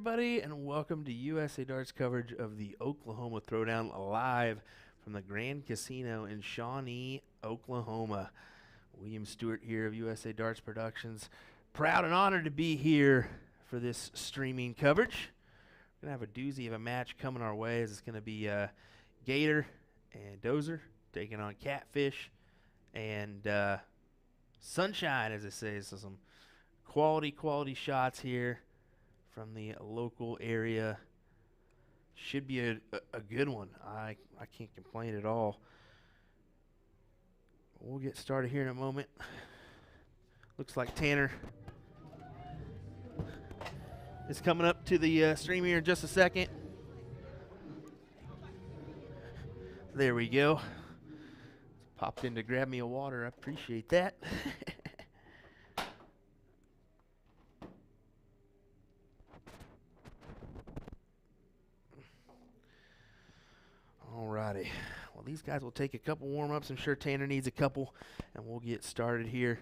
everybody, and welcome to USA Darts coverage of the Oklahoma Throwdown live from the Grand Casino in Shawnee, Oklahoma. William Stuart here of USA Darts Productions. Proud and honored to be here for this streaming coverage. We're going to have a doozy of a match coming our way. As it's going to be Gator and Dozer taking on Catfish and Sunshine, as they say. So some quality shots here from the local area. Should be a good one. I can't complain at all. We'll get started here in a moment. Looks like Tanner is coming up to the stream here in just a second. There we go. Popped in to grab me a water. I appreciate that. Alrighty. Well, these guys will take a couple warm-ups. I'm sure Tanner needs a couple, and we'll get started here.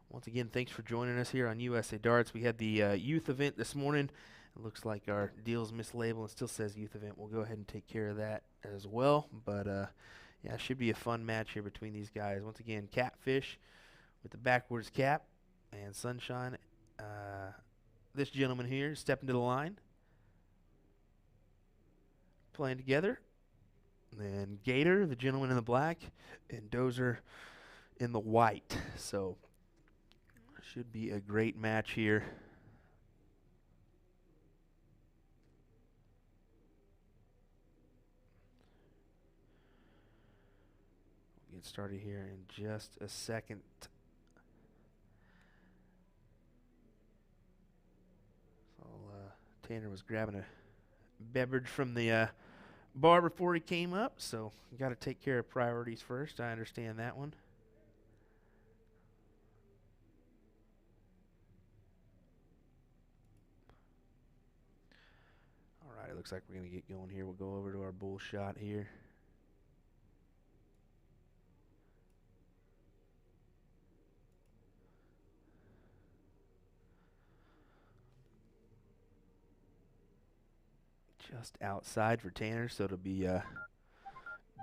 Once again, thanks for joining us here on USA Darts. We had the youth event this morning. It looks like our deal's mislabeled and still says youth event. We'll go ahead and take care of that as well. But, yeah, it should be a fun match here between these guys. Once again, Catfish with the backwards cap and Sunshine. This gentleman here stepping to the line. Playing together. Then Gator, the gentleman in the black, and Dozer in the white. So, should be a great match here. We'll get started here in just a second. So, Tanner was grabbing a beverage from the bar before he came up, so you got to take care of priorities first. I understand that one. All right, it looks like we're going to get going here. We'll go over to our bull shot here. Just outside for Tanner, so it'll be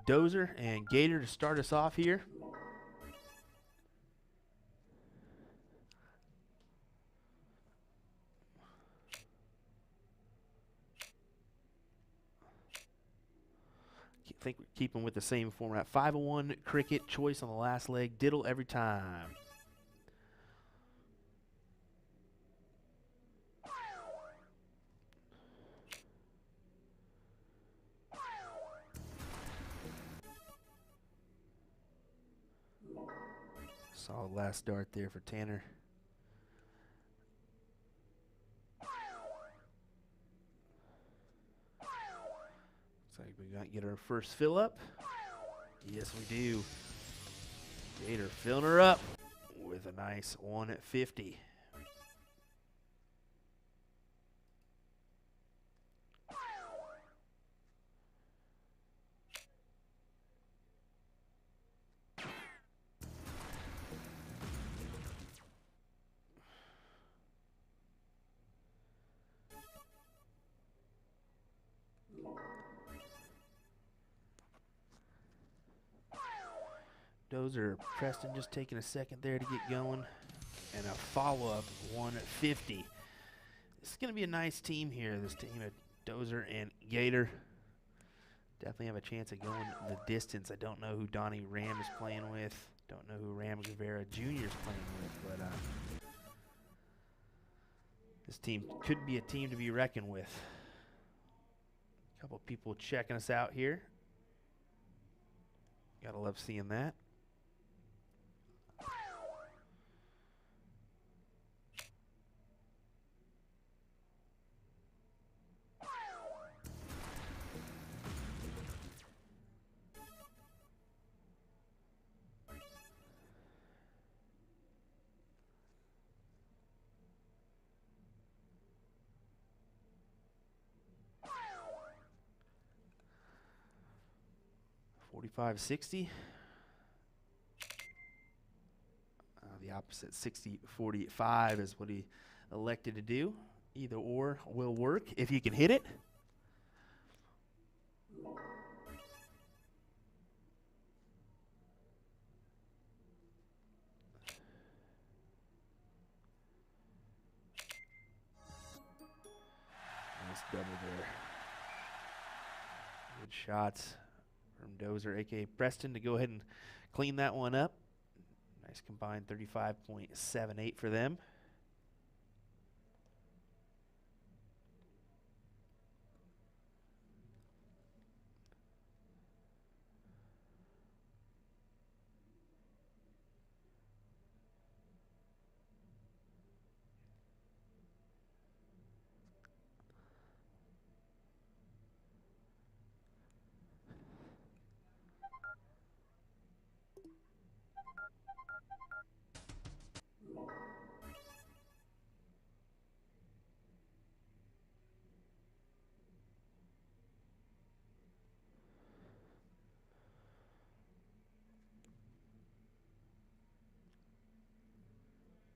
Dozer and Gator to start us off here. I think we're keeping with the same format. 5-1 cricket, choice on the last leg, diddle every time. Solid last dart there for Tanner. Looks like we got to get our first fill up. Yes, we do. Gator filling her up with a nice 150. Dozer, Preston just taking a second there to get going. And a follow-up 150. This is going to be a nice team here, this team of Dozer and Gator. Definitely have a chance of going the distance. I don't know who Donnie Ram is playing with. Don't know who Ram Guevara Jr. is playing with. But this team could be a team to be reckoned with. A couple people checking us out here. Gotta love seeing that. $45.60. The opposite, 60-45 is what he elected to do. Either or will work if you can hit it. Nice double there. Good shots from Dozer, aka Preston, to go ahead and clean that one up. Nice combined 35.78 for them.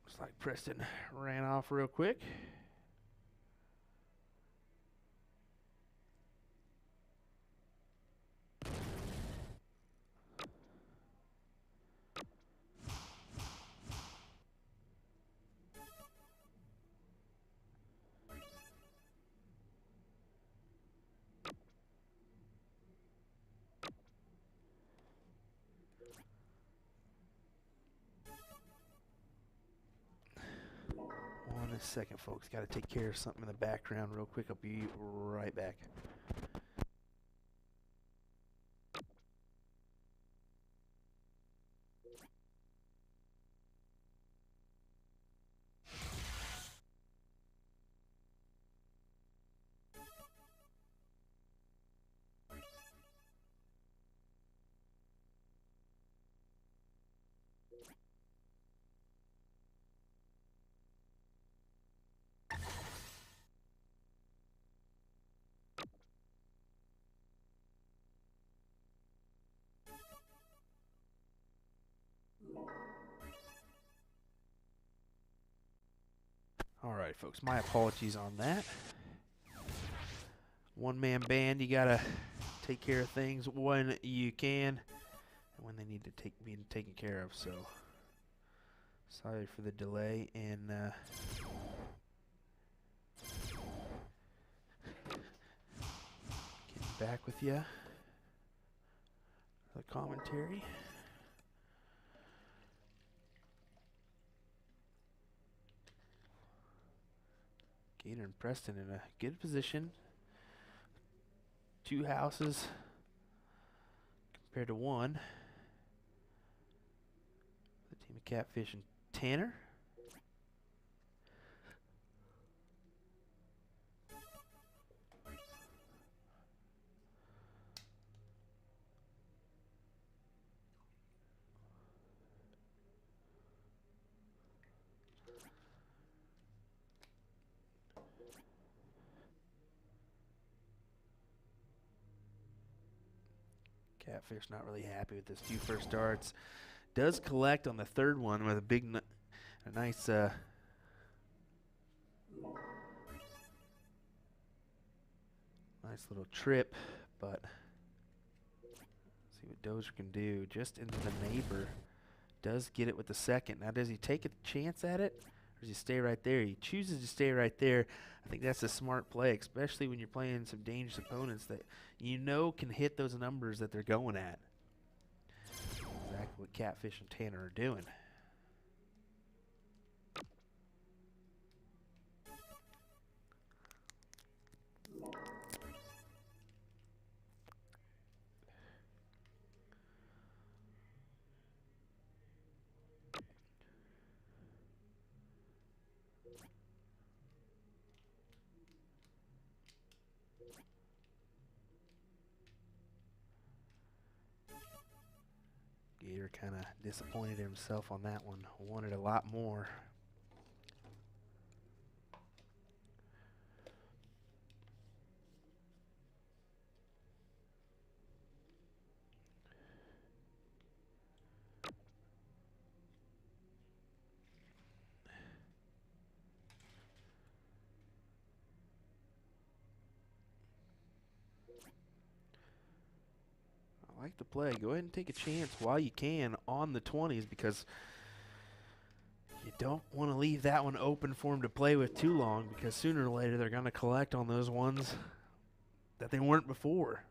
Looks like Preston ran off real quick. One second, folks. Got to take care of something in the background real quick. I'll be right back. All right, folks, my apologies on that. One-man band, you got to take care of things when you can and when they need to be taken care of. So, sorry for the delay in getting back with you. The commentary. Gator and Preston in a good position. 2 houses compared to 1. The team of Catfish and Tanner. Catfish not really happy with his 2 first darts. Does collect on the 3rd one with a big, a nice nice little trip, but see what Dozer can do. Just into the neighbor. Does get it with the 2nd. Now, does he take a chance at it, or does he stay right there? He chooses to stay right there. I think that's a smart play, especially when you're playing some dangerous opponents that you know can hit those numbers that they're going at. Exactly what Catfish and Tanner are doing. Gator kind of disappointed himself on that one. Wanted a lot more. like the play. Go ahead and take a chance while you can on the 20s, because you don't want to leave that one open for them to play with too long, because sooner or later they're going to collect on those ones that they weren't before.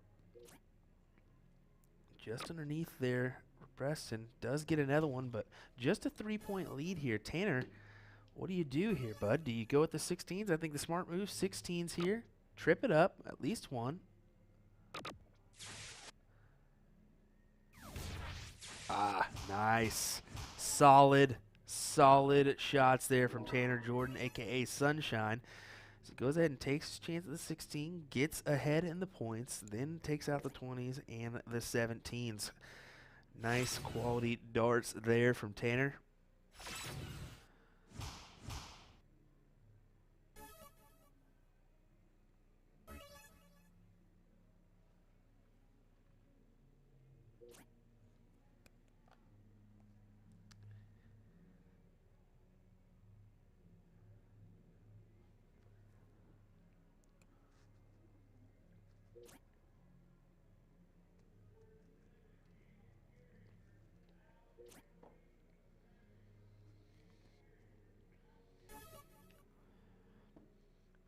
Just underneath there, Preston does get another one, but just a 3-point lead here. Tanner, what do you do here, bud? Do you go with the 16s? I think the smart move, 16s here. Trip it up, at least one. Ah, nice. Solid shots there from Tanner Jordan, a.k.a. Sunshine. So he goes ahead and takes his chance at the 16, gets ahead in the points, then takes out the 20s and the 17s. Nice quality darts there from Tanner.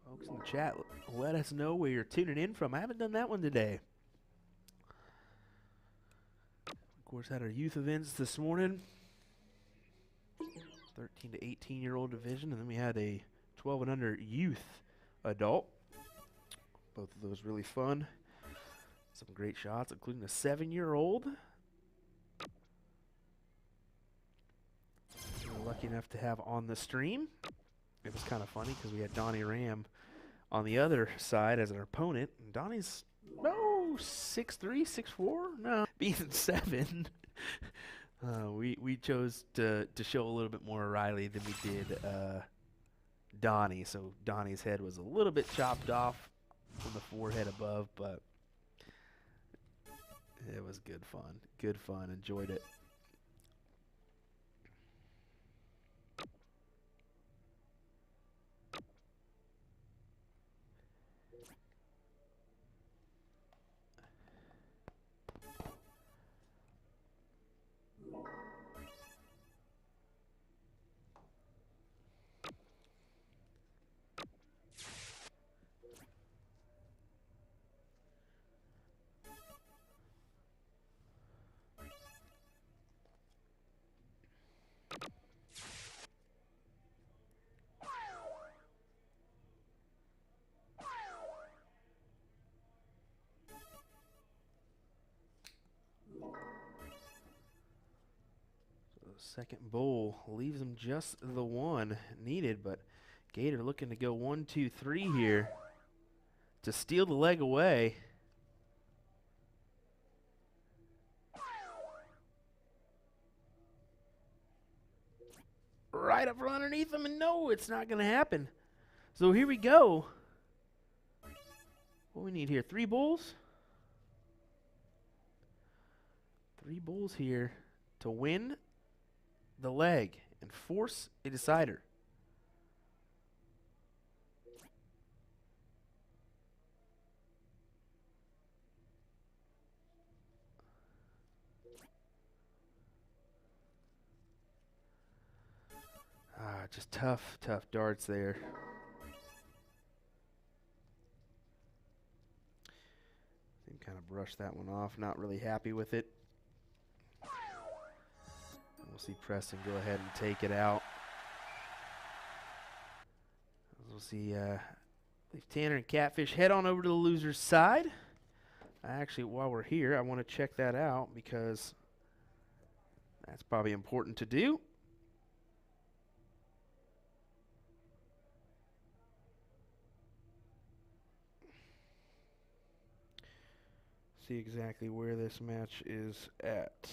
Folks in the chat, let us know where you're tuning in from. I haven't done that one today. Of course, had our youth events this morning. 13 to 18-year-old division, and then we had a 12 and under youth adult. Both of those really fun. Some great shots, including a 7-year-old. We were lucky enough to have on the stream. It was kind of funny because we had Donnie Ram on the other side as an opponent. And Donnie's, no, 6'3", 6'4", no, being 7. We chose to show a little bit more Riley than we did Donnie. So Donnie's head was a little bit chopped off from the forehead above, but it was good fun. Good fun. Enjoyed it. Second bowl leaves him just the one needed, but Gator looking to go 1, 2, 3 here to steal the leg away. Right up from underneath him, and no, it's not going to happen. So here we go. What we need here, 3 bulls? 3 bulls here to win the leg and force a decider. Just tough darts there. Kind of brushed that one off. Not really happy with it. We'll see Preston go ahead and take it out. We'll see leave Tanner and Catfish head on over to the loser's side. Actually, while we're here, I want to check that out because that's probably important to do. See exactly where this match is at.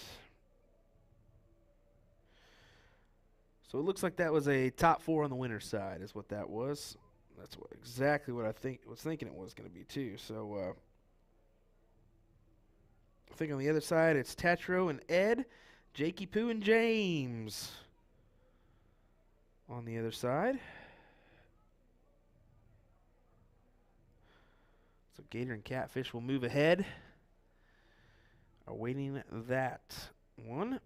So it looks like that was a top 4 on the winner's side is what that was. That's exactly what I was thinking it was going to be too. So I think on the other side it's Tetro and Ed, Jakey Poo and James on the other side. So Gator and Catfish will move ahead Awaiting that one,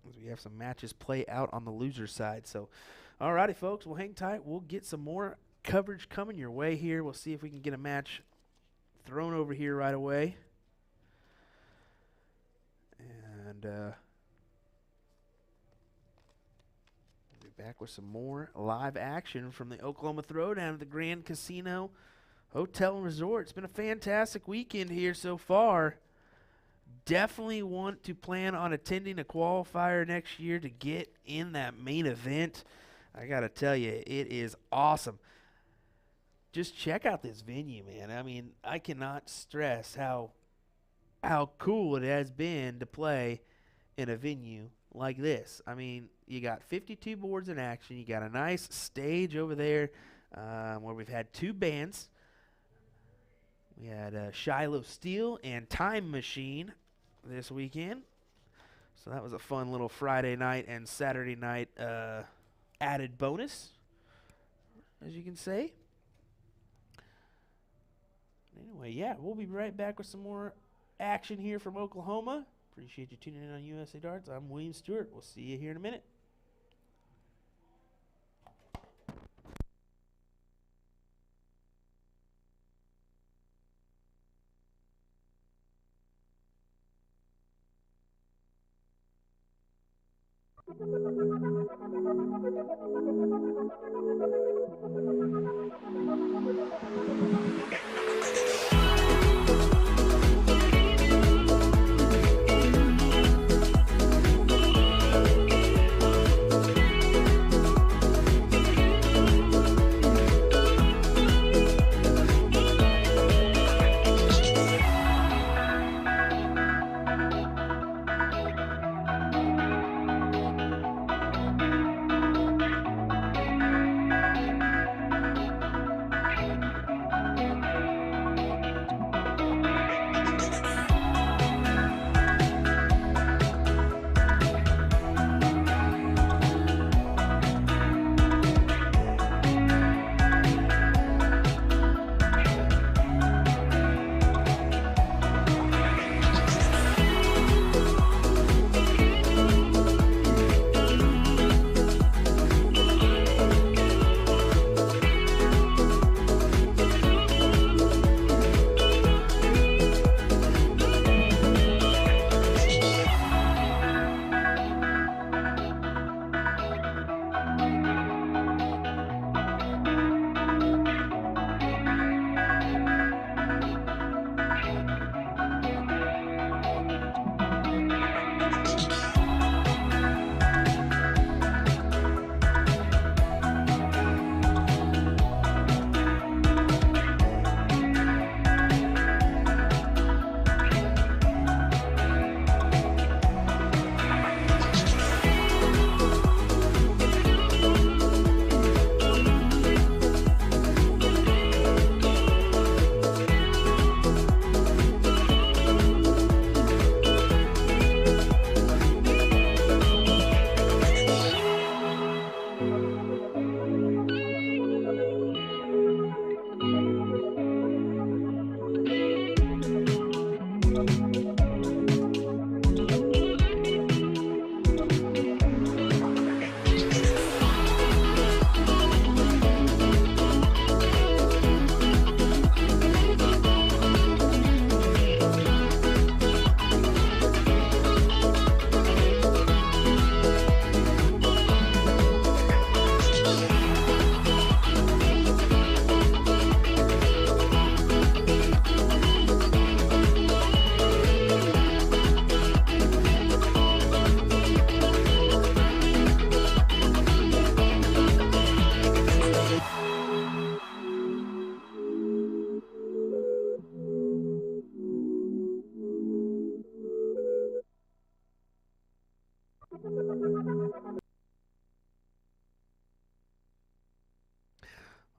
as we have some matches play out on the loser side. So, alrighty, folks, we'll hang tight. We'll get some more coverage coming your way here. We'll see if we can get a match thrown over here right away. And we'll be back with some more live action from the Oklahoma Throwdown at the Grand Casino Hotel and Resort. It's been a fantastic weekend here so far. Definitely want to plan on attending a qualifier next year to get in that main event. I got to tell you, it is awesome. Just check out this venue, man. I mean, I cannot stress how cool it has been to play in a venue like this. I mean, you got 52 boards in action. You got a nice stage over there where we've had two bands. We had Shiloh Steel and Time Machine this weekend. So that was a fun little Friday night and Saturday night added bonus, as you can say. Anyway, yeah, we'll be right back with some more action here from Oklahoma. Appreciate you tuning in on USA Darts. I'm William Stuart. We'll see you here in a minute.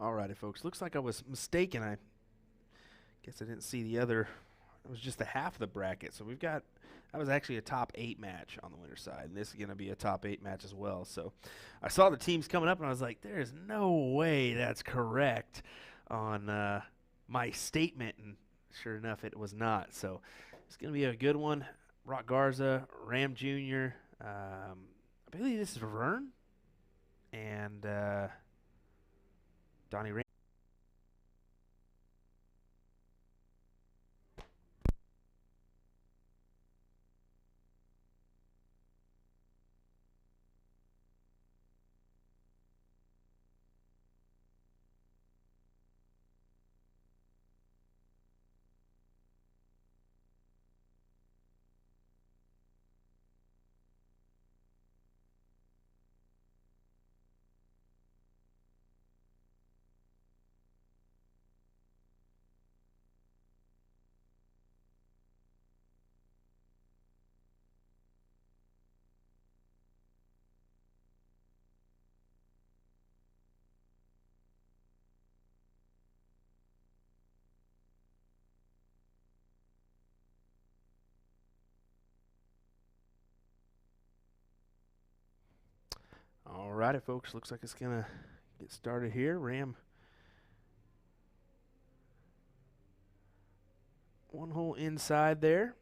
Alrighty, folks. Looks like I was mistaken. I guess I didn't see the other. It was just the half of the bracket. So we've got, that was actually a top 8 match on the winner's side. And this is going to be a top 8 match as well. So I saw the teams coming up, and I was like, there's no way that's correct on my statement. And Sure enough, it was not. So it's going to be a good one. Rock Garza, Ram Jr. I believe this is Vern and Donnie Ram. All righty, folks. Looks like it's going to get started here. Ram one hole inside there.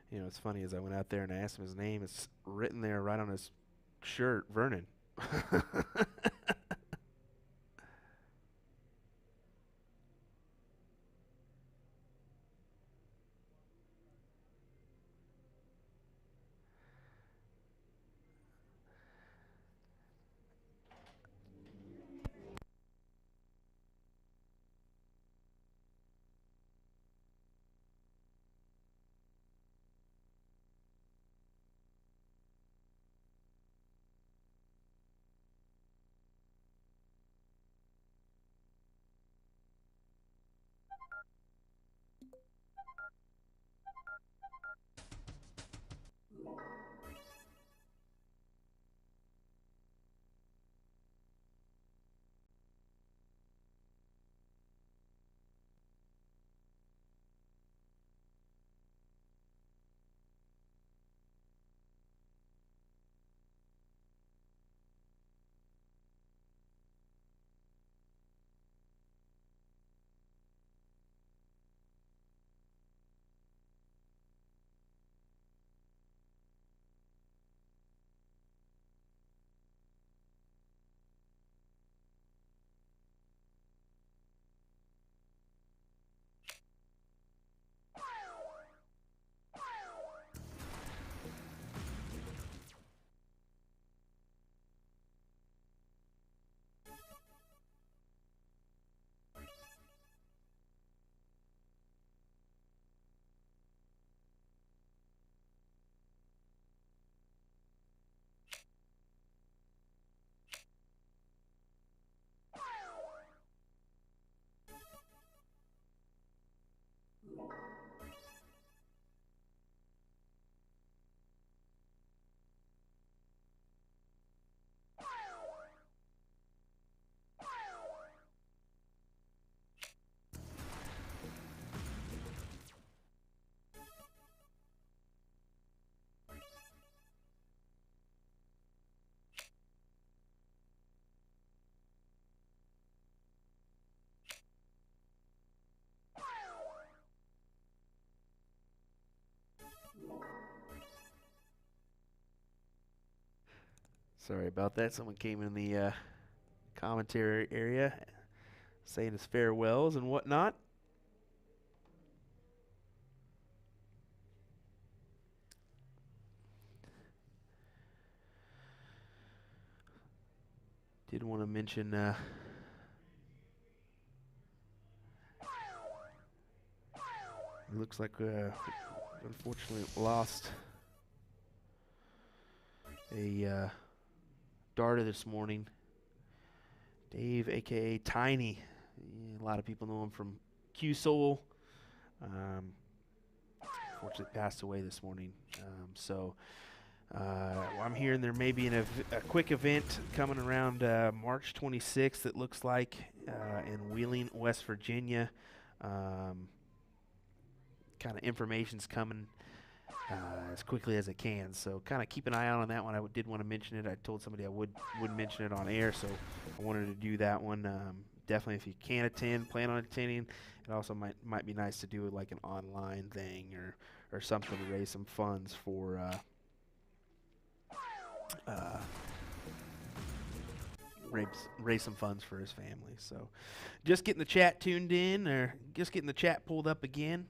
You know, it's funny, as I went out there and I asked him his name, it's written there right on his shirt, Vernon. Sorry about that. Someone came in the commentary area saying his farewells and whatnot. Did want to mention it looks like unfortunately lost a darter this morning. Dave, a.k.a. Tiny. A lot of people know him from Q-Soul. Unfortunately passed away this morning. I'm hearing there may be a quick event coming around March 26th, it looks like, in Wheeling, West Virginia. Kind of information's coming as quickly as it can. So kind of keep an eye out on that one. I did want to mention it. I told somebody I would mention it on air, so I wanted to do that one. Definitely, if you can attend, plan on attending. It also might be nice to do it like an online thing or something to raise some funds for raise some funds for his family. So just getting the chat tuned in, or just getting the chat pulled up again.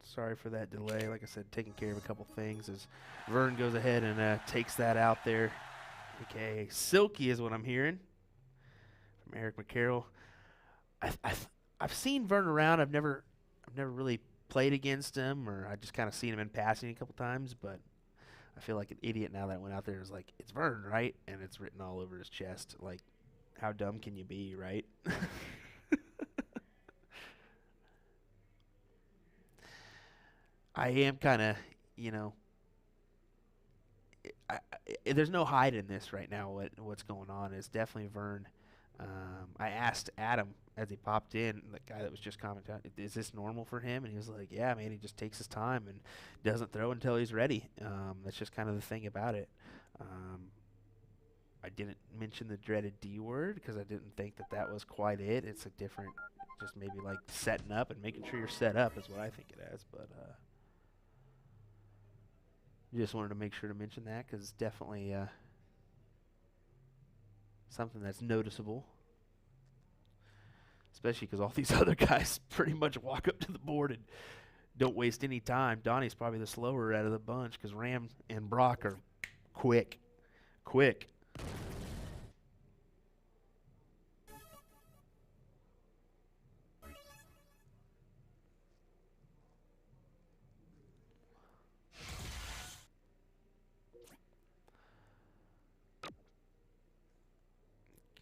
Sorry for that delay. Like I said, taking care of a couple things as Vern goes ahead and takes that out there. Okay, Silky is what I'm hearing from Eric McCarroll. I've seen Vern around. I've never really played against him, or I just kind of seen him in passing a couple times. But I feel like an idiot now that I went out there and was like, "It's Vern, right?" And it's written all over his chest. Like, how dumb can you be, right? I am kind of, you know, there's no hide in this right now. What's going on is definitely Vern. I asked Adam as he popped in, the guy that was just commenting, is this normal for him? And he was like, yeah, man, he just takes his time and doesn't throw until he's ready. That's just kind of the thing about it. I didn't mention the dreaded D word because I didn't think that was quite it. It's a different, just maybe like setting up and making sure you're set up is what I think it as. But just wanted to make sure to mention that because it's definitely something that's noticeable. Especially because all these other guys pretty much walk up to the board and don't waste any time. Donnie's probably the slower out of the bunch because Ram and Brock are quick. Quick.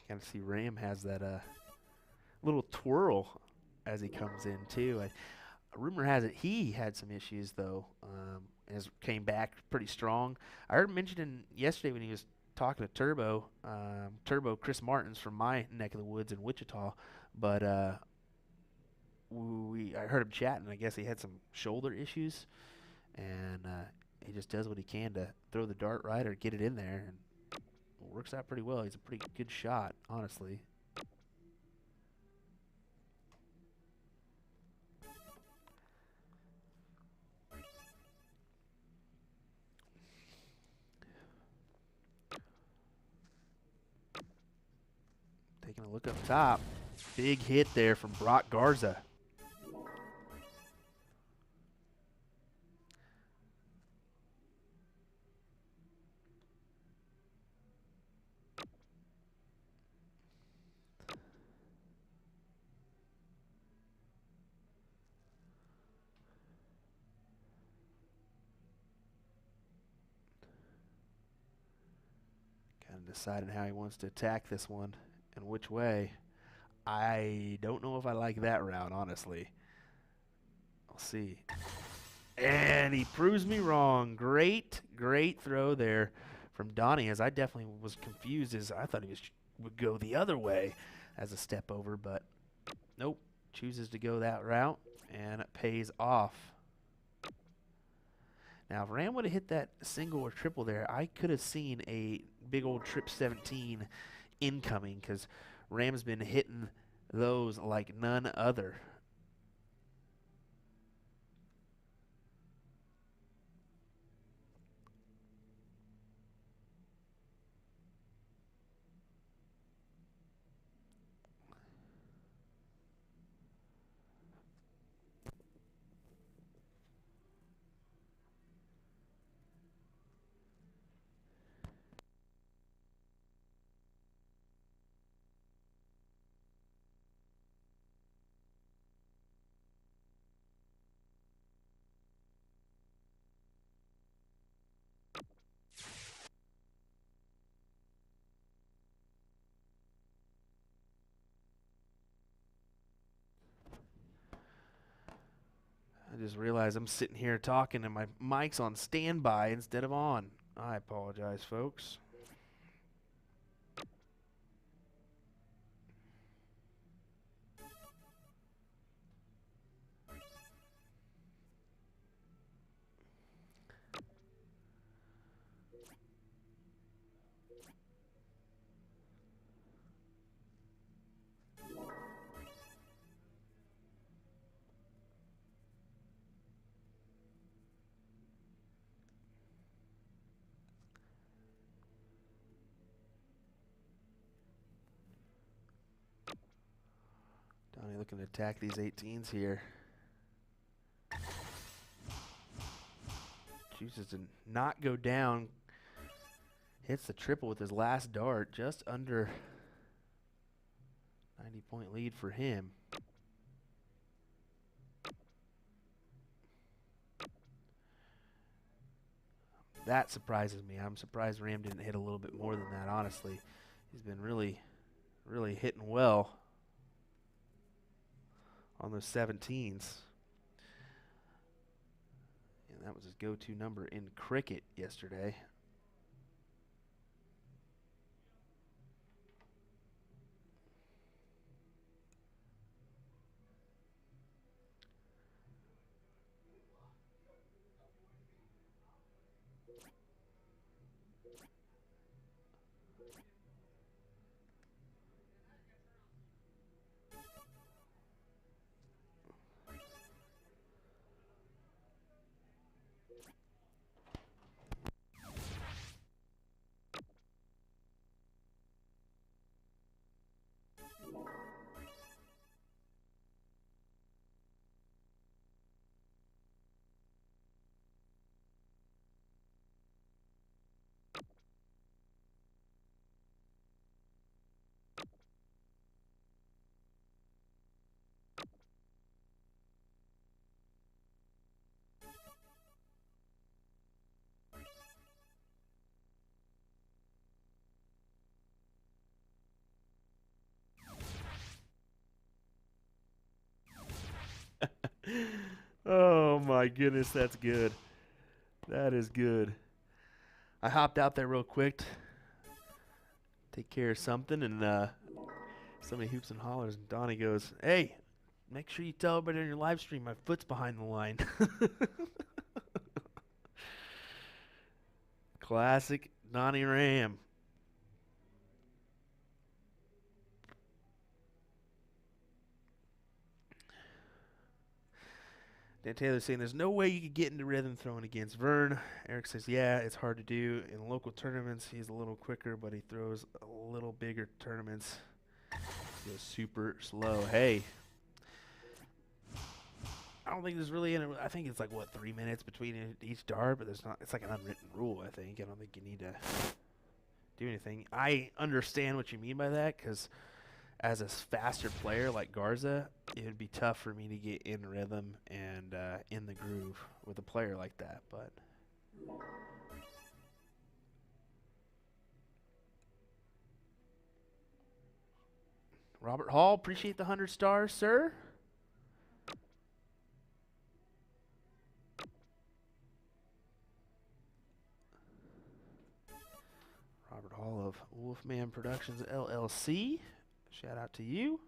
Kind of see Ram has that little twirl as he comes in too. Rumor has it he had some issues though, and came back pretty strong. I heard him mentioning yesterday when he was talking to Turbo Chris Martins from my neck of the woods in Wichita, but I heard him chatting. I guess he had some shoulder issues, and he just does what he can to throw the dart right or get it in there, and it works out pretty well. He's a pretty good shot, honestly. Taking a look up top. Big hit there from Brock Garza. Kind of deciding how he wants to attack this one and which way. I don't know if I like that route, honestly. I'll see. And he proves me wrong. Great throw there from Donnie, as I definitely was confused as I thought he would go the other way as a step over, but nope. Chooses to go that route, and it pays off. Now, if Ram would have hit that single or triple there, I could have seen a big old trip 17 incoming because Ram's been hitting those like none other. I just realized I'm sitting here talking and my mic's on standby instead of on. I apologize, folks. Shawnee looking to attack these 18s here. Chooses to not go down. Hits the triple with his last dart, just under 90-point lead for him. That surprises me. I'm surprised Ram didn't hit a little bit more than that, honestly. He's been really hitting well on those 17s. And that was his go-to number in cricket yesterday. Oh my goodness, that's good. That is good. I hopped out there real quick, take care of something, and somebody hoops and hollers, and Donnie goes, "Hey, make sure you tell everybody on your live stream my foot's behind the line." Classic Donnie Ram. Dan Taylor's saying there's no way you could get into rhythm throwing against Vern. Eric says, yeah, it's hard to do. In local tournaments, he's a little quicker, but he throws a little bigger tournaments. He goes super slow. Hey, I don't think there's really any, I think it's like, what, 3 minutes between each dart, but there's not, it's like an unwritten rule, I think. I don't think you need to do anything. I understand what you mean by that, because as a faster player like Garza, it would be tough for me to get in rhythm and in the groove with a player like that. But Robert Hall, appreciate the 100 stars, sir. Robert Hall of Wolfman Productions LLC. Shout out to you.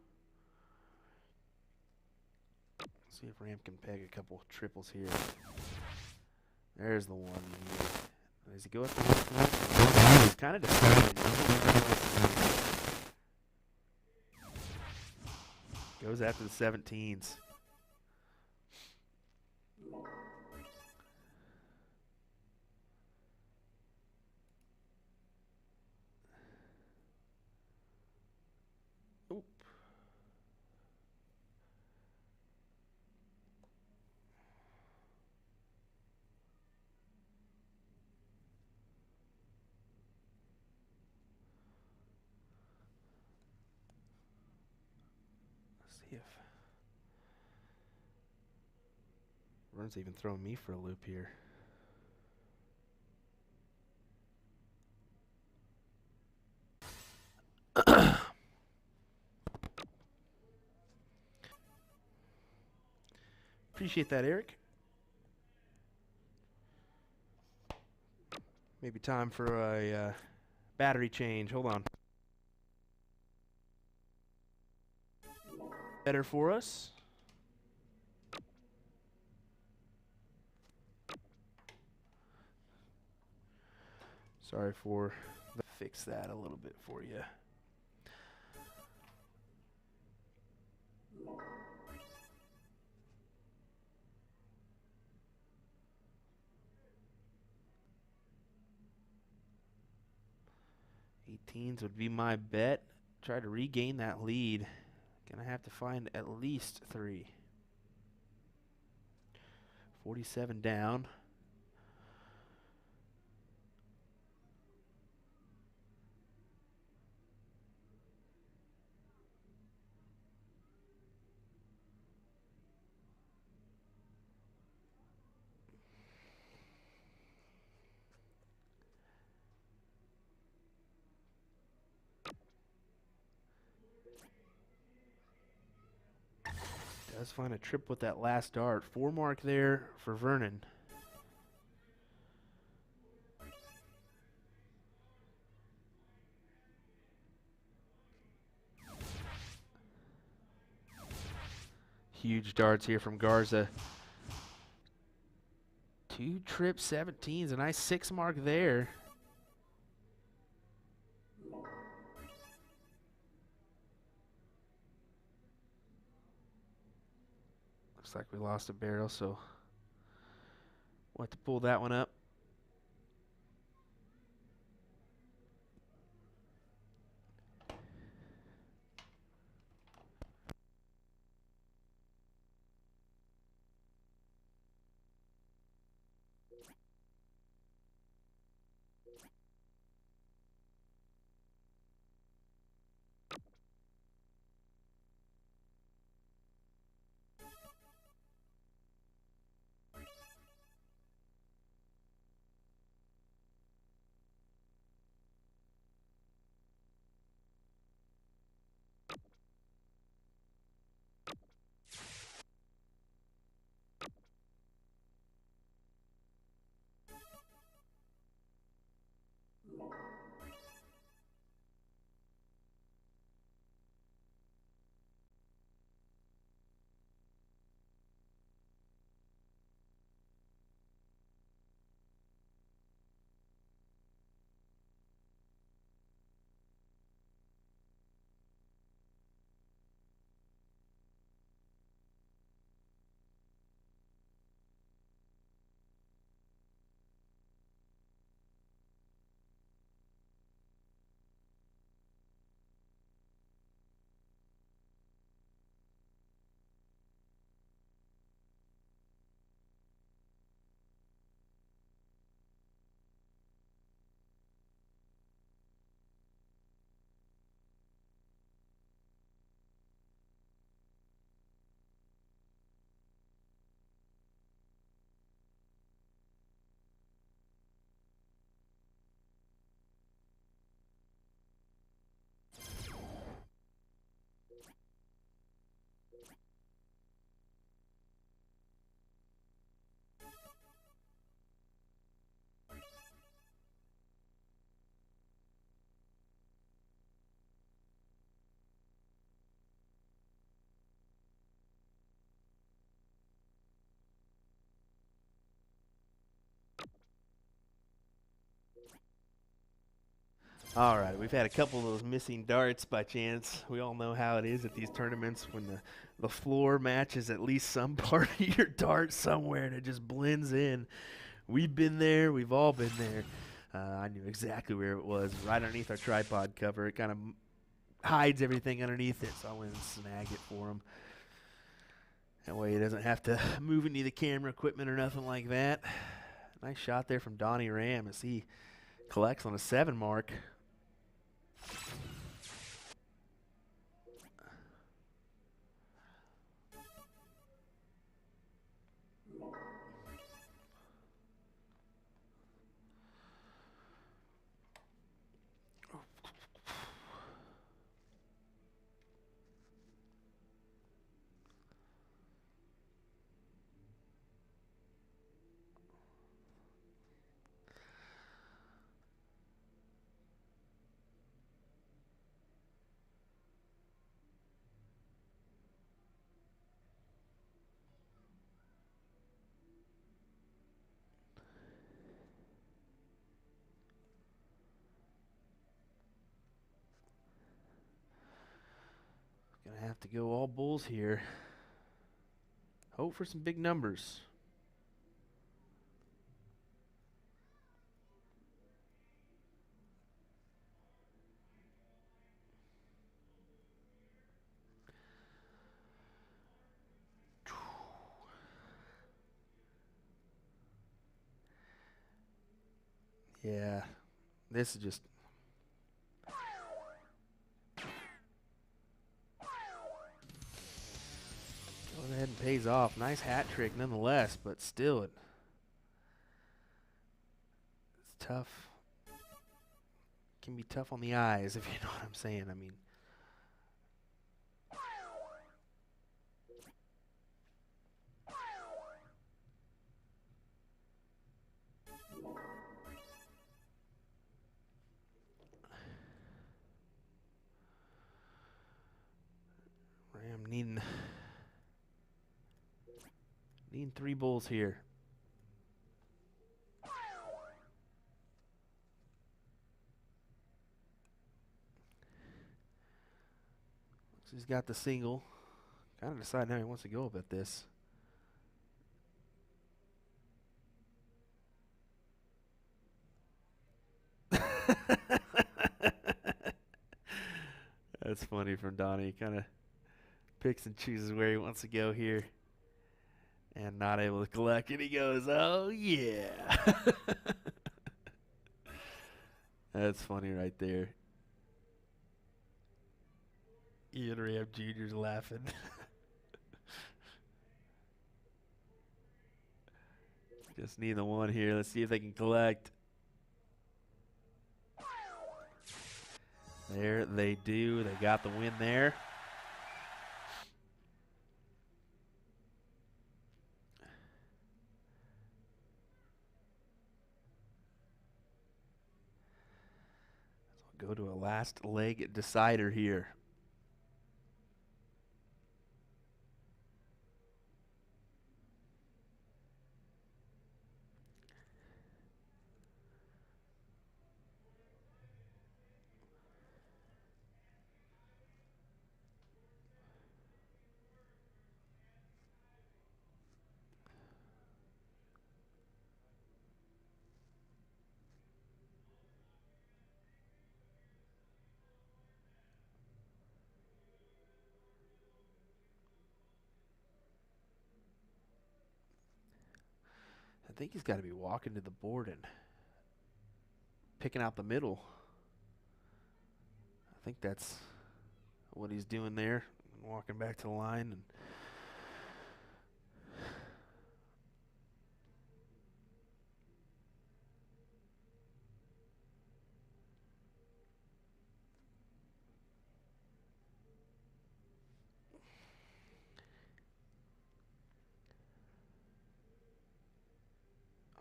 Let's see if Ram can peg a couple triples here. There's the one. Does he go at the one? He's kind of defending. Goes after the 17s. Oop. Let's see if Vern's even throwing me for a loop here. Appreciate that, Eric. Maybe time for a battery change. Hold on. Better for us. Sorry for fix that a little bit for you. Eighteens would be my bet. Try to regain that lead. Gonna have to find at least 3. 47 down. Does find a trip with that last dart. 4 mark there for Vernon. Huge darts here from Garza. 2 trip 17s, a nice 6 mark there. Looks like we lost a barrel, so we'll have to pull that one up. All right, we've had a couple of those missing darts by chance. We all know how it is at these tournaments when the floor matches at least some part of your dart somewhere and it just blends in. We've been there. We've all been there. I knew exactly where it was, right underneath our tripod cover. It kind of hides everything underneath it, so I went and snagged it for him. That way he doesn't have to move any of the camera equipment or nothing like that. Nice shot there from Donnie Ram as he collects on a 7 mark. Gonna have to go all bulls here. Hope for some big numbers. Yeah, this is just. Going ahead and pays off. Nice hat trick nonetheless, but still it's tough. Can be tough on the eyes, if you know what I'm saying. I mean, Ram needing 3 bulls here. He's got the single. Kind of deciding how he wants to go about this. That's funny from Donnie. He kind of picks and chooses where he wants to go here. And not able to collect it. He goes, oh, yeah. That's funny right there. Ian Ram Jr.'s laughing. Just need the one here. Let's see if they can collect. There they do. They got the win there. So we'll go to a last leg decider here. I think he's got to be walking to the board and picking out the middle. I think that's what he's doing there. Walking back to the line. And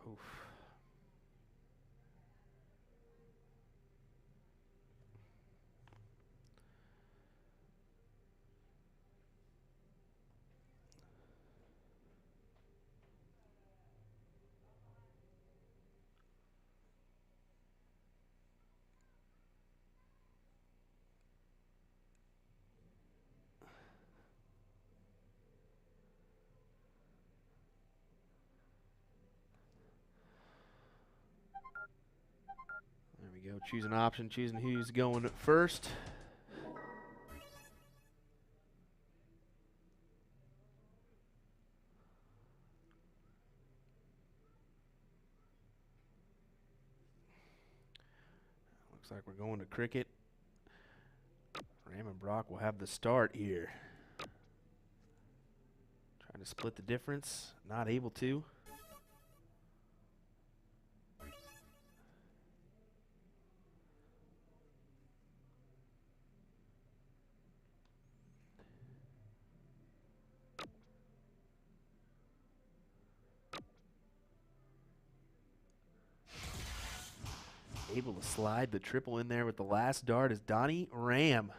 oof. There we go. Choose an option, choosing who's going first. Looks like we're going to cricket. Ram and Brock will have the start here. Trying to split the difference. Not able to. Able to slide the triple in there with the last dart is Donnie Ram.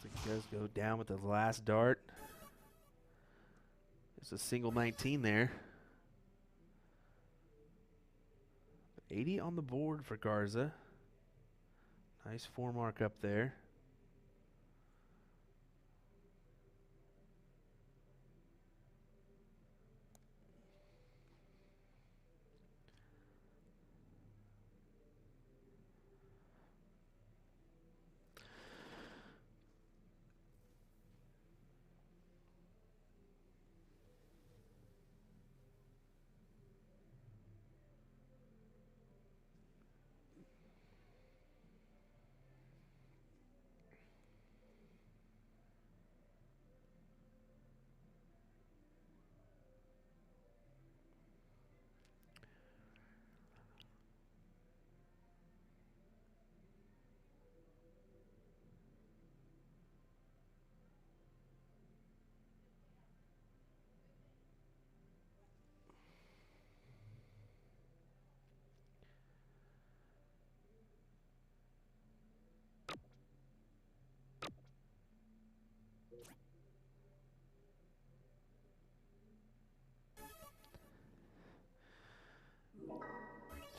He does go down with the last dart. It's a single 19 there. 80 on the board for Garza. Nice 4 mark up there.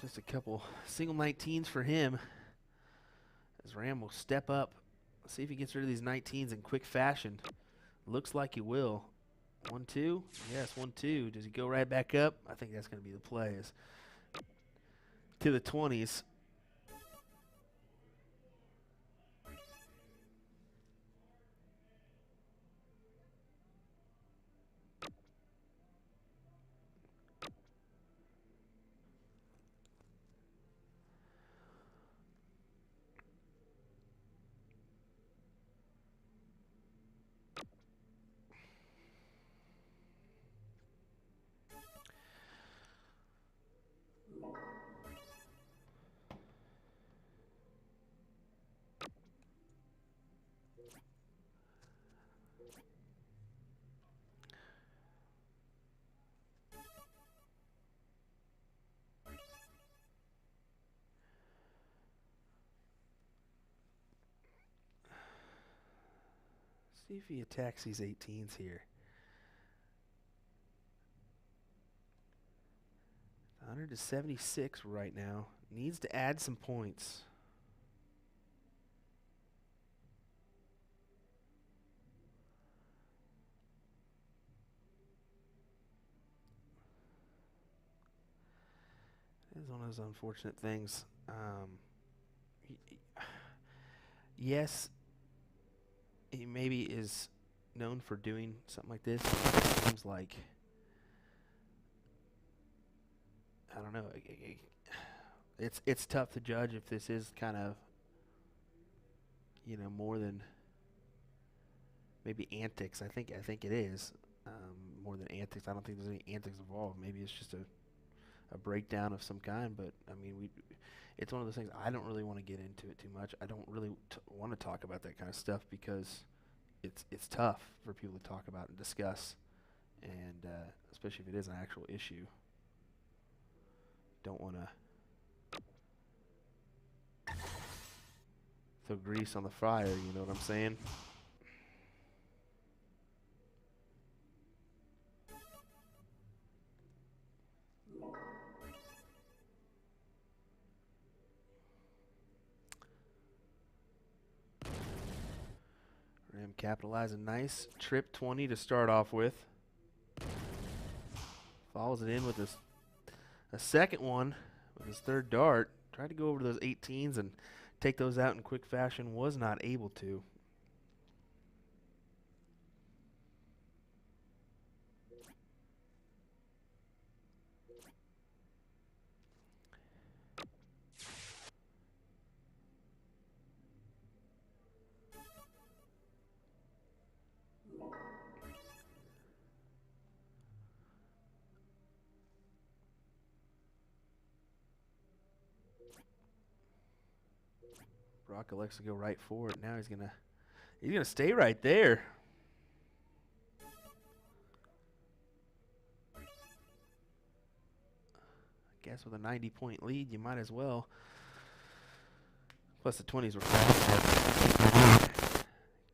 Just a couple single 19s for him. As Ram will step up. Let's see if he gets rid of these 19s in quick fashion. Looks like he will. 1-2. Yes, 1-2. Does he go right back up? I think that's going to be the play. Is to the 20s. See if he attacks these 18s here. 100-76 right now. Needs to add some points. It's one of those unfortunate things. Yes, he maybe is known for doing something like this. It seems like, I don't know. It's tough to judge if this is kind of, more than maybe antics. I think it is more than antics. I don't think there's any antics involved. Maybe it's just a breakdown of some kind. But I mean, it's one of those things. I don't really want to get into it too much. I don't really want to talk about that kind of stuff because it's tough for people to talk about and discuss, and especially if it is an actual issue. Don't want to throw grease on the fire, you know what I'm saying? Ram capitalizing, nice trip 20 to start off with. Follows it in with a second one with his third dart. Tried to go over those 18s and take those out in quick fashion. Was not able to. Brock elects to go right for it. Now he's gonna stay right there. I guess with a 90-point lead, you might as well. Plus the 20s were fast.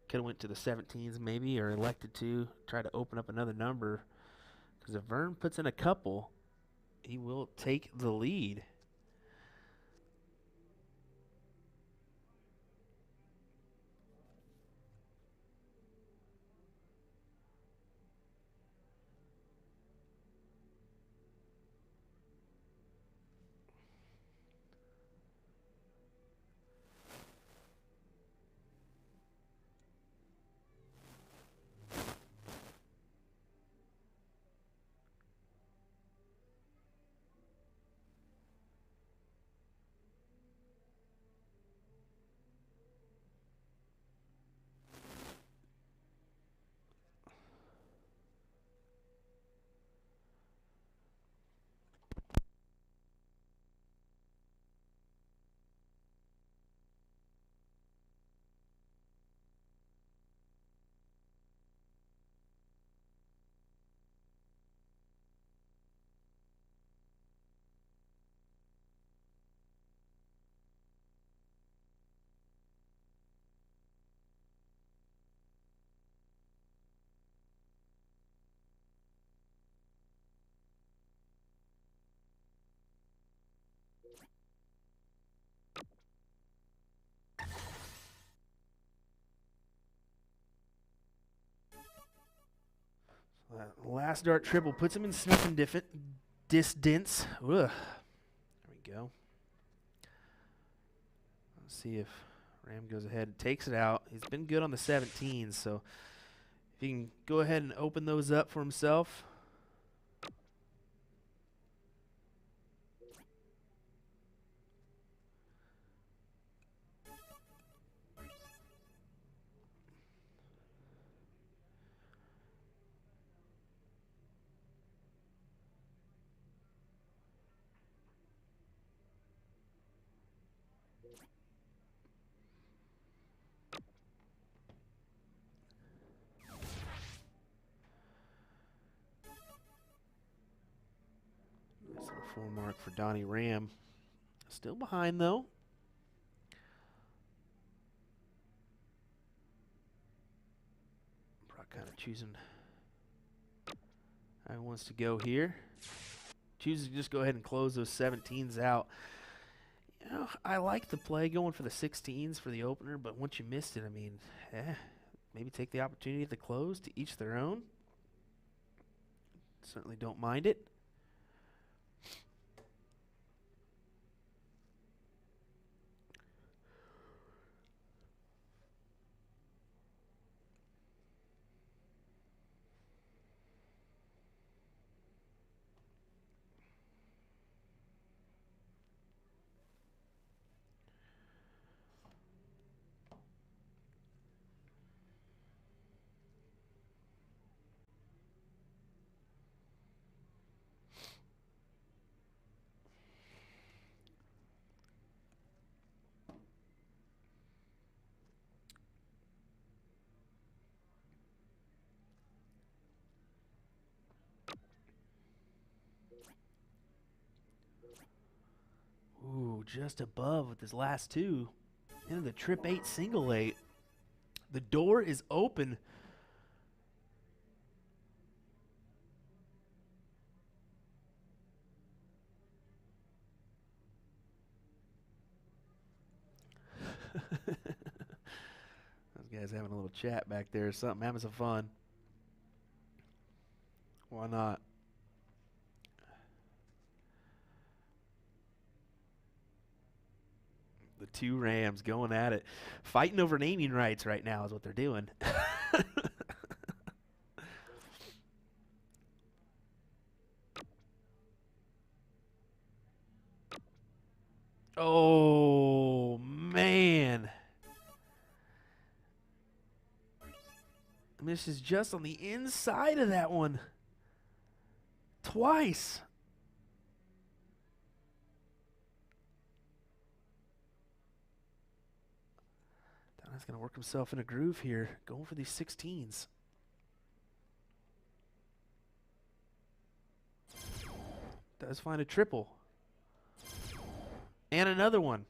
Could have went to the 17s maybe, or elected to try to open up another number. Because if Vern puts in a couple, he will take the lead. Last dart triple puts him in sniffing distance. Ugh. There we go. Let's see if Ram goes ahead and takes it out. He's been good on the 17s, so if he can go ahead and open those up for himself. Nice little full mark for Donnie Ram. Still behind, though. Brock kind of choosing how he wants to go here. Chooses to just go ahead and close those 17s out. You know, I like the play going for the 16s for the opener, but once you missed it, I mean, maybe take the opportunity at the close, to each their own. Certainly don't mind it. Ooh, just above with his last two. Into the trip 8 single 8. The door is open. Those guys having a little chat back there or something, having some fun. Why not? The two Rams going at it. Fighting over naming rights right now is what they're doing. Oh, man. And this is just on the inside of that one. Twice. Donna's going to work himself in a groove here, going for these 16s. Does find a triple. And another one.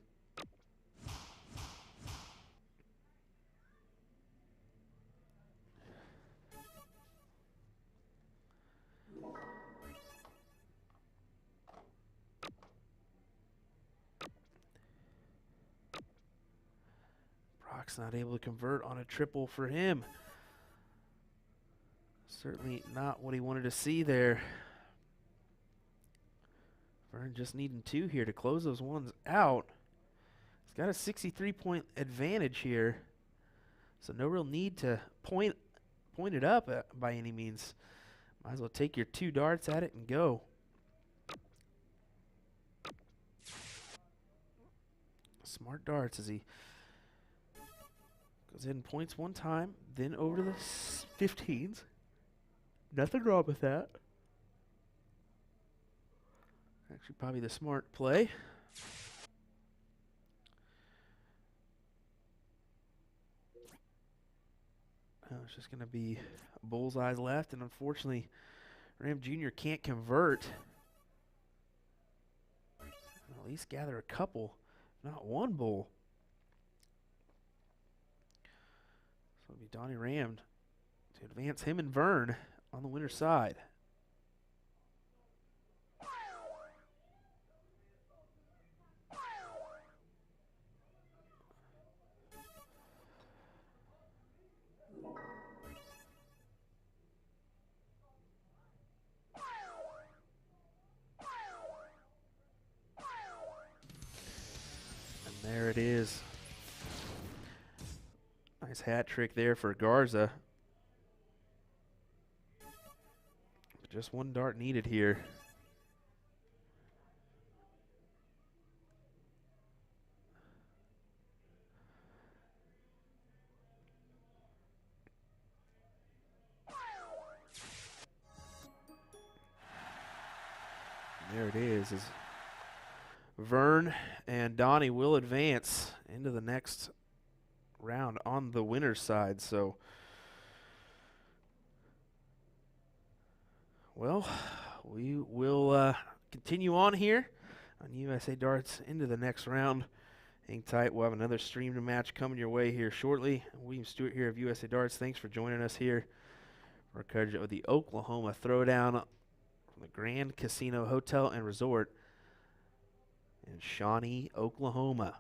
Brock's not able to convert on a triple for him. Certainly not what he wanted to see there. Vern just needing two here to close those ones out. He's got a 63-point advantage here, so no real need to point it up by any means. Might as well take your two darts at it and go. Smart darts as he goes in points one time, then over to the 15s. Nothing wrong with that. Actually, probably the smart play. It's just going to be bullseyes left, and unfortunately, Ram Jr. can't convert. At least gather a couple, not one bull. So it'll be Donnie Ram to advance him and Vern on the winner's side. There it is. Nice hat trick there for Garza. Just one dart needed here. There it is. Vern and Donnie will advance into the next round on the winner's side. So, well, we will continue on here on USA Darts into the next round. Hang tight. We'll have another streamed match coming your way here shortly. William Stuart here of USA Darts. Thanks for joining us here for coverage of the Oklahoma Throwdown from the Grand Casino Hotel and Resort in Shawnee, Oklahoma.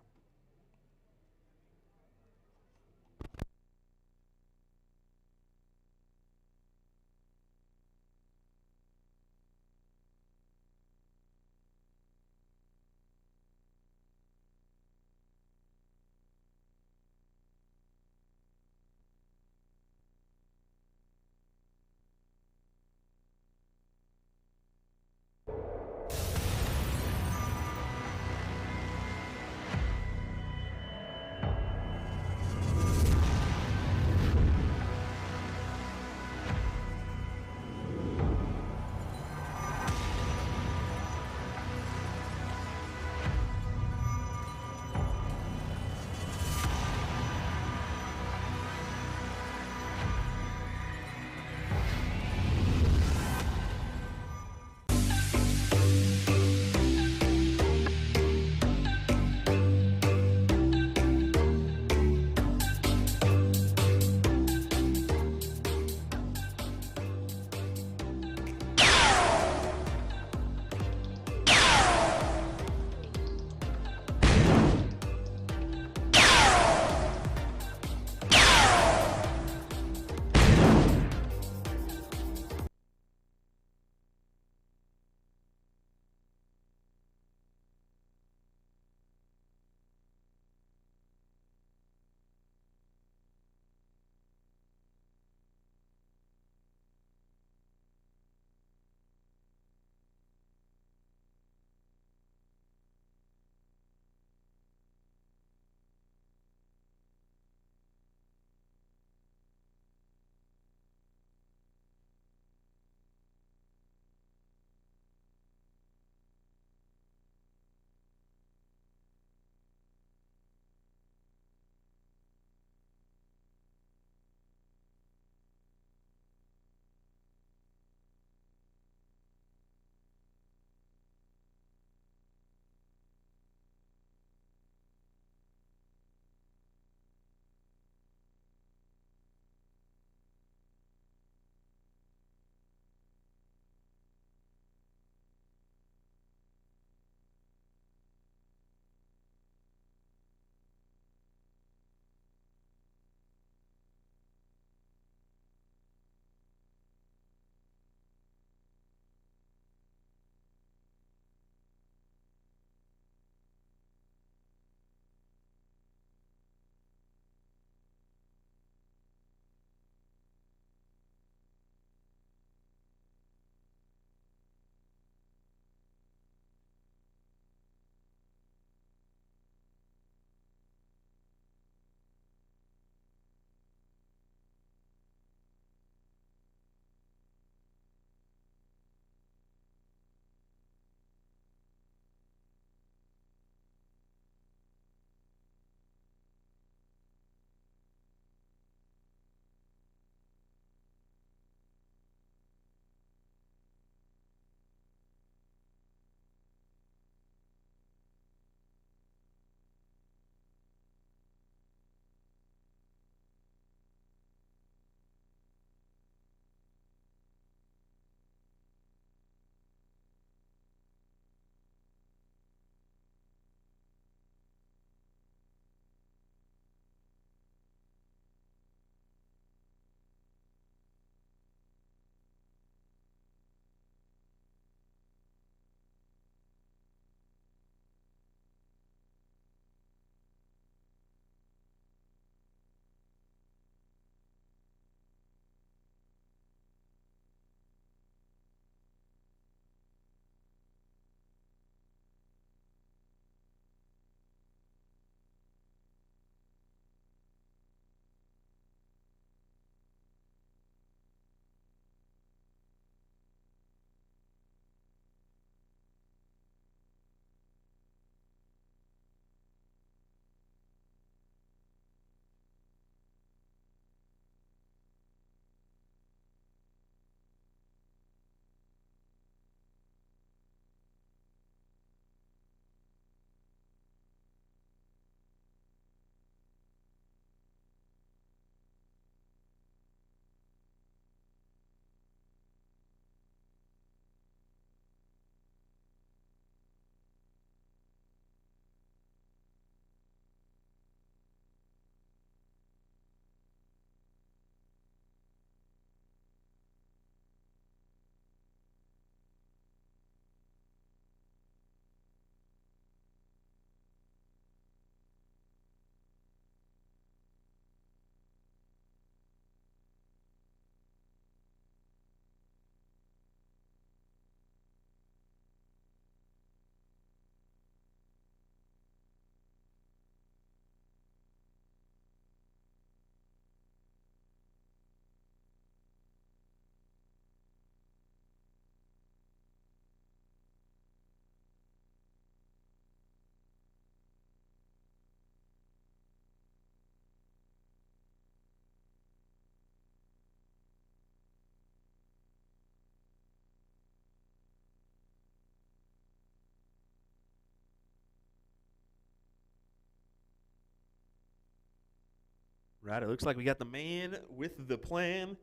Right, it looks like we got the man with the plan.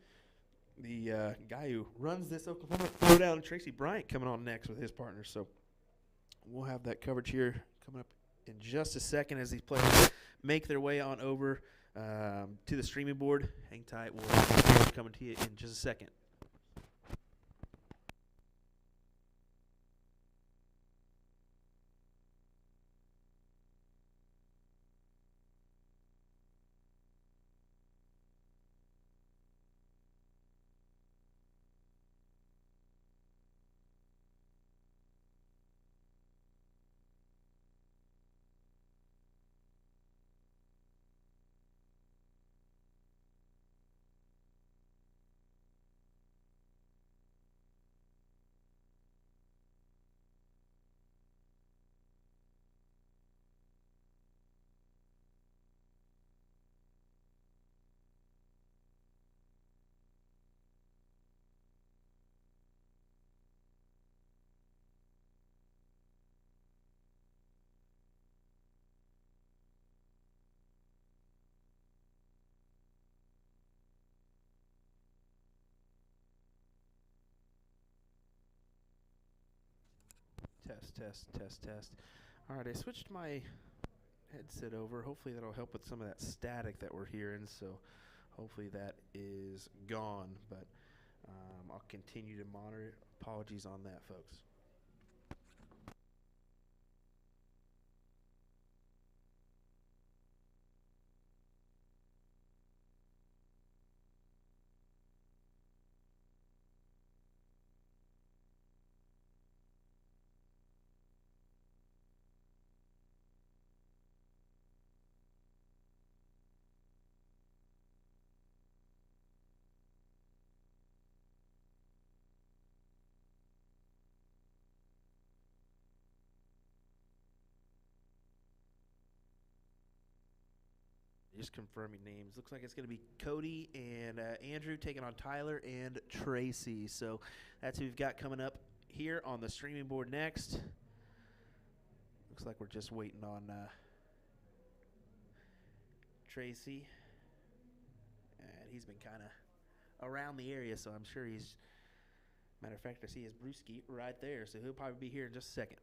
The guy who runs this Oklahoma Throwdown, Tracy Bryant, coming on next with his partner. So we'll have that coverage here coming up in just a second as these players make their way on over to the streaming board. Hang tight. We'll have coming to you in just a second. Test. All right, I switched my headset over. Hopefully that'll help with some of that static that we're hearing. So hopefully that is gone. But I'll continue to monitor it. Apologies on that, folks. Just confirming names. Looks like it's going to be Cody and Andrew taking on Tyler and Tracy. So that's who we've got coming up here on the streaming board next. Looks like we're just waiting on Tracy. And he's been kind of around the area, so I'm sure he's... Matter of fact, I see his brewski right there, so he'll probably be here in just a second.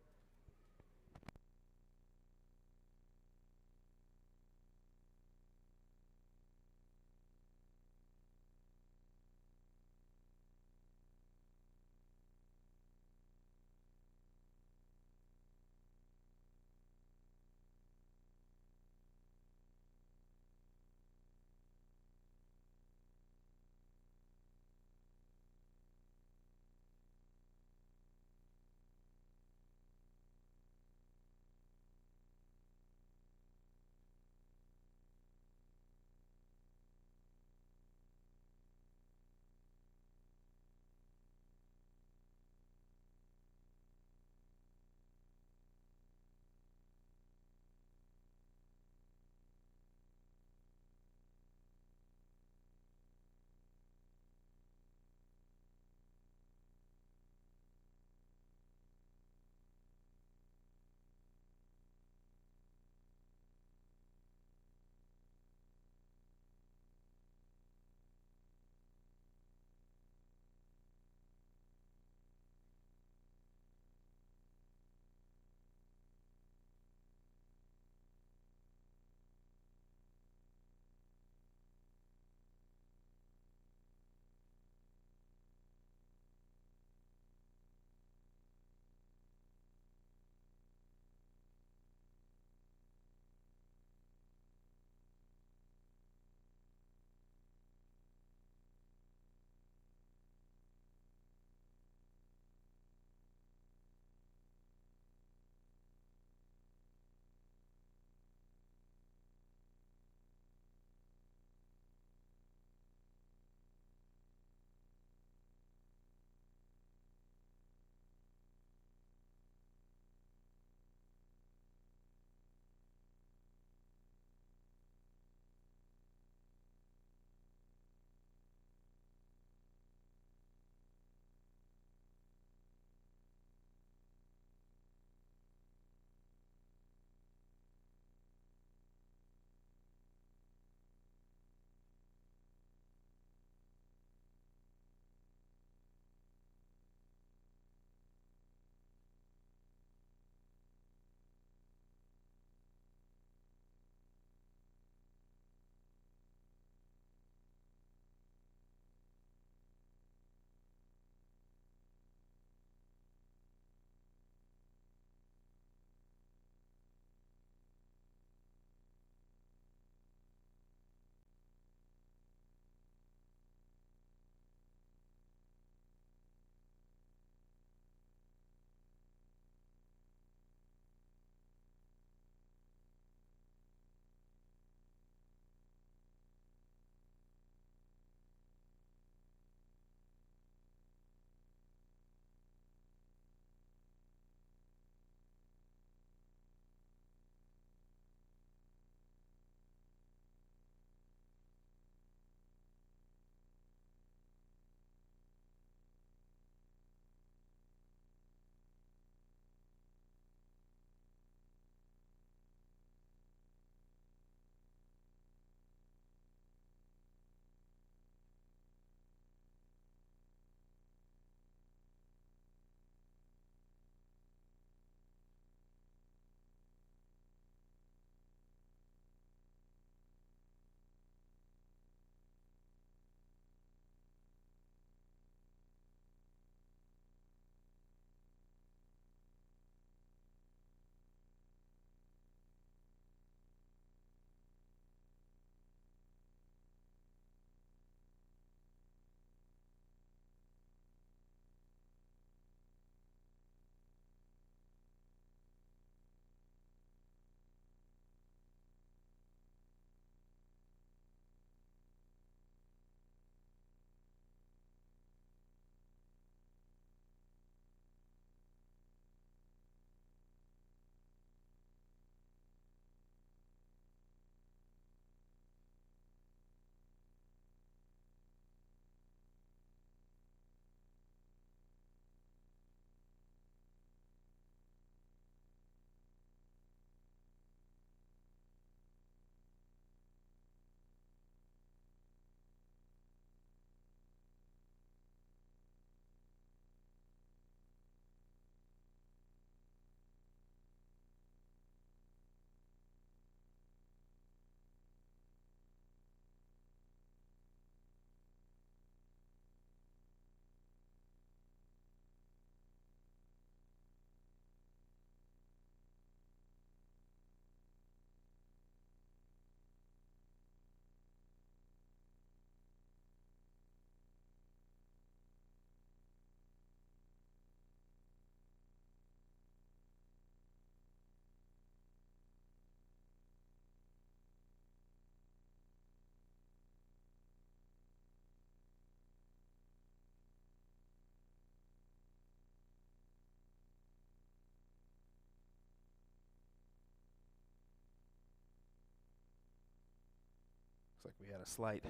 like we had a slight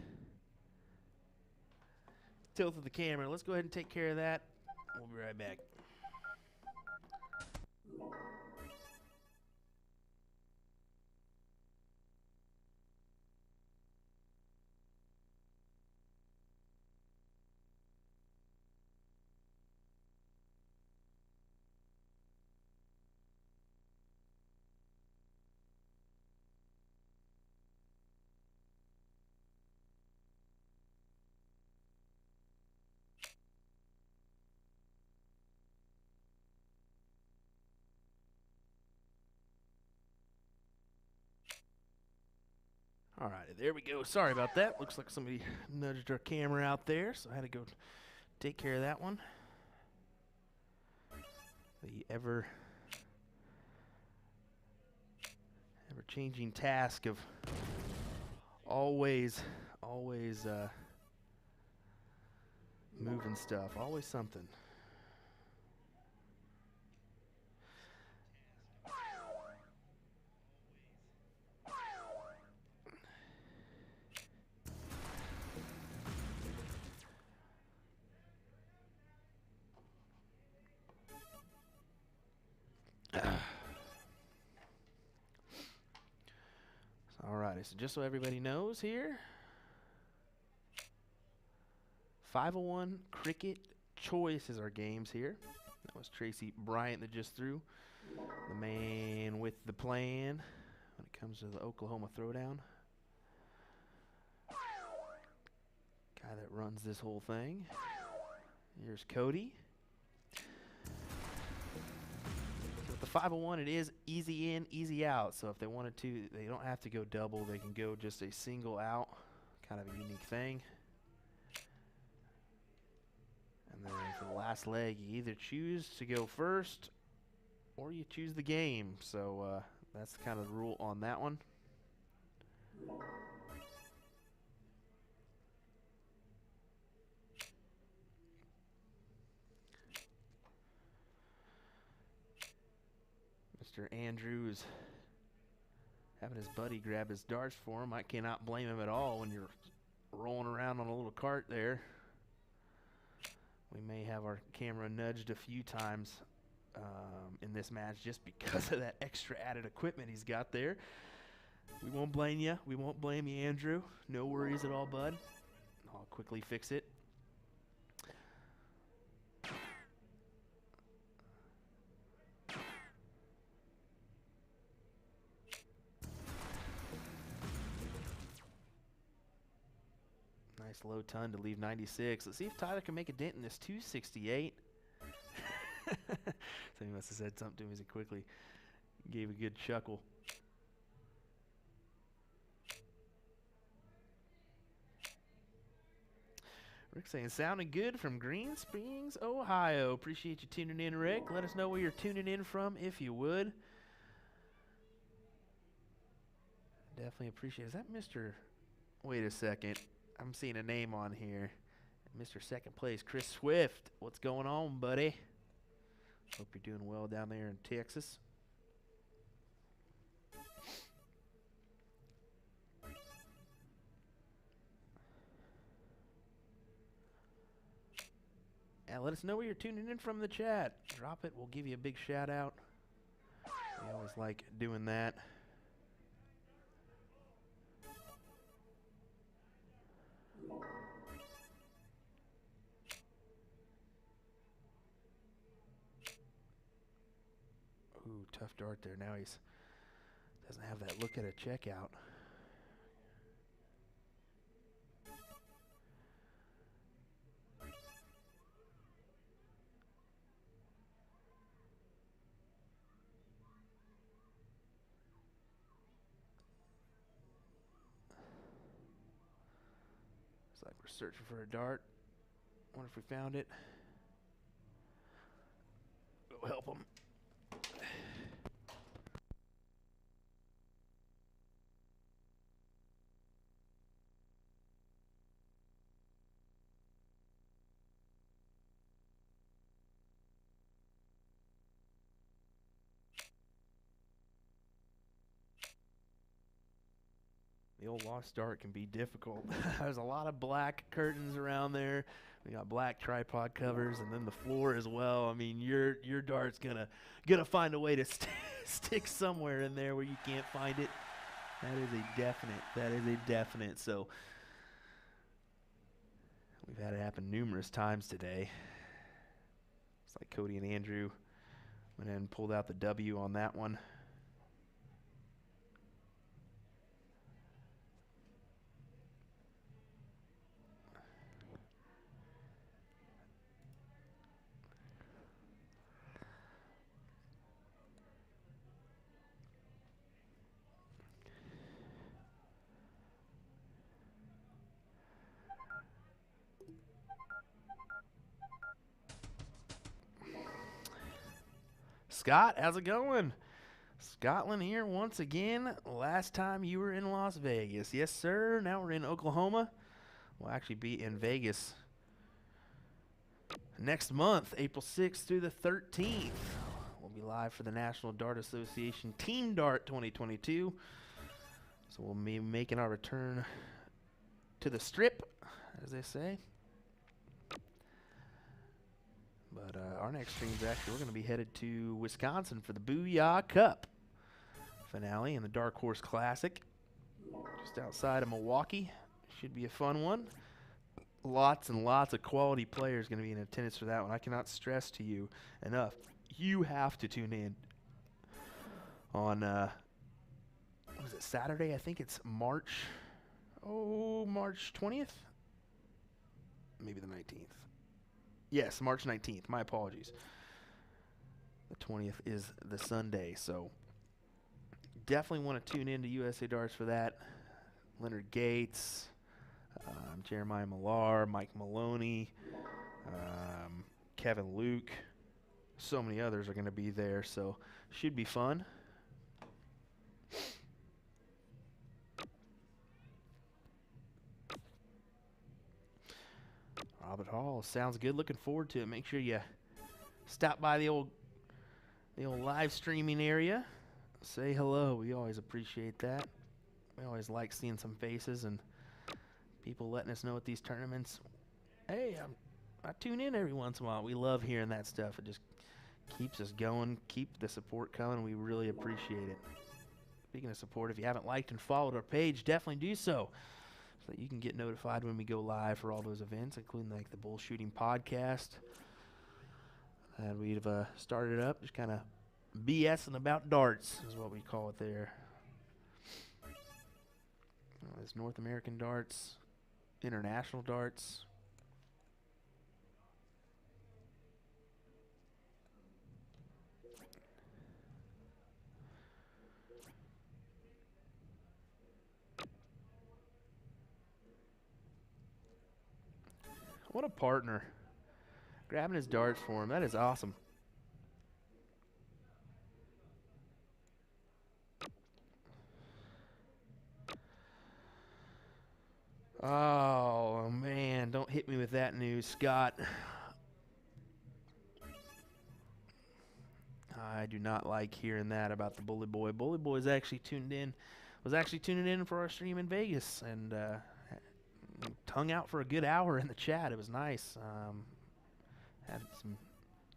tilt of the camera. Let's go ahead and take care of that. We'll be right back. All right, there we go. Sorry about that. Looks like somebody nudged our camera out there, so I had to go take care of that one. The ever-changing task of always moving stuff. Always something. Alrighty, so just so everybody knows here, 501 Cricket Choice is our games here. That was Tracy Bryant that just threw. The man with the plan when it comes to the Oklahoma Throwdown. Guy that runs this whole thing. Here's Cody. With the 501, it is easy in, easy out. So if they wanted to, they don't have to go double. They can go just a single out. Kind of a unique thing. And then for the last leg, you either choose to go first or you choose the game. So that's kind of the rule on that one. Mr. Andrews having his buddy grab his darts for him. I cannot blame him at all when you're rolling around on a little cart there. We may have our camera nudged a few times in this match just because of that extra added equipment he's got there. We won't blame you. We won't blame you, Andrew. No worries at all, bud. I'll quickly fix it. Nice low ton to leave 96. Let's see if Tyler can make a dent in this 268. So he must have said something to me as he quickly gave a good chuckle. Rick saying, sounding good from Green Springs, Ohio. Appreciate you tuning in, Rick. Let us know where you're tuning in from, if you would. Definitely appreciate it. Is that Mr. Wait a second. I'm seeing a name on here. Mr. Second Place, Chris Swift. What's going on, buddy? Hope you're doing well down there in Texas. And let us know where you're tuning in from in the chat. Drop it. We'll give you a big shout out. We always like doing that. Ooh, tough dart there. Now he's doesn't have that look at a checkout. Looks like we're searching for a dart. Wonder if we found it. Go help him. The old lost dart can be difficult. There's a lot of black curtains around there. We got black tripod covers, and then the floor as well. I mean, your dart's gonna find a way to stick somewhere in there where you can't find it. That is a definite. That is a definite. So we've had it happen numerous times today. It's like Cody and Andrew went in and pulled out the W on that one. Scott, how's it going? Scotland here once again. Last time you were in Las Vegas. Yes, sir. Now we're in Oklahoma. We'll actually be in Vegas next month, April 6th through the 13th. We'll be live for the National Dart Association Team Dart 2022. So we'll be making our return to the strip, as they say. But our next stream is actually, we're going to be headed to Wisconsin for the Booyah Cup finale in the Dark Horse Classic, just outside of Milwaukee. Should be a fun one. Lots and lots of quality players going to be in attendance for that one. I cannot stress to you enough. You have to tune in on, what is it, Saturday? I think it's March 20th? Maybe the 19th. Yes, March 19th. My apologies. The 20th is the Sunday, so definitely want to tune in to USA Darts for that. Leonard Gates, Jeremiah Millar, Mike Maloney, Kevin Luke. So many others are going to be there, so should be fun. Robert Hall, sounds good. Looking forward to it. Make sure you stop by the old live streaming area. Say hello. We always appreciate that. We always like seeing some faces and people letting us know at these tournaments. Hey, I tune in every once in a while. We love hearing that stuff. It just keeps us going. Keep the support coming. We really appreciate it. Speaking of support, if you haven't liked and followed our page, definitely do so that you can get notified when we go live for all those events, including like the Bull Shooting Podcast. And we've started up just kind of BSing about darts is what we call it there. There's North American darts, international darts. What a partner. Grabbing his darts for him. That is awesome. Oh, man. Don't hit me with that news, Scott. I do not like hearing that about the Bully Boy. Bully Boy is actually tuned in. Was actually tuning in for our stream in Vegas and hung out for a good hour in the chat. It was nice. Had some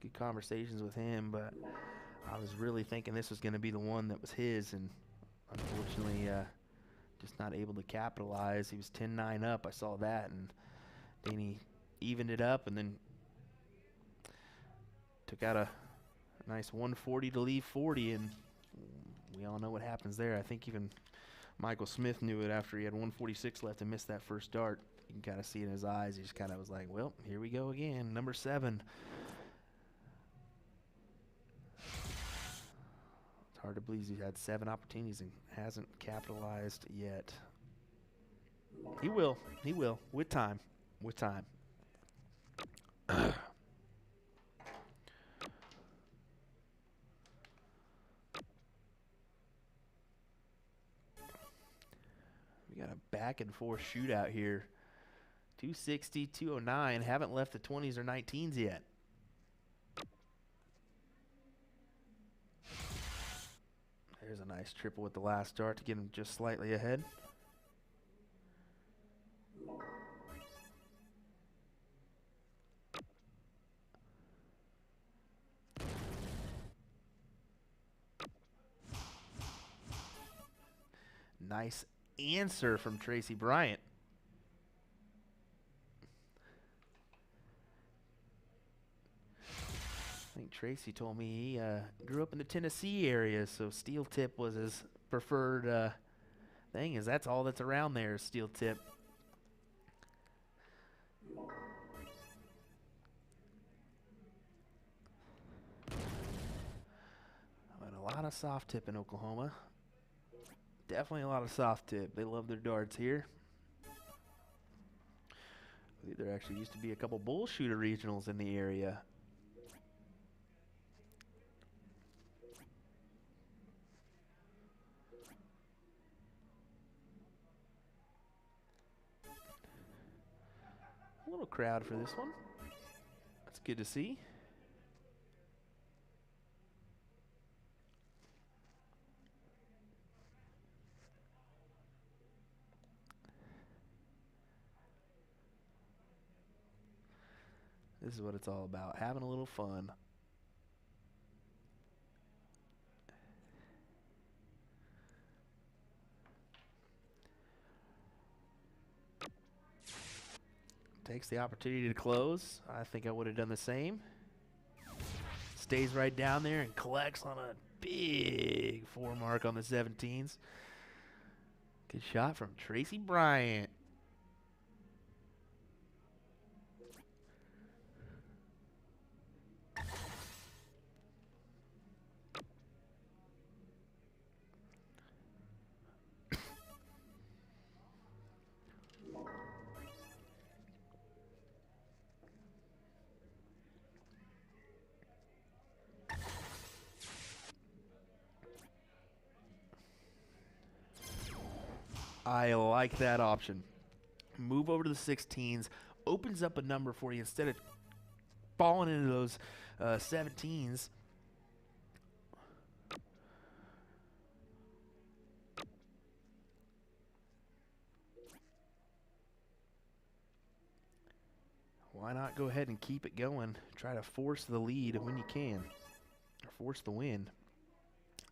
good conversations with him, but I was really thinking this was going to be the one that was his, and unfortunately just not able to capitalize. He was 10-9 up. I saw that, and then he evened it up and then took out a nice 140 to leave 40, and we all know what happens there. I think even Michael Smith knew it after he had 146 left and missed that first dart. You can kind of see it in his eyes. He just kind of was like, well, here we go again. Number 7. It's hard to believe he's had 7 opportunities and hasn't capitalized yet. He will. He will. With time. With time. We got a back and forth shootout here. 260, 209. Haven't left the 20s or 19s yet. There's a nice triple with the last dart to get him just slightly ahead. Nice answer from Tracy Bryant. I think Tracy told me he grew up in the Tennessee area, so steel tip was his preferred thing, as that's all that's around there is steel tip. But a lot of soft tip in Oklahoma. Definitely a lot of soft tip. They love their darts here. I believe there actually used to be a couple bull shooter regionals in the area. A little crowd for this one. That's good to see. This is what it's all about, having a little fun. Takes the opportunity to close. I think I would have done the same. Stays right down there and collects on a big 4 mark on the 17s. Good shot from Tracy Bryant. I like that option. Move over to the 16s, opens up a number for you instead of falling into those 17s. Why not go ahead and keep it going? Try to force the lead when you can, or force the win.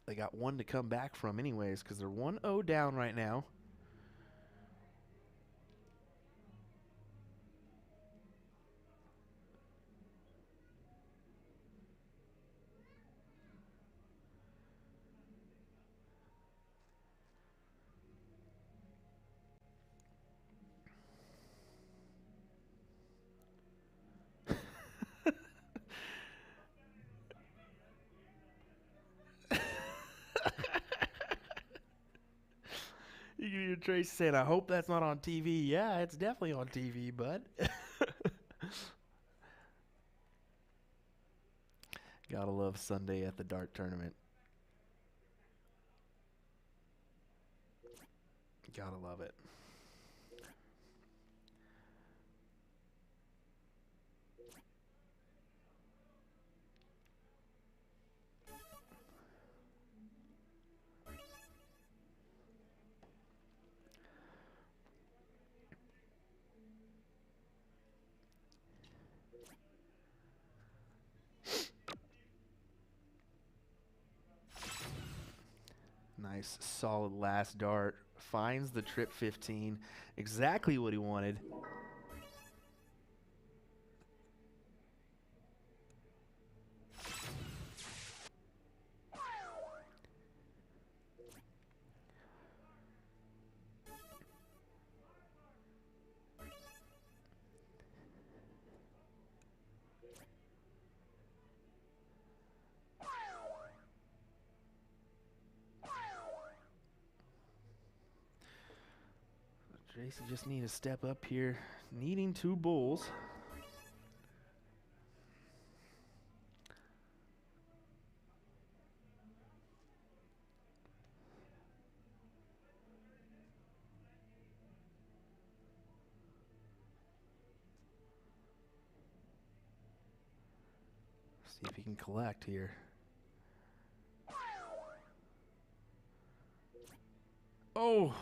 They got one to come back from anyways, because they're 1-0 down right now. You can hear Tracy saying, I hope that's not on TV. Yeah, it's definitely on TV, bud. Gotta love Sunday at the dart tournament. Gotta love it. Nice, solid last dart. Finds the trip 15. Exactly what he wanted. Tracy just need to step up here, needing 2 bulls. See if he can collect here. Oh!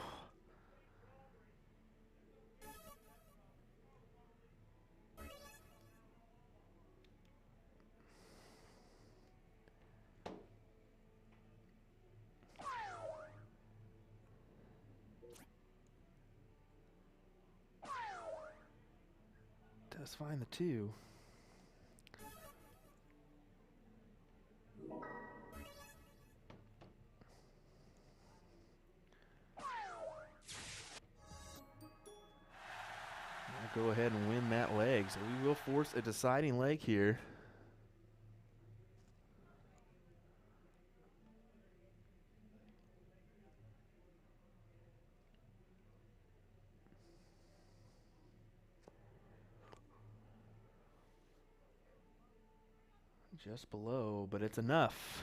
Let's find the 2. I'll go ahead and win that leg. So we will force a deciding leg here. Just below, but it's enough.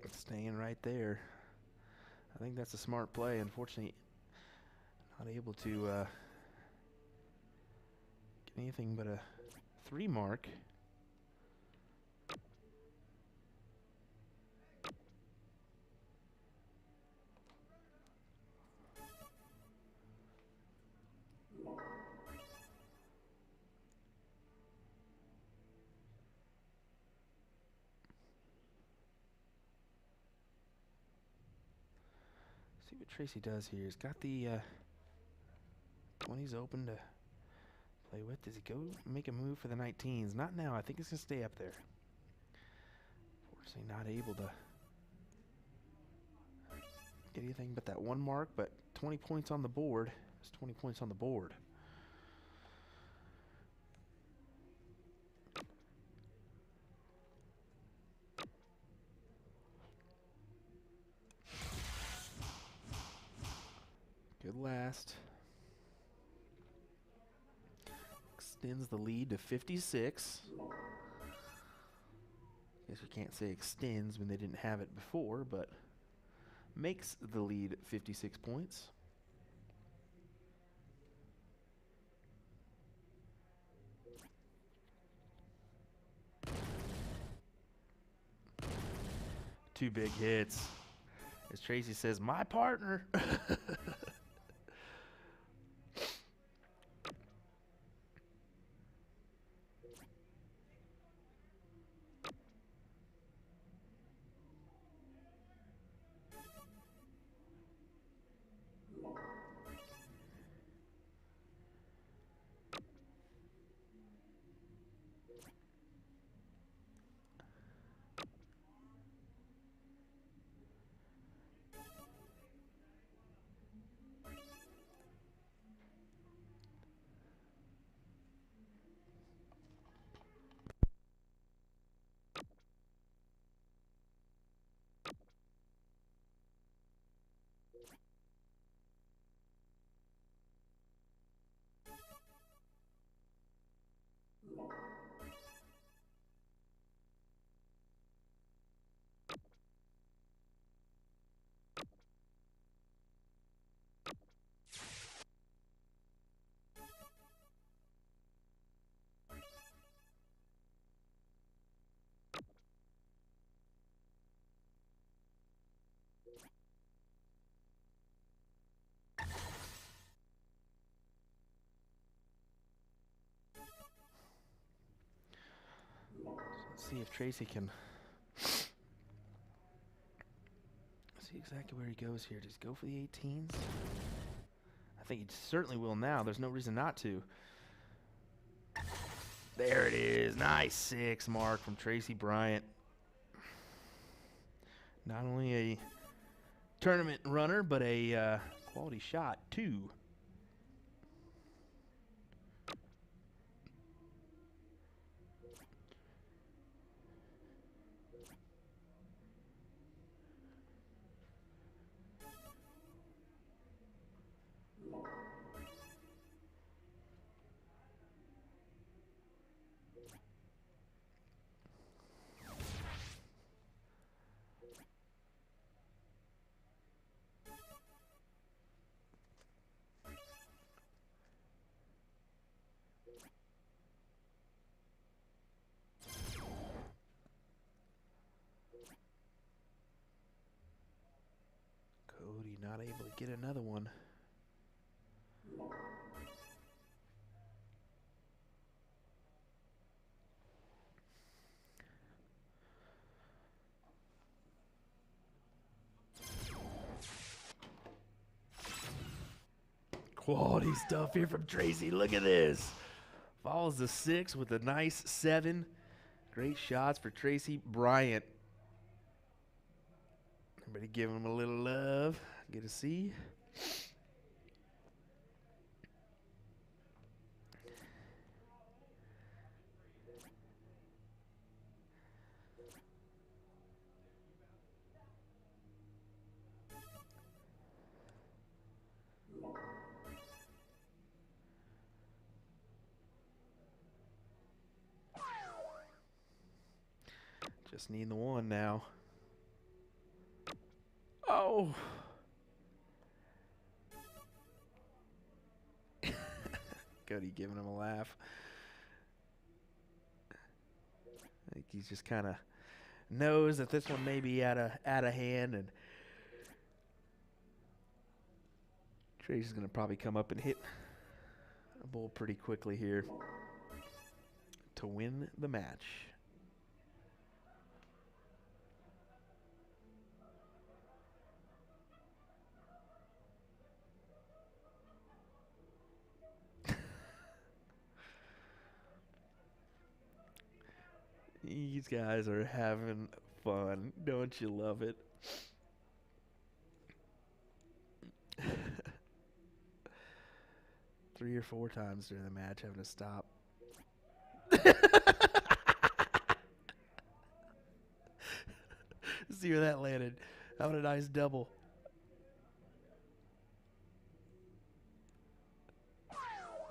It's staying right there. I think that's a smart play. Unfortunately, not able to get anything but a 3 mark. See what Tracy does here. He's got the 20s open to play with. Does he go make a move for the 19s? Not now. I think he's going to stay up there. Fortunately, not able to get anything but that 1 mark, but 20 points on the board. It's 20 points on the board. Good last. Extends the lead to 56. Guess we can't say extends when they didn't have it before, but makes the lead 56 points. Two big hits. As Tracy says, my partner. Let's see if Tracy can see exactly where he goes here. Does he go for the 18s? I think he certainly will now. There's no reason not to. There it is. Nice 6 mark from Tracy Bryant. Not only a tournament runner, but a quality shot, too. Cody not able to get another one. Quality stuff here from Tracy. Look at this. Follows the 6 with a nice 7. Great shots for Tracy Bryant. Everybody giving him a little love. Get a C. Just need the 1 now. Oh. Cody giving him a laugh. I think he's just kind of knows that this one may be out of hand, and Tracy's going to probably come up and hit a bull pretty quickly here to win the match. These guys are having fun. Don't you love it? 3 or 4 times during the match having to stop. See where that landed. That was a nice double.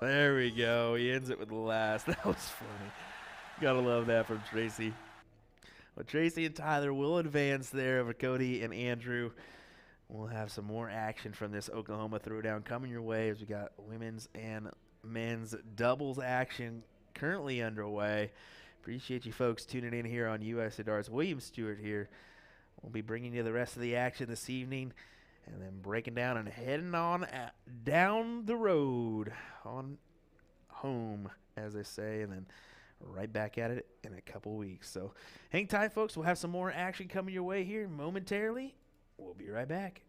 There we go. He ends it with the last. That was funny. Gotta love that from Tracy. Well, Tracy and Tyler will advance there over Cody and Andrew. We'll have some more action from this Oklahoma Throwdown coming your way as we got women's and men's doubles action currently underway. Appreciate you folks tuning in here on USA Darts. William Stuart here. We'll be bringing you the rest of the action this evening and then breaking down and heading on down the road on home, as they say, and then right back at it in a couple weeks. So hang tight, folks. We'll have some more action coming your way here momentarily. We'll be right back.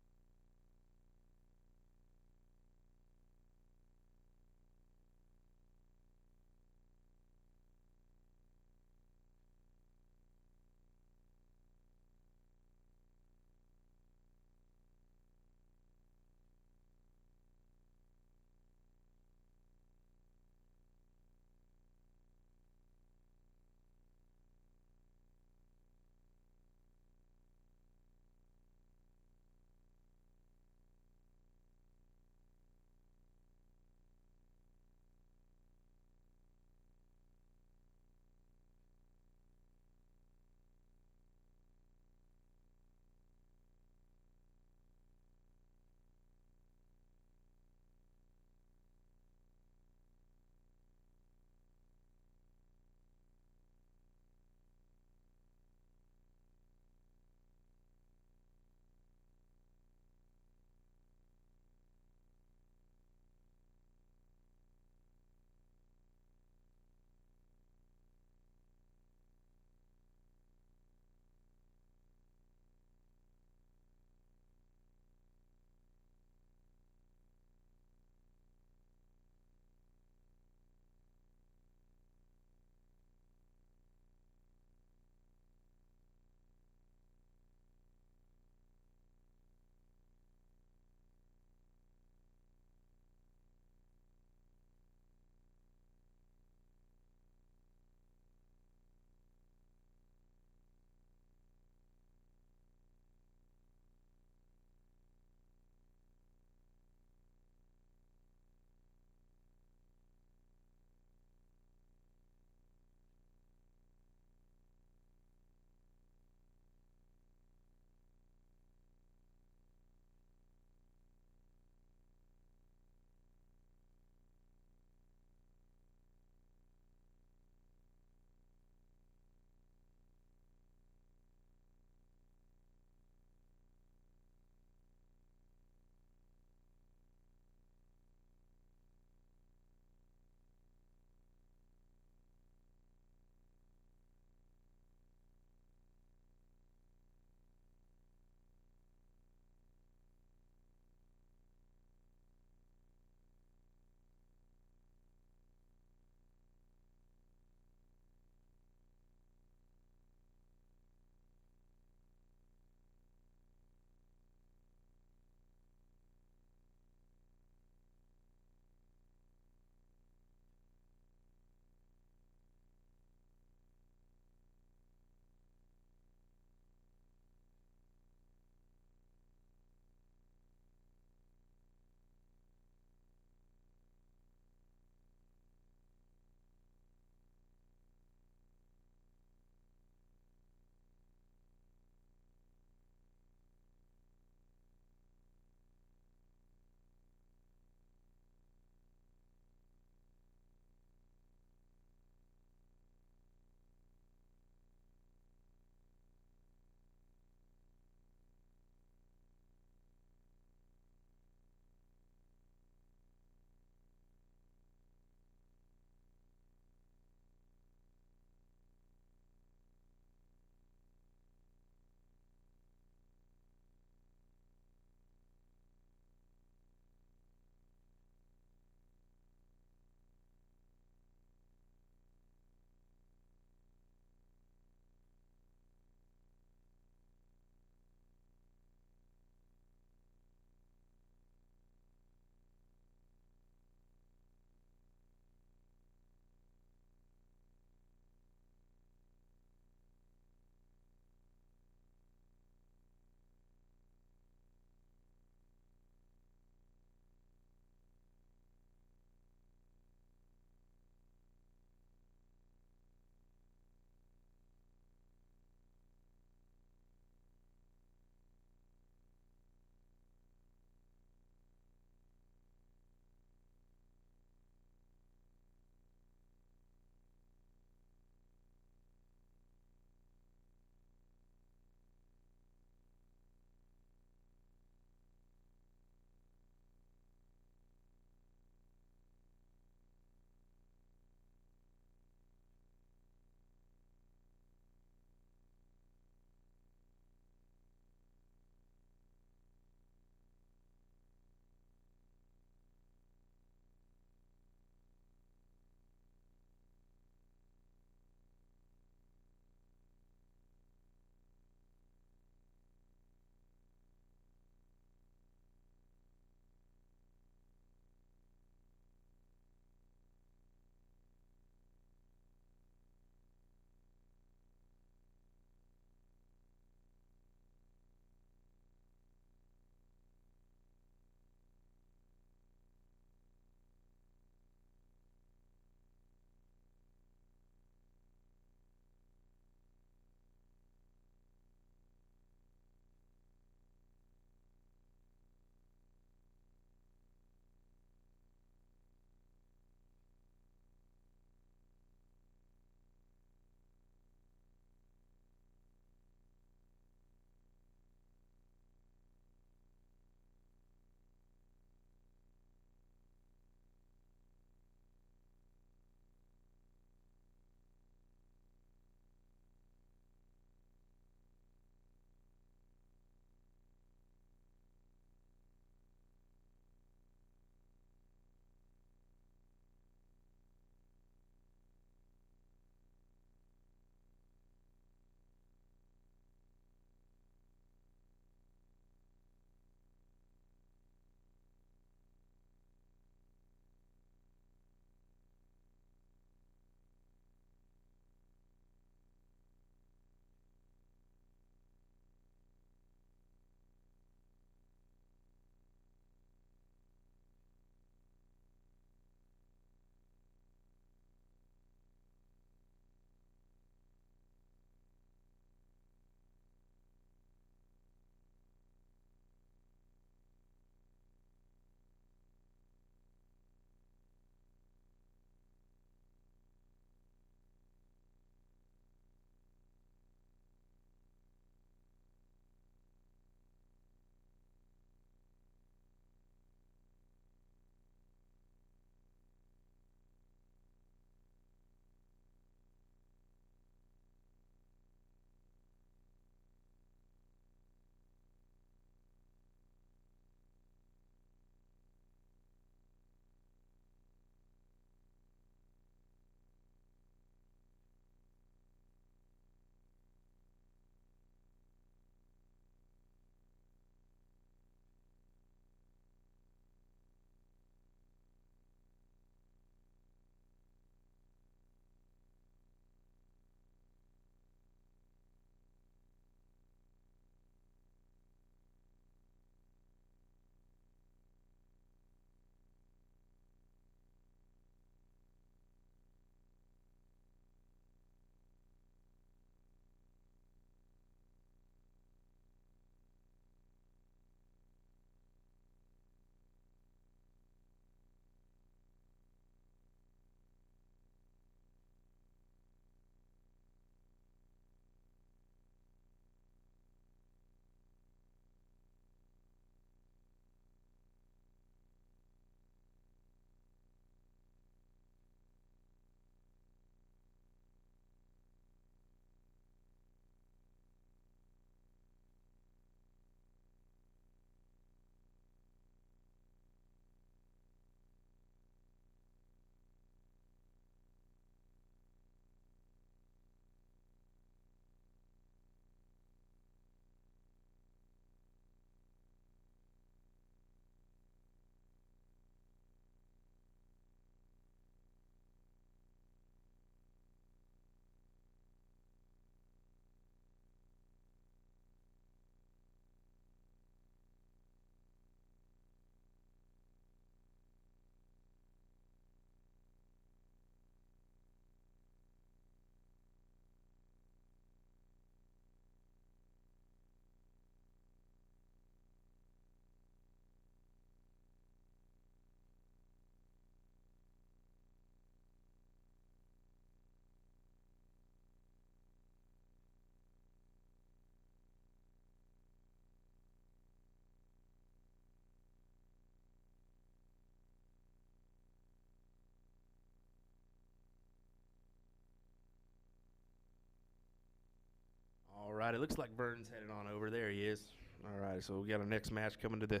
right, it looks like Vern's headed on over. There he is. All right, so we got our next match coming to the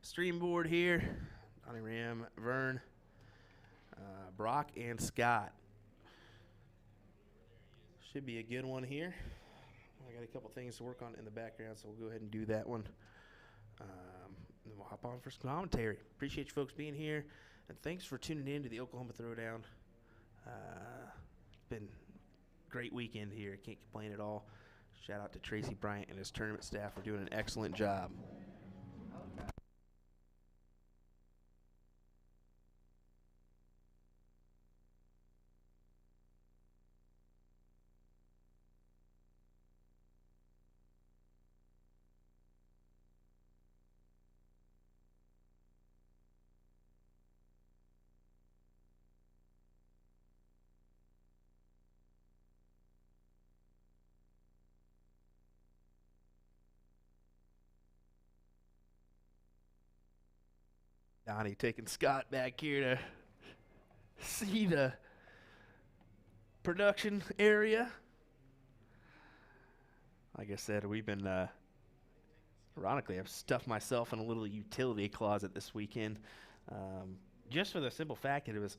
stream board here. Donnie Ram, Vern, Brock, and Scott. Should be a good one here. I got a couple things to work on in the background, so we'll go ahead and do that one. Then we'll hop on for some commentary. Appreciate you folks being here, and thanks for tuning in to the Oklahoma Throwdown. It's been a great weekend here. Can't complain at all. Shout out to Tracy Bryant and his tournament staff for doing an excellent job. Donnie taking Scott back here to see the production area. Like I said, we've been, ironically, I've stuffed myself in a little utility closet this weekend, just for the simple fact that it was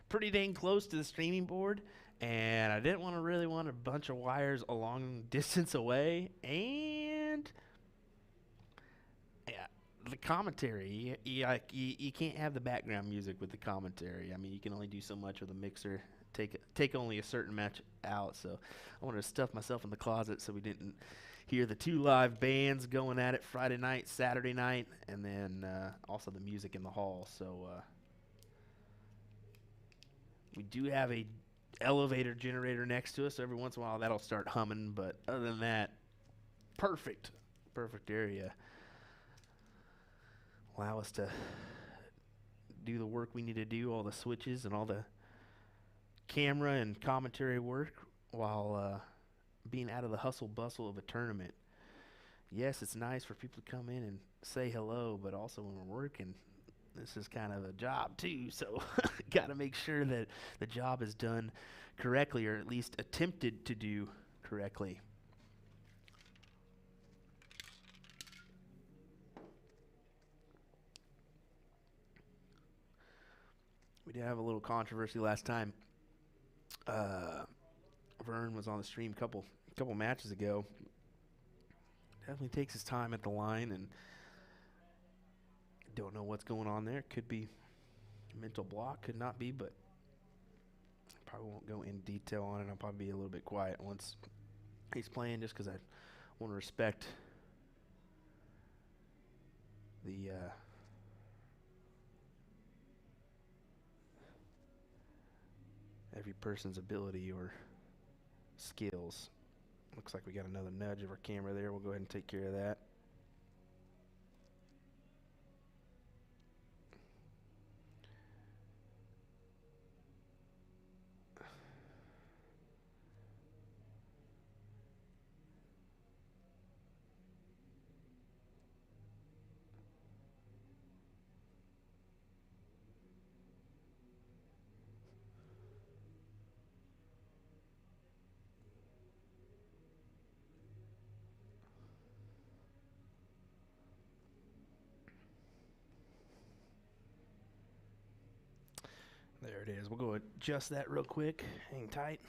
pretty dang close to the streaming board, and I didn't really want a bunch of wires a long distance away, and yeah, the commentary, you can't have the background music with the commentary. I mean, you can only do so much with a mixer. Take only a certain match out. So I wanted to stuff myself in the closet so we didn't hear the two live bands going at it Friday night, Saturday night, and then also the music in the hall. So we do have a elevator generator next to us. So every once in a while that'll start humming, but other than that, perfect area. Allow us to do the work we need to do, all the switches and all the camera and commentary work while being out of the hustle bustle of a tournament. Yes, it's nice for people to come in and say hello, but also when we're working, this is kind of a job too, so got to make sure that the job is done correctly, or at least attempted to do correctly. We did have a little controversy last time. Vern was on the stream a couple matches ago. Definitely takes his time at the line, and don't know what's going on there. Could be mental block, could not be, but probably won't go in detail on it. I'll probably be a little bit quiet once he's playing, just because I want to respect the every person's ability or skills. Looks like we got another nudge of our camera there. We'll go ahead and take care of that. There it is. We'll go adjust that real quick. Hang tight.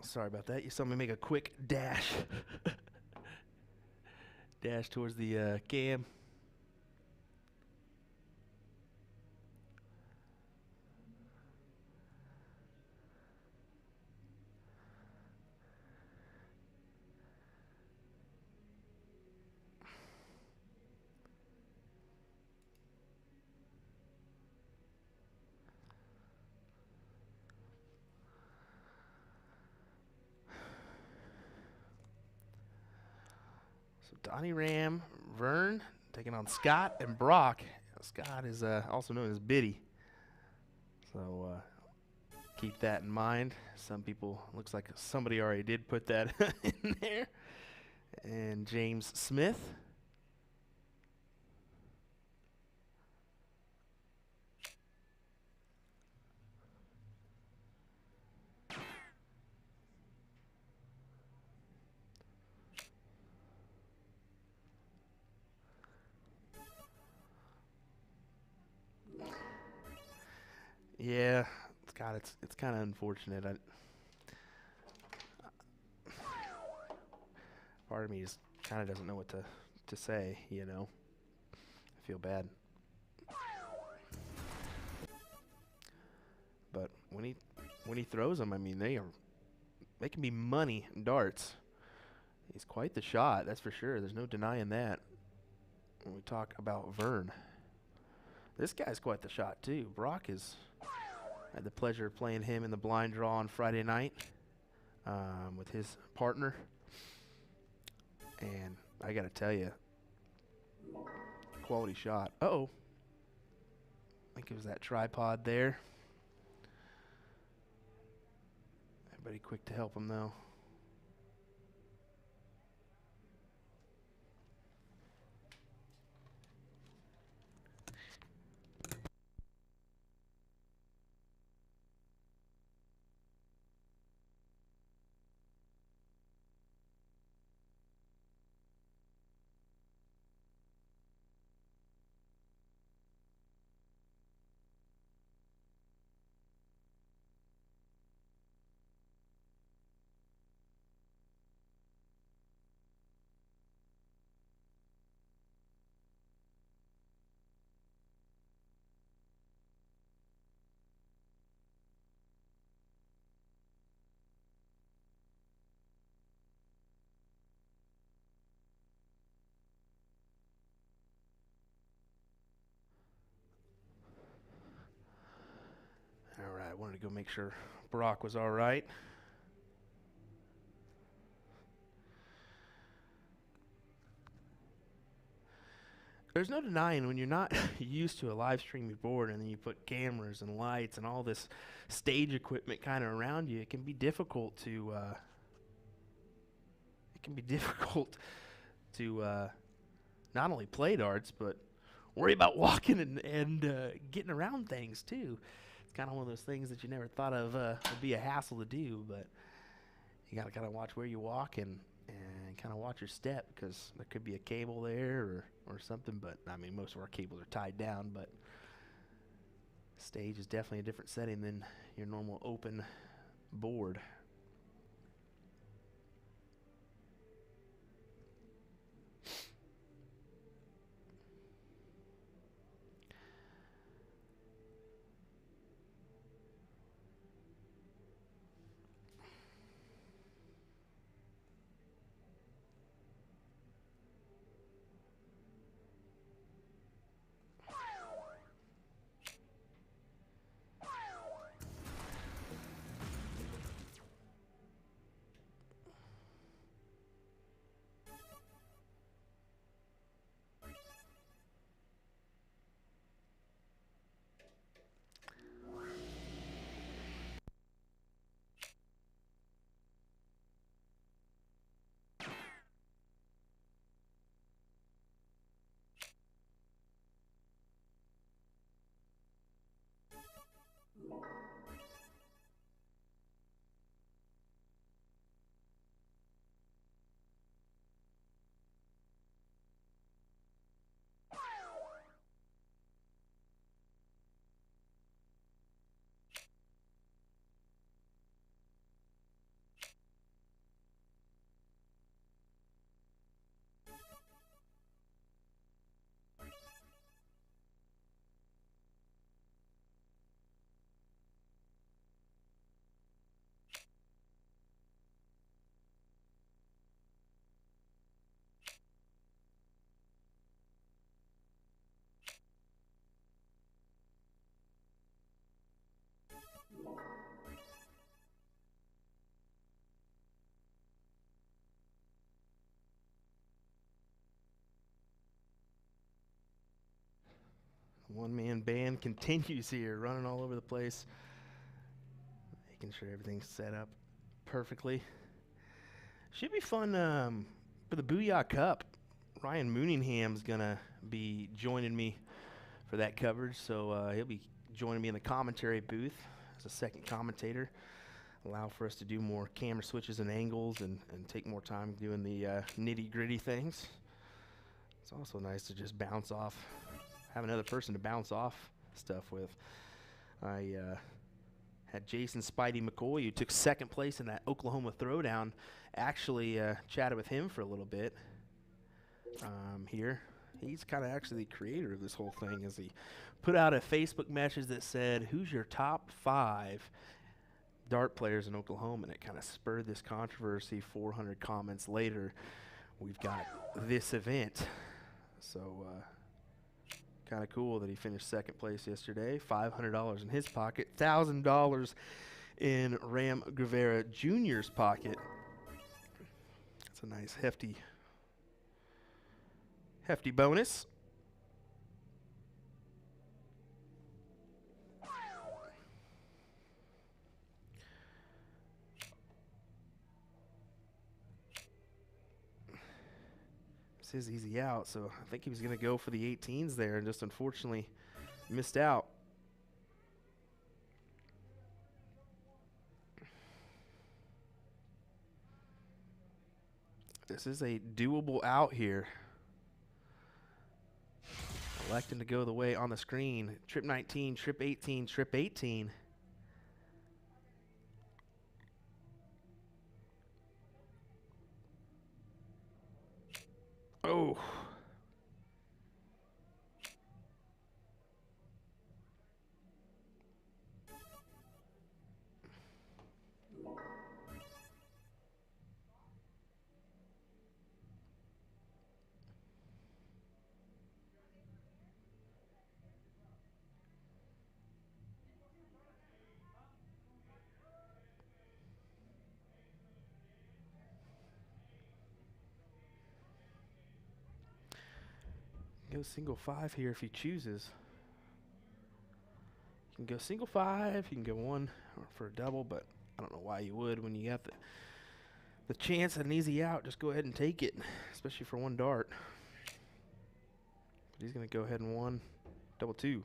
Sorry about that. You saw me make a quick dash. Dash towards the cam. So Donnie Ram, Vern taking on Scott and Brock. Scott is also known as Biddy. So keep that in mind. Some people, looks like somebody already did put that in there. And James Smith. Yeah, God, it's kind of unfortunate. Part of me just kind of doesn't know what to say. You know, I feel bad. But when he throws them, I mean they can be money darts. He's quite the shot, that's for sure. There's no denying that. When we talk about Vern, this guy's quite the shot too. Brock is. I had the pleasure of playing him in the blind draw on Friday night with his partner. And I got to tell you, quality shot. Uh-oh. I think it was that tripod there. Everybody quick to help him, though. All right, I wanted to go make sure Brock was all right. There's no denying when you're not used to a live streaming board and then you put cameras and lights and all this stage equipment kind of around you, it can be difficult to not only play darts but worry about walking and getting around things too. It's kind of one of those things that you never thought of would be a hassle to do, but you got to kind of watch where you walk and kind of watch your step because there could be a cable there or something. But I mean, most of our cables are tied down, but stage is definitely a different setting than your normal open board. One-man band continues here, running all over the place, making sure everything's set up perfectly. Should be fun for the Booyah Cup. Ryan Mooningham's going to be joining me for that coverage, so he'll be joining me in the commentary booth as a second commentator. Allow for us to do more camera switches and angles and take more time doing the nitty-gritty things. It's also nice to just bounce off, have another person to bounce off stuff with. I had Jason Spidey McCoy, who took second place in that Oklahoma Throwdown. Actually chatted with him for a little bit here. He's kind of actually the creator of this whole thing, as he put out a Facebook message that said, "Who's your top 5 dart players in Oklahoma?" And it kind of spurred this controversy. 400 comments later, we've got this event. So kind of cool that he finished second place yesterday. $500 in his pocket, $1,000 in Ram Guevara Jr.'s pocket. That's a nice hefty bonus. This is easy out, so I think he was going to go for the 18s there and just unfortunately missed out. This is a doable out here. Electing to go the way on the screen. Trip 19, trip 18, trip 18. Oh. Go single 5 here if he chooses. You can go single 5, you can go 1 for a double, but I don't know why you would when you got the chance at an easy out. Just go ahead and take it, especially for 1 dart. But he's going to go ahead and 1, double 2.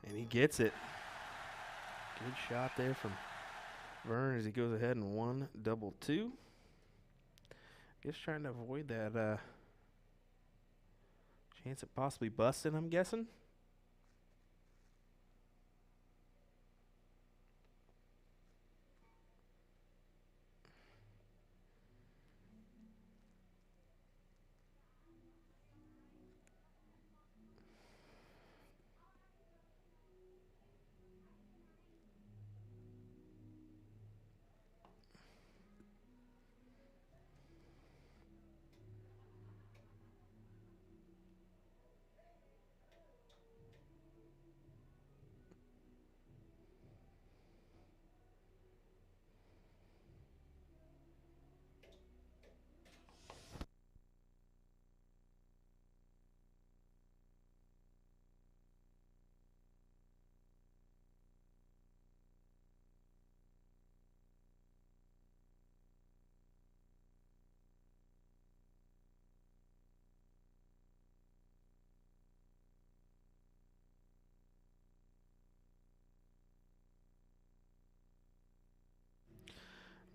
And he gets it. Good shot there from Vern as he goes ahead and 1, double 2. Just trying to avoid that chance of possibly busting, I'm guessing.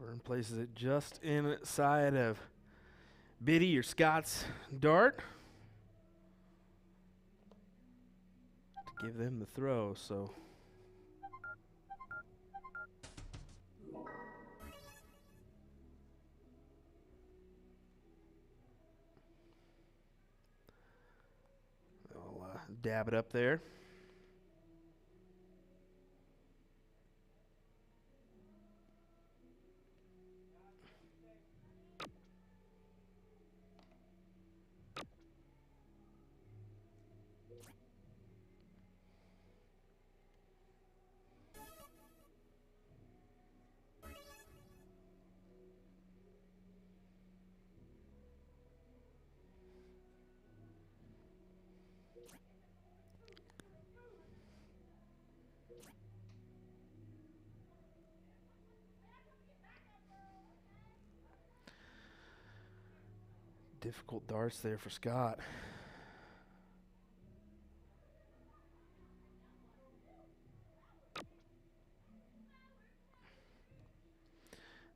Vern places it just inside of Biddy or Scott's dart to give them the throw. So they'll dab it up there. Difficult darts there for Scott.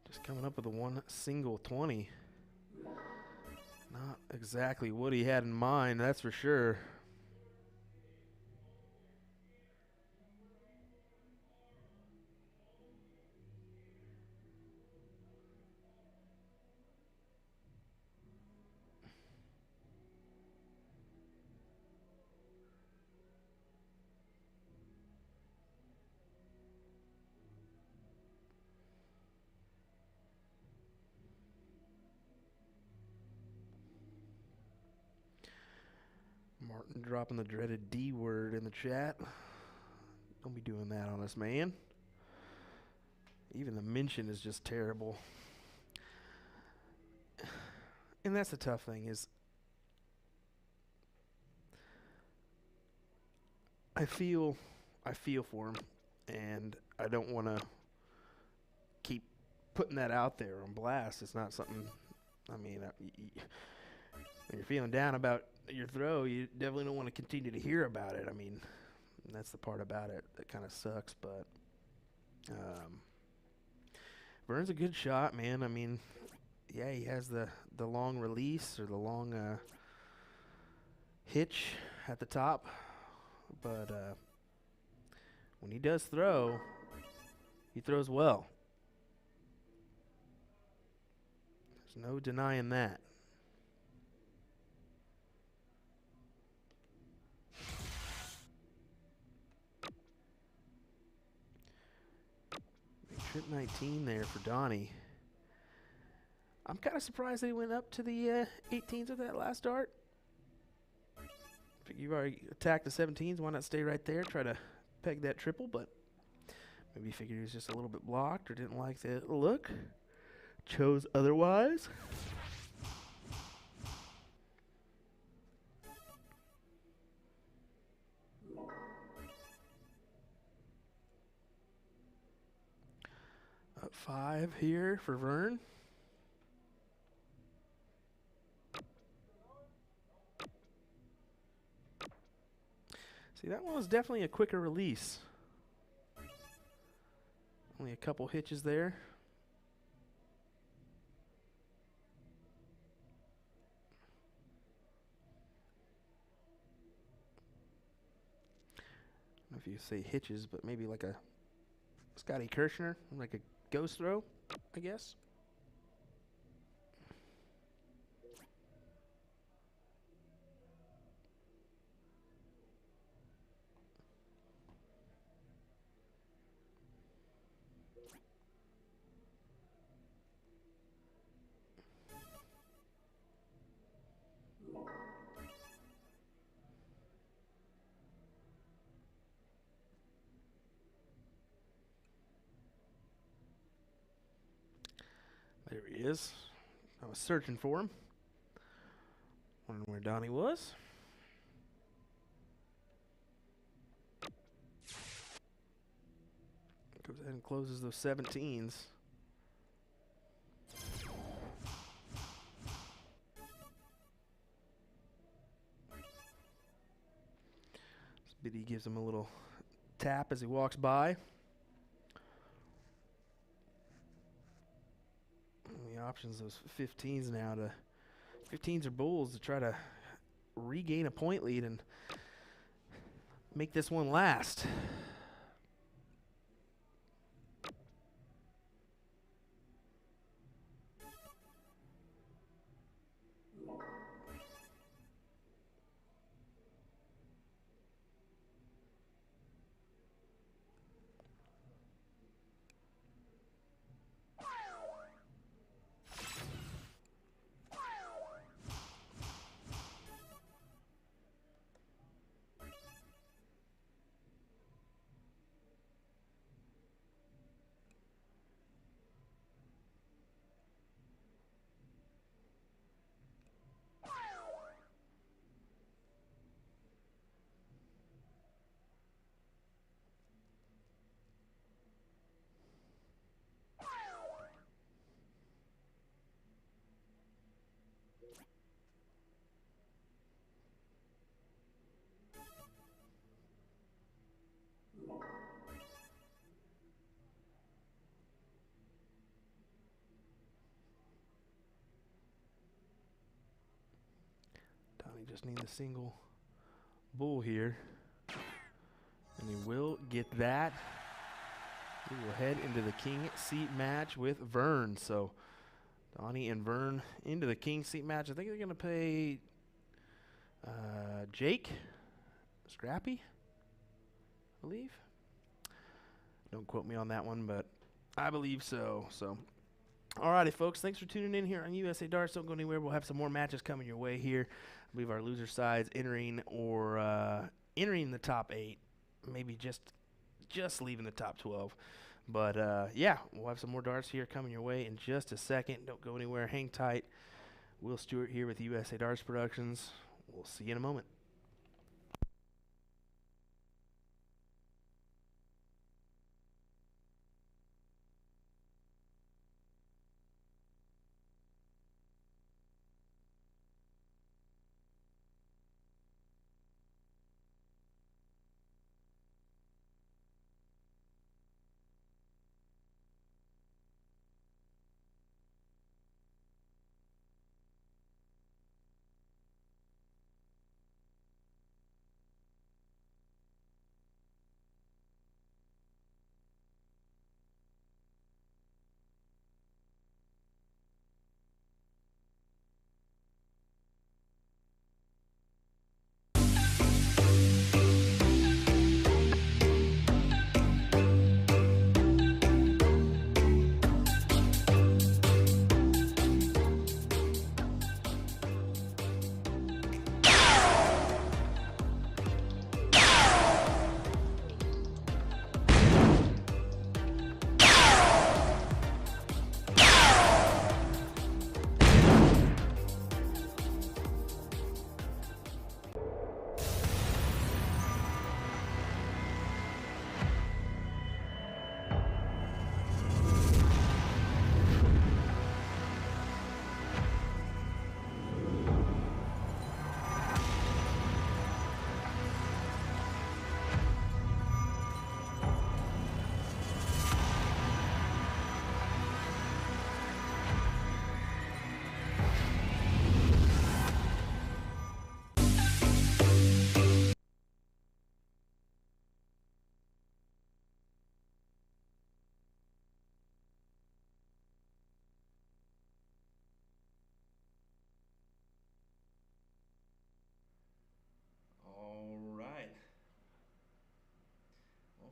Just coming up with a one single 20. Not exactly what he had in mind, that's for sure. Martin dropping the dreaded D word in the chat. Don't be doing that on us, man. Even the mention is just terrible. And that's the tough thing is I feel for him, and I don't want to keep putting that out there on blast. It's not something, I mean, when you're feeling down about your throw, you definitely don't want to continue to hear about it. I mean, that's the part about it that kind of sucks, but Vern's a good shot, man. I mean, yeah, he has the long release or the long hitch at the top, but when he does throw, he throws well. There's no denying that. Trip 19 there for Donnie. I'm kind of surprised they went up to the 18s with that last dart. You've already attacked the 17s. Why not stay right there? Try to peg that triple, but maybe figured he was just a little bit blocked or didn't like the look. Chose otherwise. Up 5 here for Vern. See, that one was definitely a quicker release. Only a couple hitches there. I don't know if you say hitches, but maybe like a Scotty Kirshner, like a ghost throw, I guess. There he is. I was searching for him. Wondering where Donnie was. Goes ahead and closes those 17s. Biddy gives him a little tap as he walks by. The options, those 15s now to 15s are bulls to try to regain a point lead and make this one last. Just need the single bull here. And he will get that. We will head into the king seat match with Vern. So Donnie and Vern into the king seat match. I think they're going to play Jake Scrappy, I believe. Don't quote me on that one, but I believe so. So, alrighty, folks. Thanks for tuning in here on USA Darts. Don't go anywhere. We'll have some more matches coming your way here. I believe our loser sides entering the top 8, maybe just leaving the top 12. But yeah, we'll have some more darts here coming your way in just a second. Don't go anywhere. Hang tight. Will Stuart here with USA Darts Productions. We'll see you in a moment.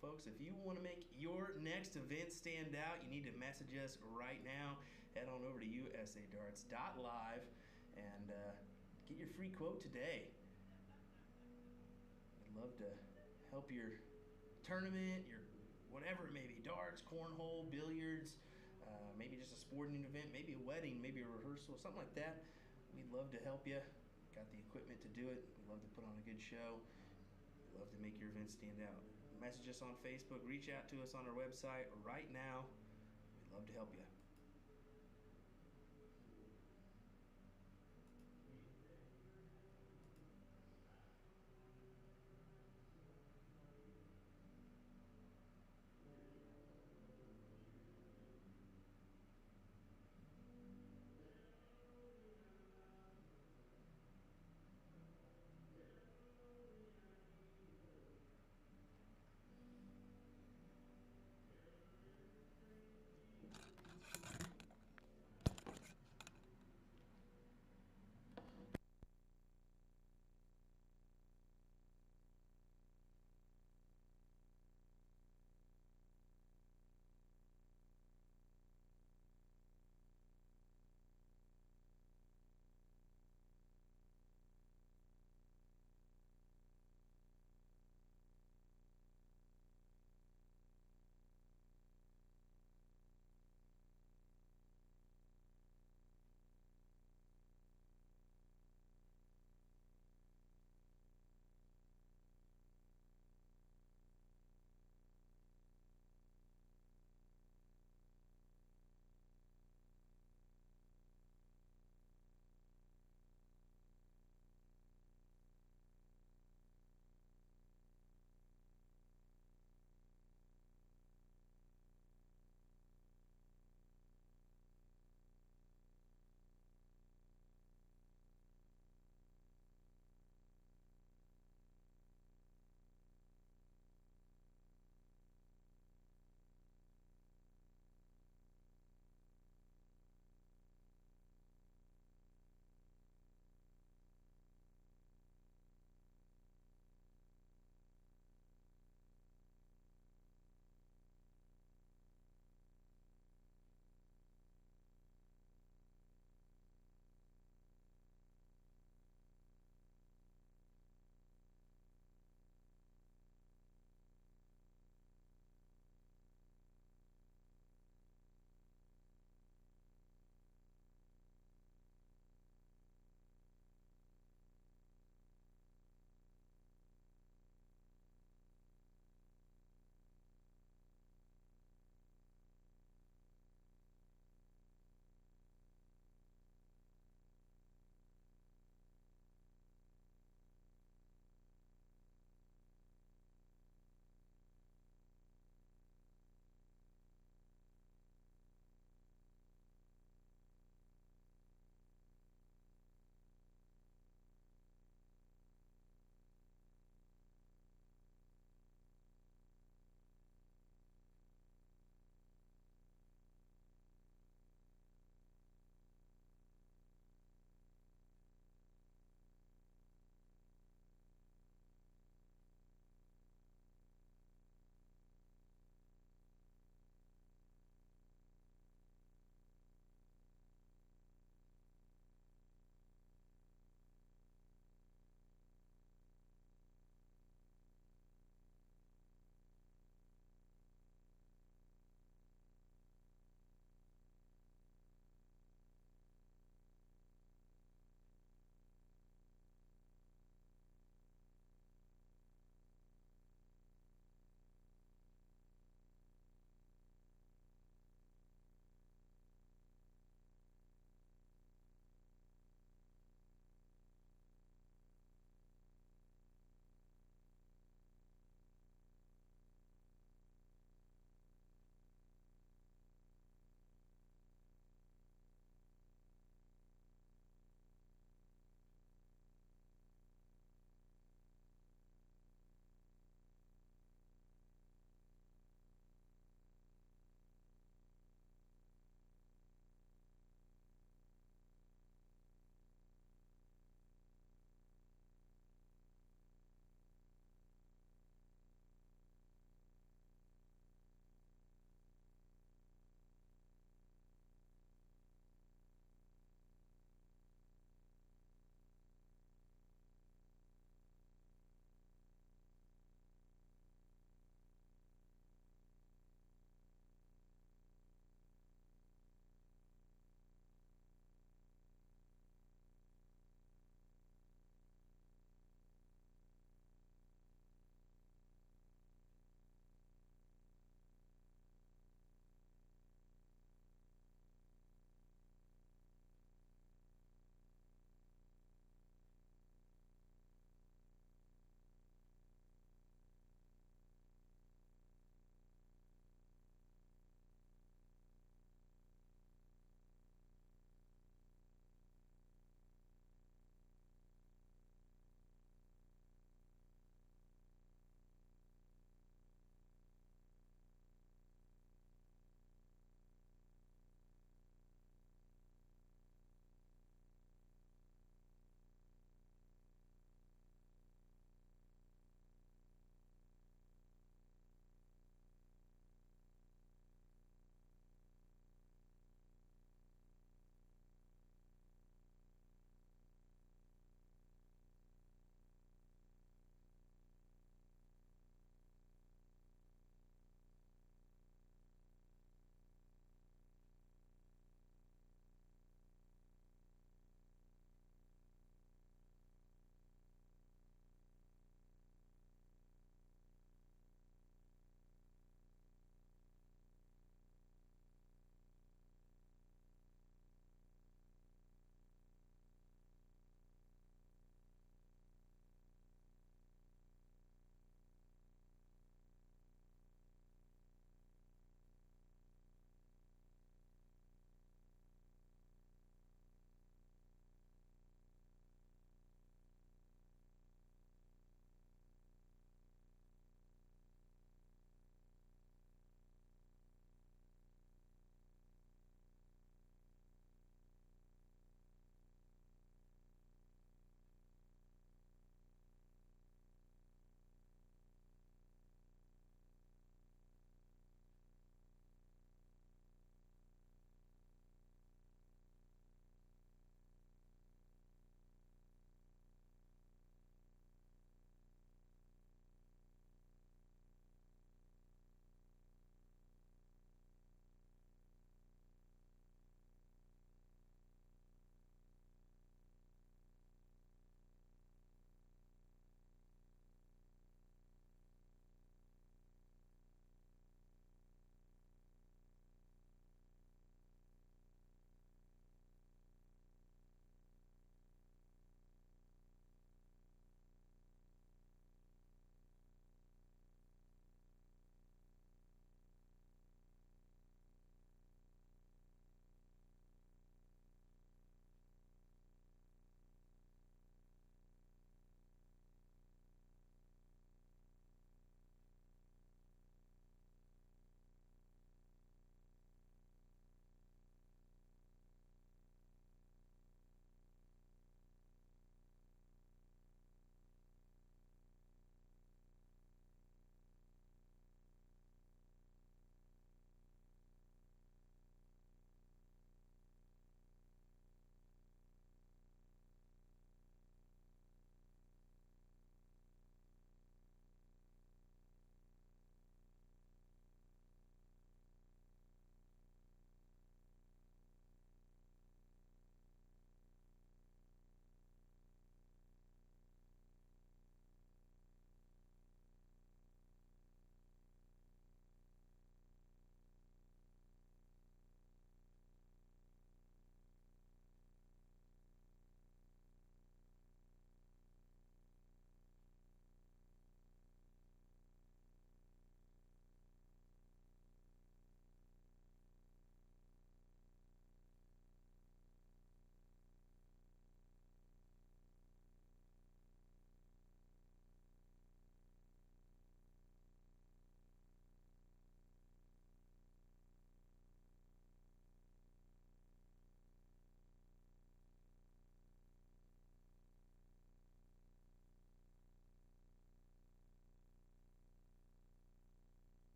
Folks, if you want to make your next event stand out, you need to message us right now. Head on over to usadarts.live and get your free quote today. I'd love to help your tournament, your whatever it may be, darts, cornhole, billiards, maybe just a sporting event, maybe a wedding, maybe a rehearsal, something like that. We'd love to help you. Got the equipment to do it. We'd love to put on a good show. We'd love to make your event stand out. Message us on Facebook, reach out to us on our website right now. We'd love to help you.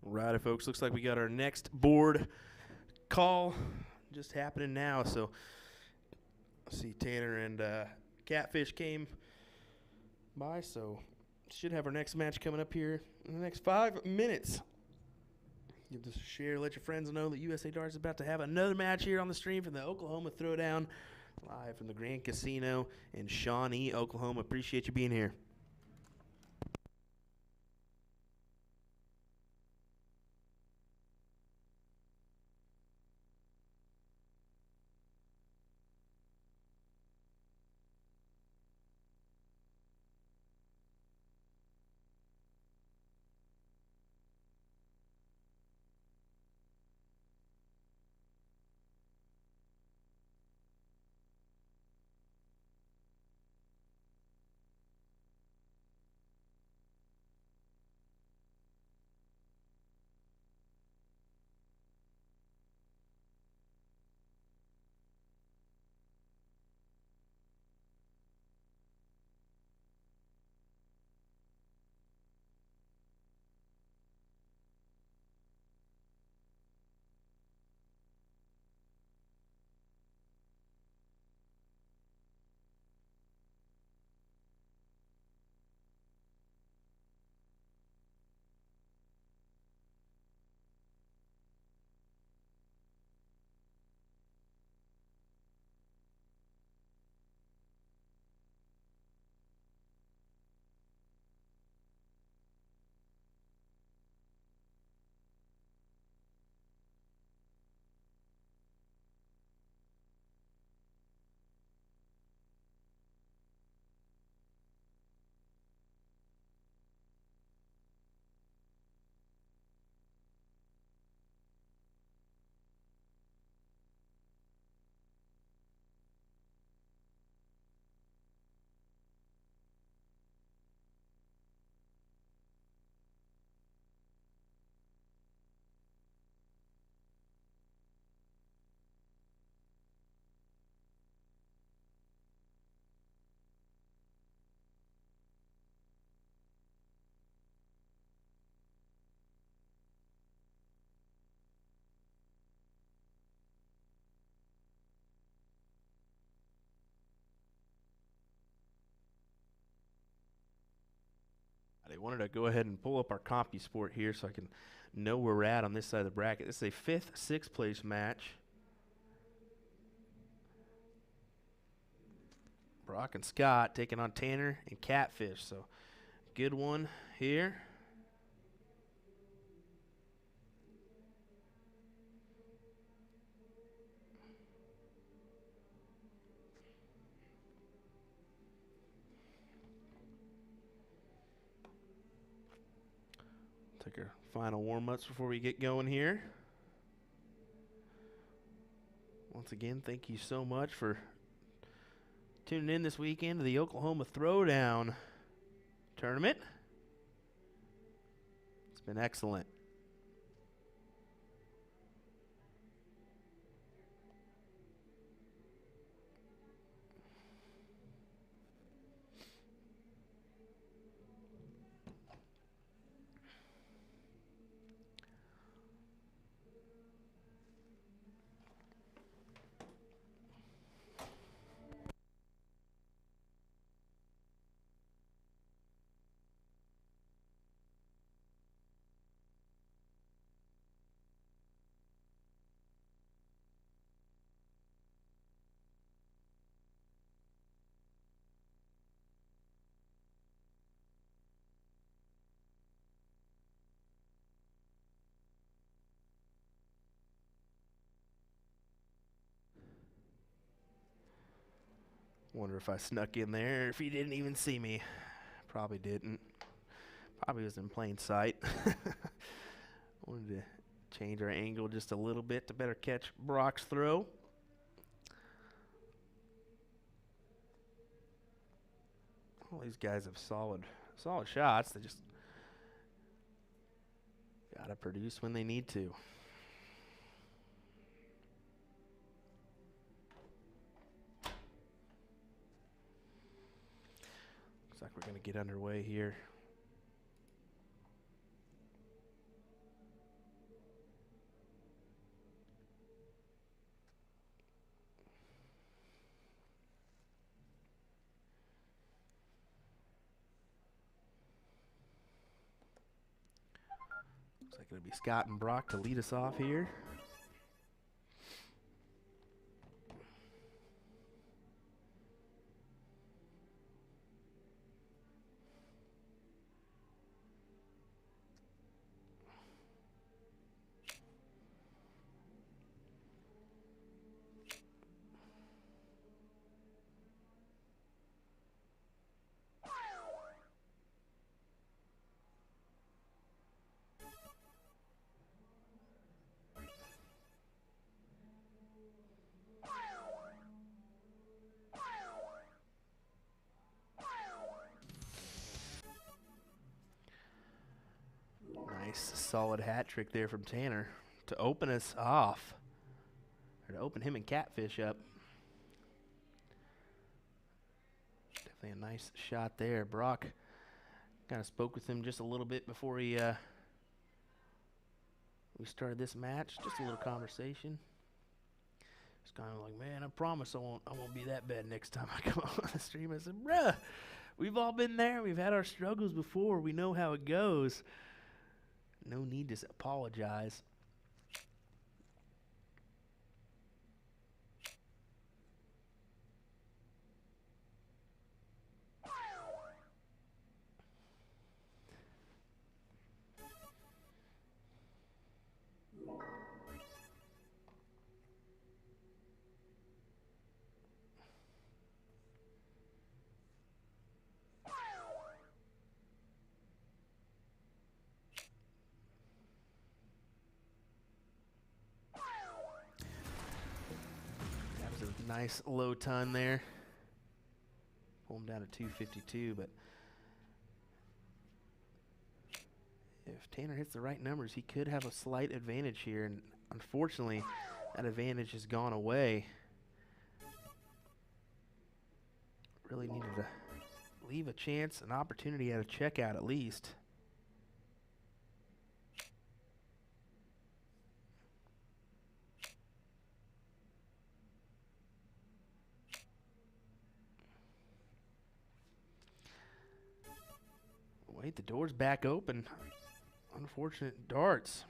Righty, folks. Looks like we got our next board call just happening now. So, see, Tanner and Catfish came by, so should have our next match coming up here in the next 5 minutes. Give this a share. Let your friends know that USA Darts is about to have another match here on the stream from the Oklahoma Throwdown, live from the Grand Casino in Shawnee, Oklahoma. Appreciate you being here. I wanted to go ahead and pull up our CompuSport here so I can know where we're at on this side of the bracket. This is a 5th, 6th place match. Brock and Scott taking on Tanner and Catfish. So, good one here. Take our final warm-ups before we get going here. Once again, thank you so much for tuning in this weekend to the Oklahoma Throwdown tournament. It's been excellent. Wonder if I snuck in there, if you didn't even see me. Probably didn't. Probably was in plain sight. Wanted to change our angle just a little bit to better catch Brock's throw. All these guys have solid shots. They just gotta produce when they need to. Looks like we're gonna get underway here. Looks like it'll be Scott and Brock to lead us off here. Nice solid hat trick there from Tanner to open us off, or to open him and Catfish up. Definitely a nice shot there. Brock kind of spoke with him just a little bit before we started this match. Just a little conversation. It's kind of like, man, I promise I won't be that bad next time I come on the stream. I said, bruh, we've all been there. We've had our struggles before. We know how it goes. No need to apologize. Nice low ton there. Pull him down to 252, but if Tanner hits the right numbers, he could have a slight advantage here, and unfortunately, that advantage has gone away. Really needed to leave a chance, an opportunity at a checkout at least. Wait, the door's back open. Unfortunate darts.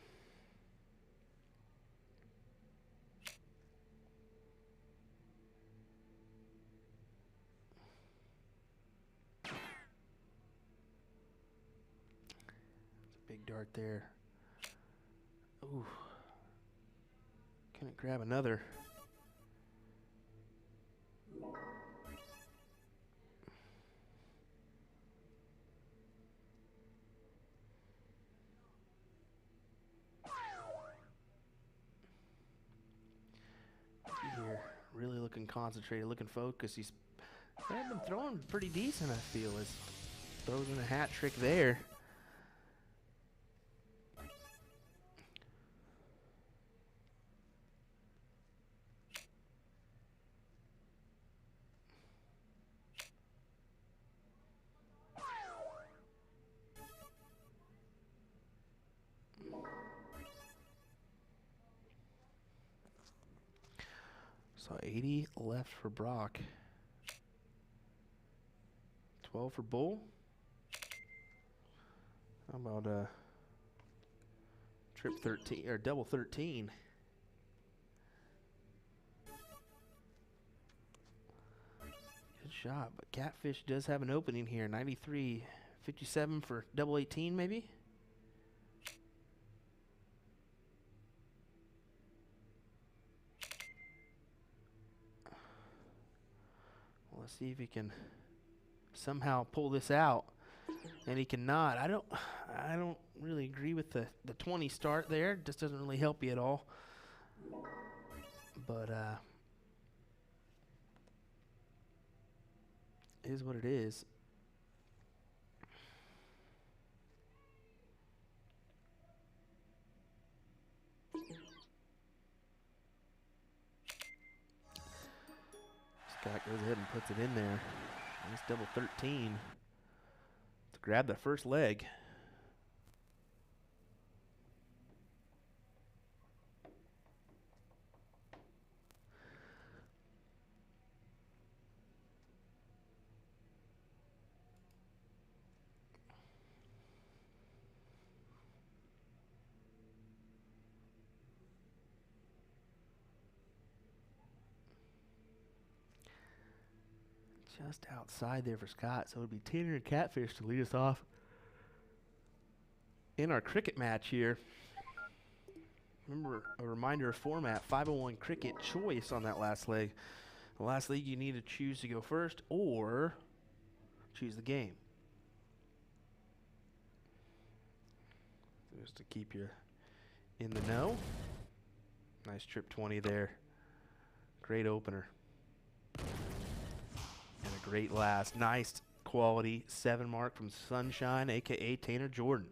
It's a big dart there. Ooh. Couldn't grab another. Really looking concentrated, looking focused. He's been throwing pretty decent, I feel. As throws in a hat trick there. So 80 left for Brock. 12 for Bull. How about trip 13 or double 13? Good shot, but Catfish does have an opening here. 93, 57 for double 18 maybe. Let's see if he can somehow pull this out, and he cannot. I don't really agree with the 20 start there. It just doesn't really help you at all. But it is what it is. Scott goes ahead and puts it in there. Nice double 13 to grab the first leg. just outside there for Scott. So it would be Tanner and Catfish to lead us off in our cricket match here. Remember, a reminder of format, 501 cricket choice on that last leg. The last league, you need to choose to go first or choose the game. Just to keep you in the know. Nice trip 20 there. Great opener. And a great last. Nice quality 7 mark from Sunshine, a.k.a. Tanner Jordan.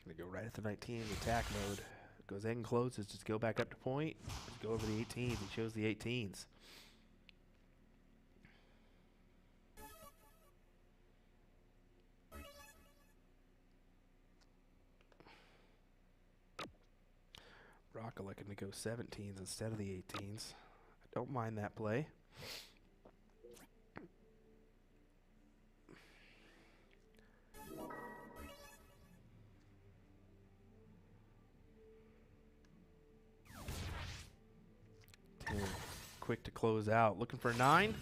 Gonna go right at the 19 in attack mode. Goes in, closes, just go back up to point. Just go over the 18s. He shows the 18s. Rock looking to go 17s instead of the 18s. I don't mind that play. Quick to close out. Looking for a 9.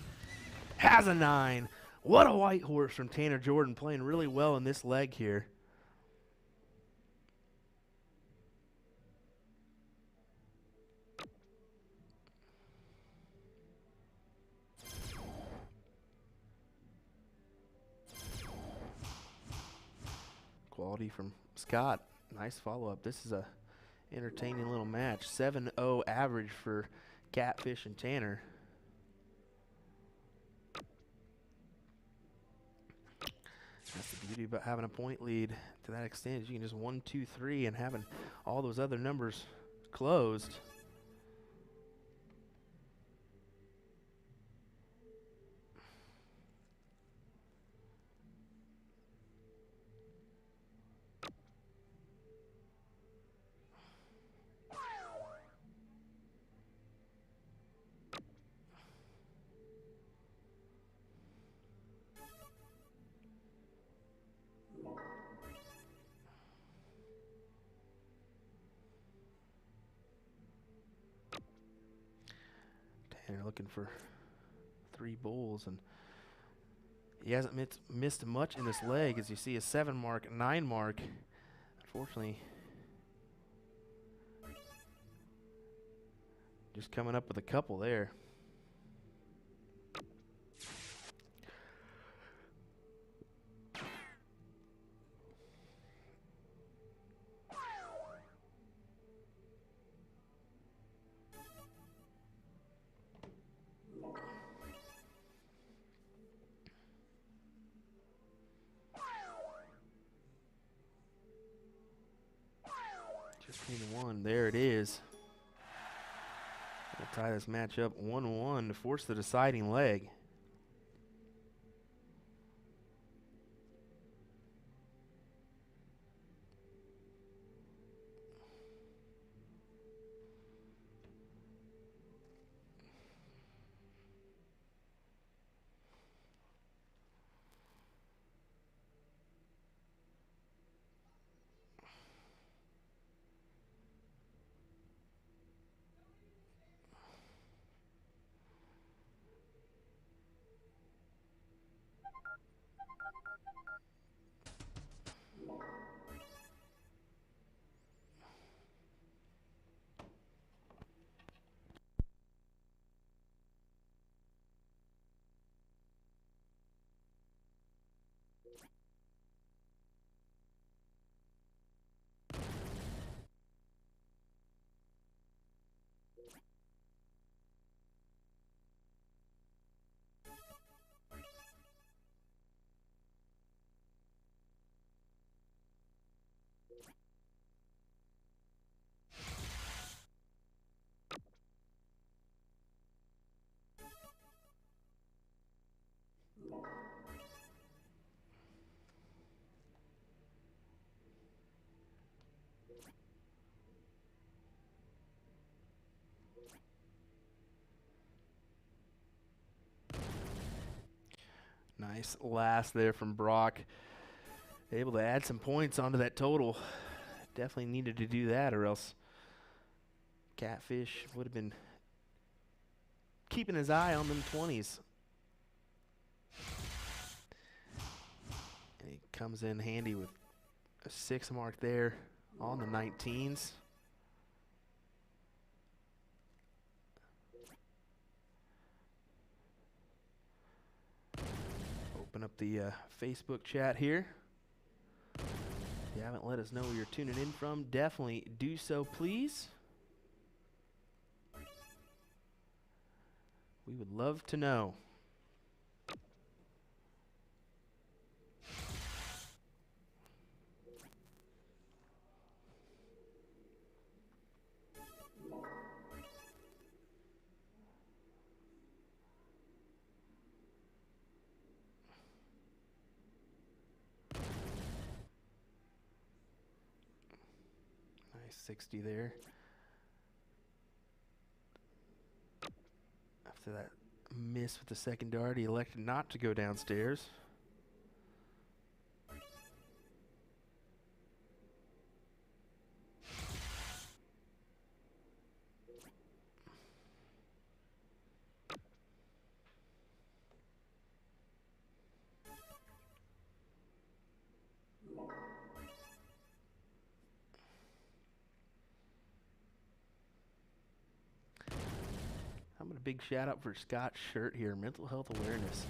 Has a 9. What a white horse from Tanner Jordan, playing really well in this leg here. Quality from Scott. Nice follow-up. This is a entertaining little match. 7-0 average for Catfish and Tanner. That's the beauty about having a point lead to that extent. Is you can just 1, 2, 3 and having all those other numbers closed. Tanner looking for 3 bulls, and he hasn't missed much in this leg. As you see, a 7 mark, 9 mark. Unfortunately, just coming up with a couple there. Just need 1. There it is. We'll tie this match up 1-1 to force the deciding leg. Nice last there from Brock. Able to add some points onto that total. Definitely needed to do that, or else Catfish would have been keeping his eye on them 20s. And he comes in handy with a 6 mark there on the 19s. Open up the Facebook chat here. If you haven't let us know where you're tuning in from, definitely do so, please. We would love to know. Nice 60 there. After that miss with the second dart, he elected not to go downstairs. I'm going to big shout out for Scott's shirt here, mental health awareness.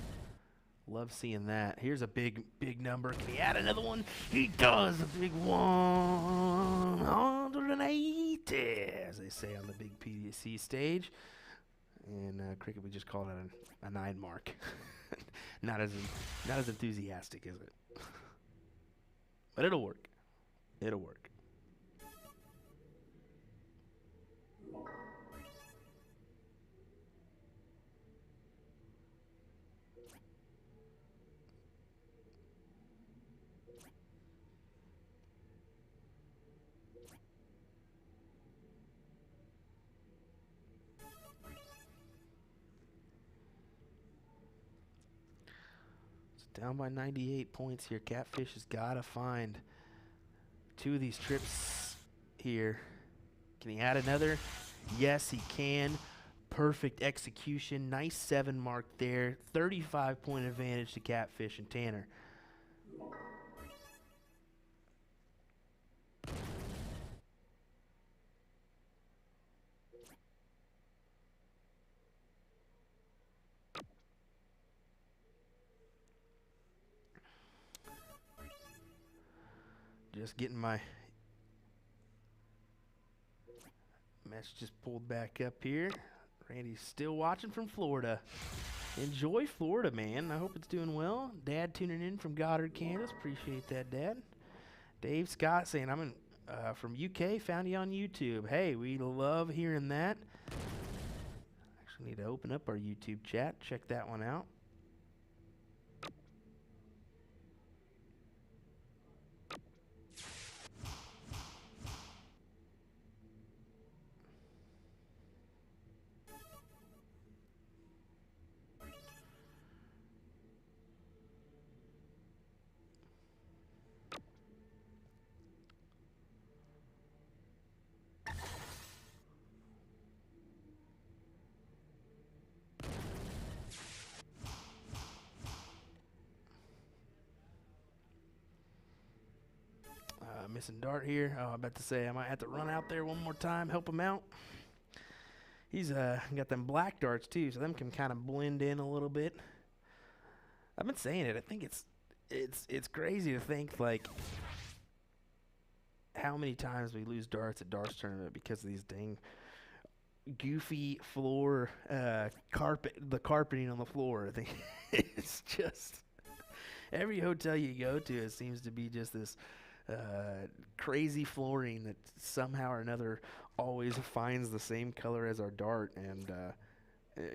Love seeing that. Here's a big number. Can he add another one? He does. A big 180, as they say on the big PDC stage. And cricket, we just call it a 9 mark. not as enthusiastic, is it? But it'll work. It'll work. Down by 98 points here. Catfish has got to find 2 of these trips here. Can he add another? Yes, he can. Perfect execution. Nice 7 mark there. 35-point advantage to Catfish and Tanner. Just getting my messages pulled back up here. Randy's still watching from Florida. Enjoy Florida, man. I hope it's doing well. Dad tuning in from Goddard, Kansas. Appreciate that, Dad. Dave Scott saying, I'm from UK, found you on YouTube. Hey, we love hearing that. Actually need to open up our YouTube chat. Check that one out. Missing dart here. Oh, I'm about to say I might have to run out there one more time, help him out. He's got them black darts too, so them can kind of blend in a little bit. I've been saying it. I think it's crazy to think like how many times we lose darts at darts tournament because of these dang goofy floor the carpeting on the floor. I think it's just every hotel you go to, it seems to be just this crazy flooring that somehow or another always finds the same color as our dart, and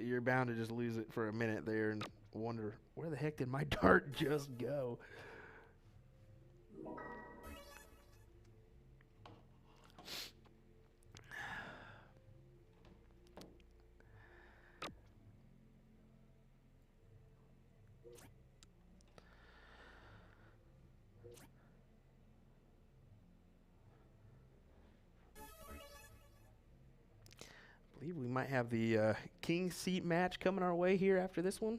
you're bound to just lose it for a minute there and wonder, where the heck did my dart just go? believe we might have the king seat match coming our way here after this one.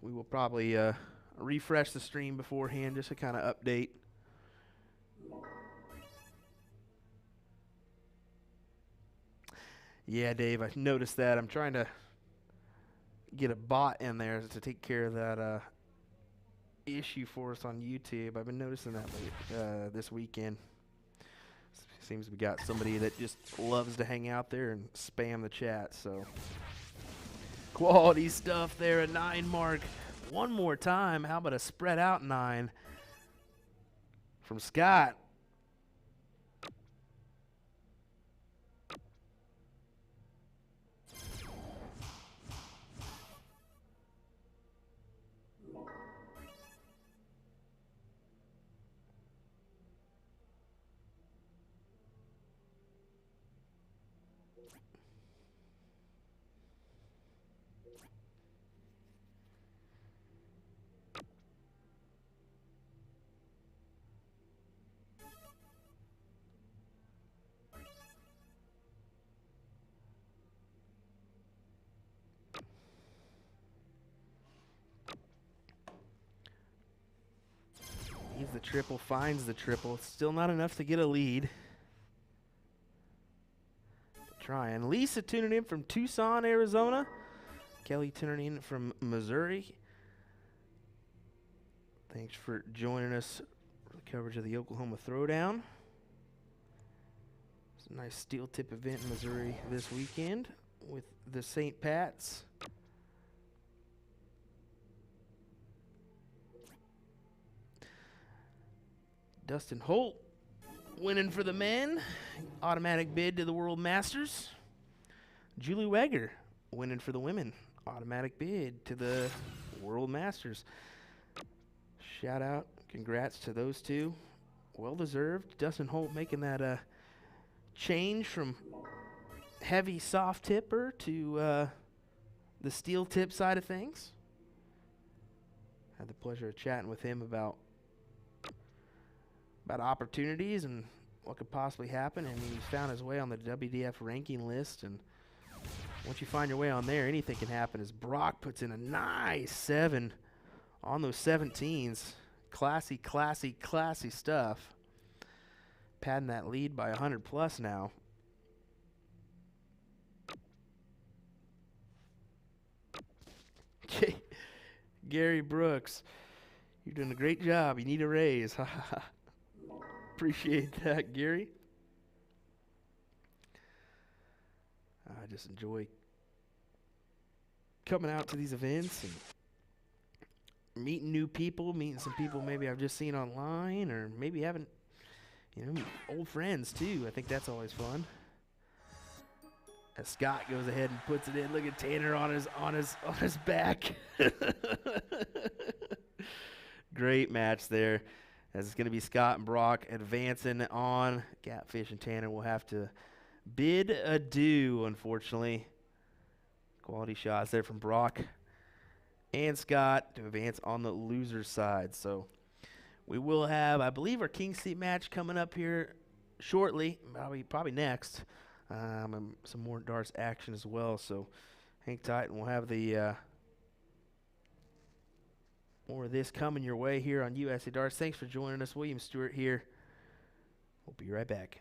We will probably refresh the stream beforehand just to kind of update. Yeah, Dave, I noticed that. I'm trying to get a bot in there to take care of that issue for us on YouTube. I've been noticing that this weekend. Seems we got somebody that just loves to hang out there and spam the chat, so quality stuff there, a 9 mark. One more time. How about a spread out 9 from Scott? The triple, finds the triple. Still not enough to get a lead. Trying. Lisa tuning in from Tucson, Arizona. Kelly tuning in from Missouri. Thanks for joining us for the coverage of the Oklahoma Throwdown. It's a nice steel tip event in Missouri this weekend with the St. Pat's. Dustin Holt winning for the men. Automatic bid to the World Masters. Julie Weger winning for the women. Automatic bid to the World Masters. Shout out. Congrats to those two. Well deserved. Dustin Holt making that change from heavy soft tipper to the steel tip side of things. Had the pleasure of chatting with him about opportunities and what could possibly happen. I mean, he's found his way on the WDF ranking list, and once you find your way on there, anything can happen. As Brock puts in a nice 7 on those 17s. Classy, classy, classy stuff. Padding that lead by 100 plus now. Gary Brooks, you're doing a great job. You need a raise. Appreciate that, Gary. I just enjoy coming out to these events and meeting new people, meeting some people maybe I've just seen online or maybe haven't, old friends too. I think that's always fun. As Scott goes ahead and puts it in, look at Tanner on his back. Great match there. As it's going to be Scott and Brock advancing on. Catfish and Tanner will have to bid adieu, unfortunately. Quality shots there from Brock and Scott to advance on the loser's side. So we will have, I believe, our King Seat match coming up here shortly, probably next. And some more darts action as well. So hang tight, and we'll have the more of this coming your way here on USA Darts. Thanks for joining us. William Stuart here. We'll be right back.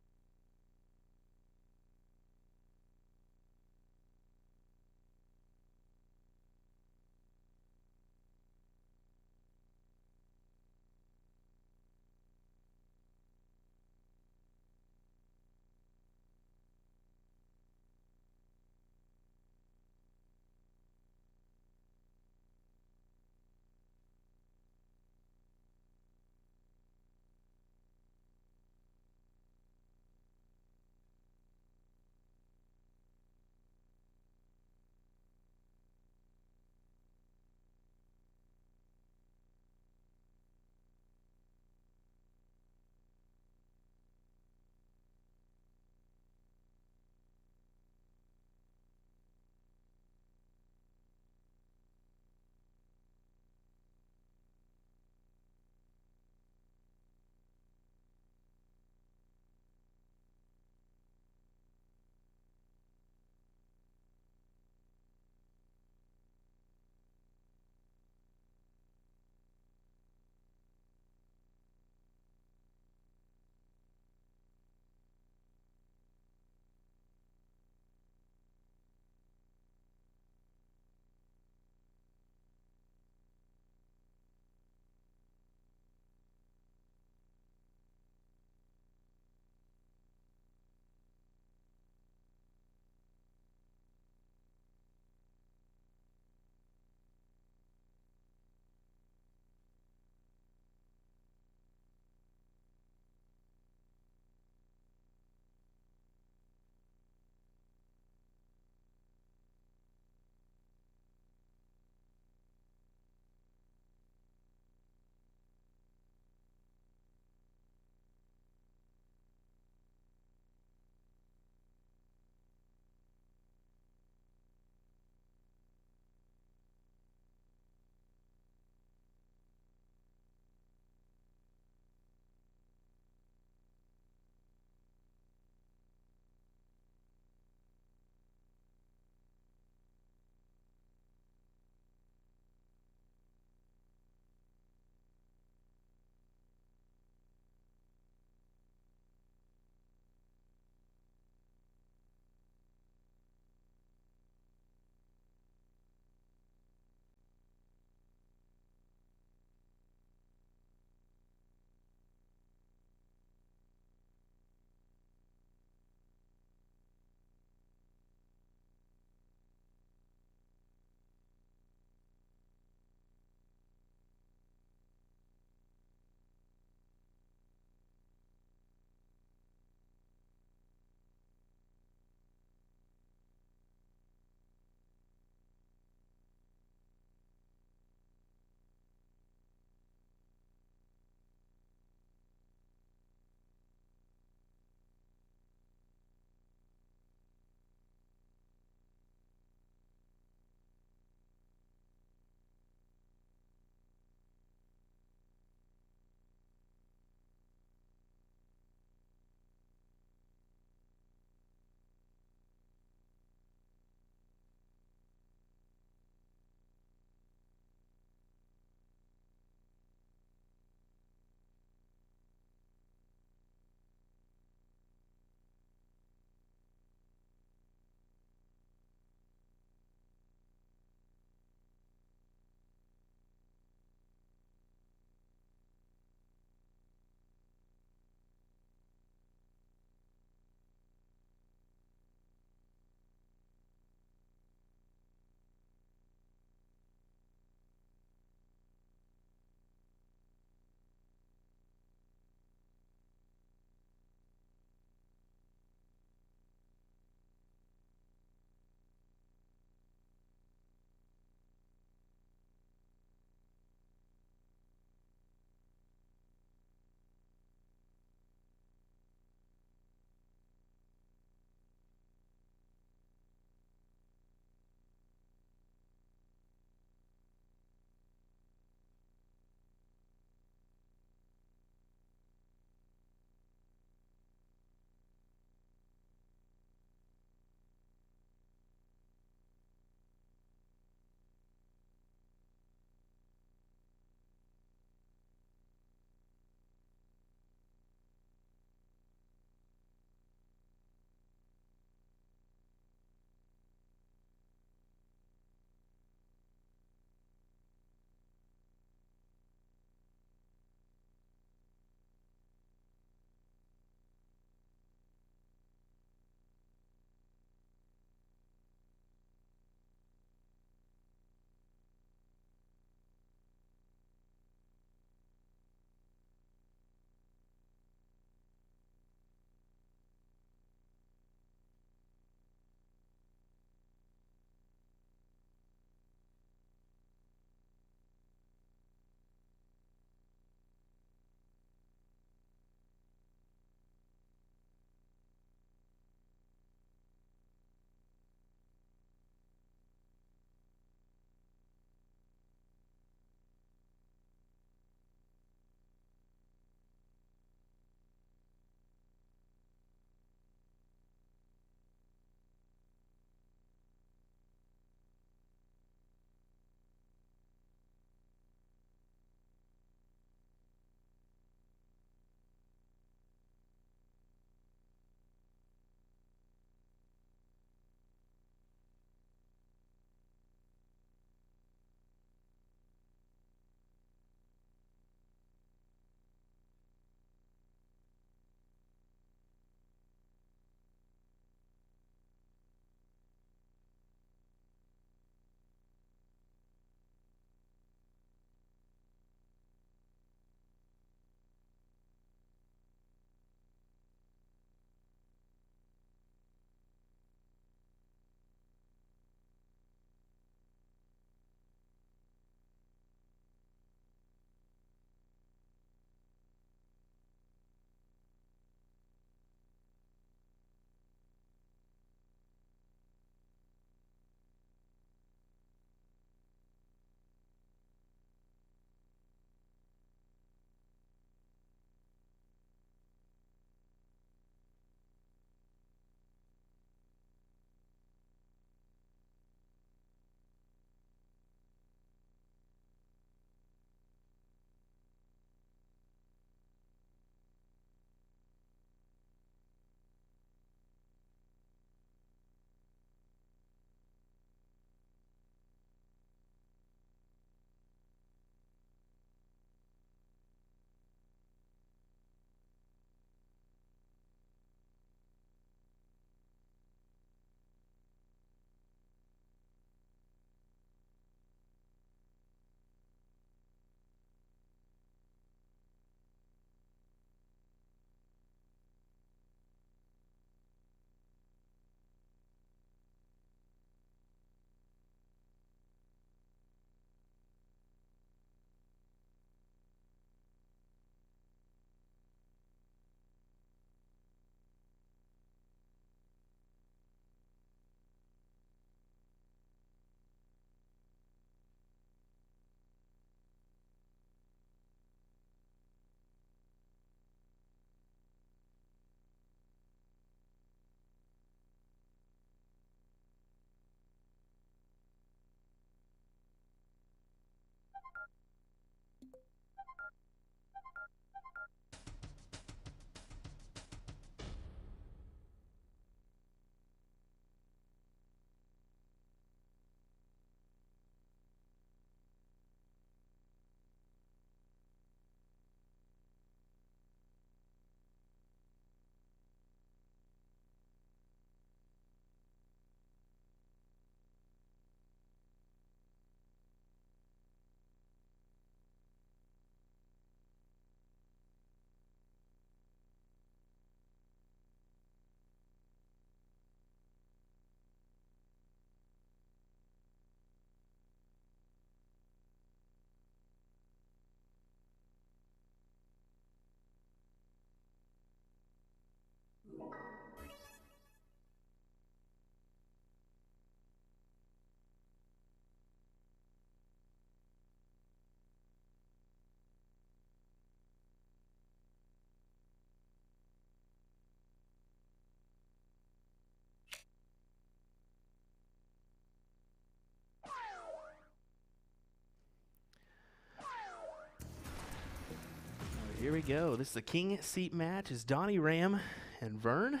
Here we go. This is the king seat match. It's Donnie Ram and Vern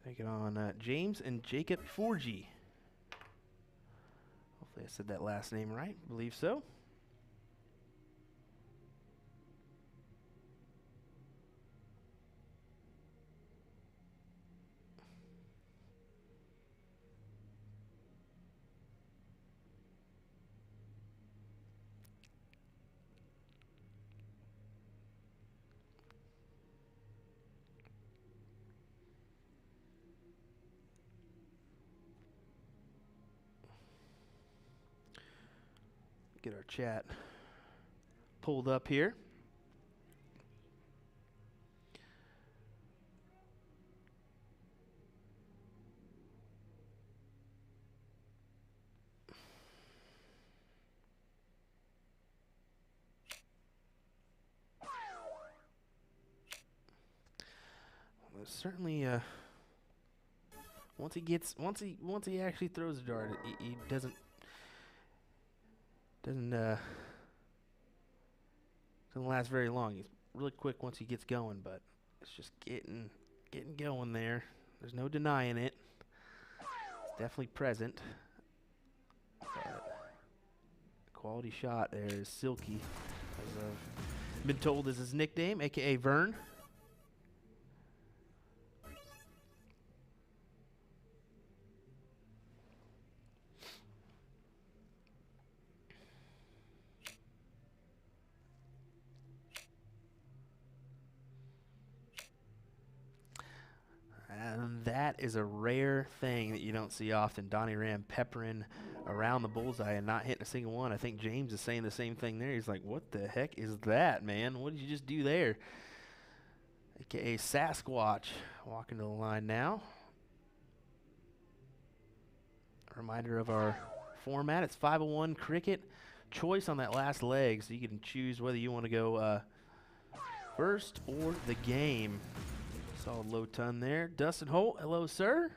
taking on James and Jacob Forgy. Hopefully I said that last name right. I believe so. Get our chat pulled up here. Well, certainly once he actually throws a dart, he doesn't last very long. He's really quick once he gets going, but it's just getting going there. There's no denying it. It's definitely present. But quality shot there is Silky, as I've been told is his nickname, aka Vern. And that is a rare thing that you don't see often. Donnie Ram peppering around the bullseye and not hitting a single one. I think James is saying the same thing there. He's like, what the heck is that, man? What did you just do there? AKA Sasquatch walking to the line now. A reminder of our format. It's 501 cricket. Choice on that last leg, so you can choose whether you want to go first or the game. Solid low ton there. Dustin Holt, hello, sir.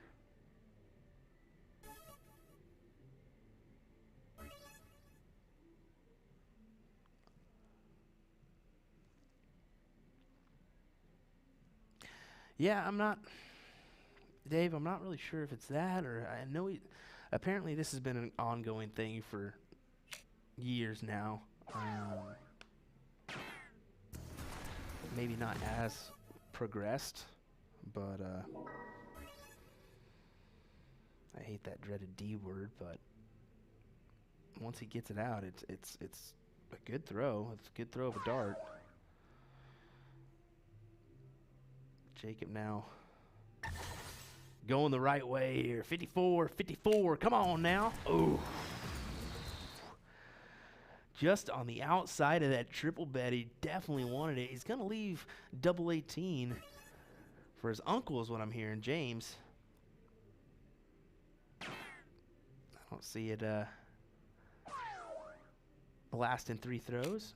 Yeah, Dave, I'm not really sure if it's that, or I know apparently this has been an ongoing thing for years now. Maybe not as progressed, but I hate that dreaded D word, but once he gets it out, it's a good throw. It's a good throw of a dart. Jacob now going the right way here. 54, 54. Come on now. Oh. Just on the outside of that triple bet. He definitely wanted it. He's going to leave double 18 for his uncle is what I'm hearing, James. I don't see it blasting 3 throws.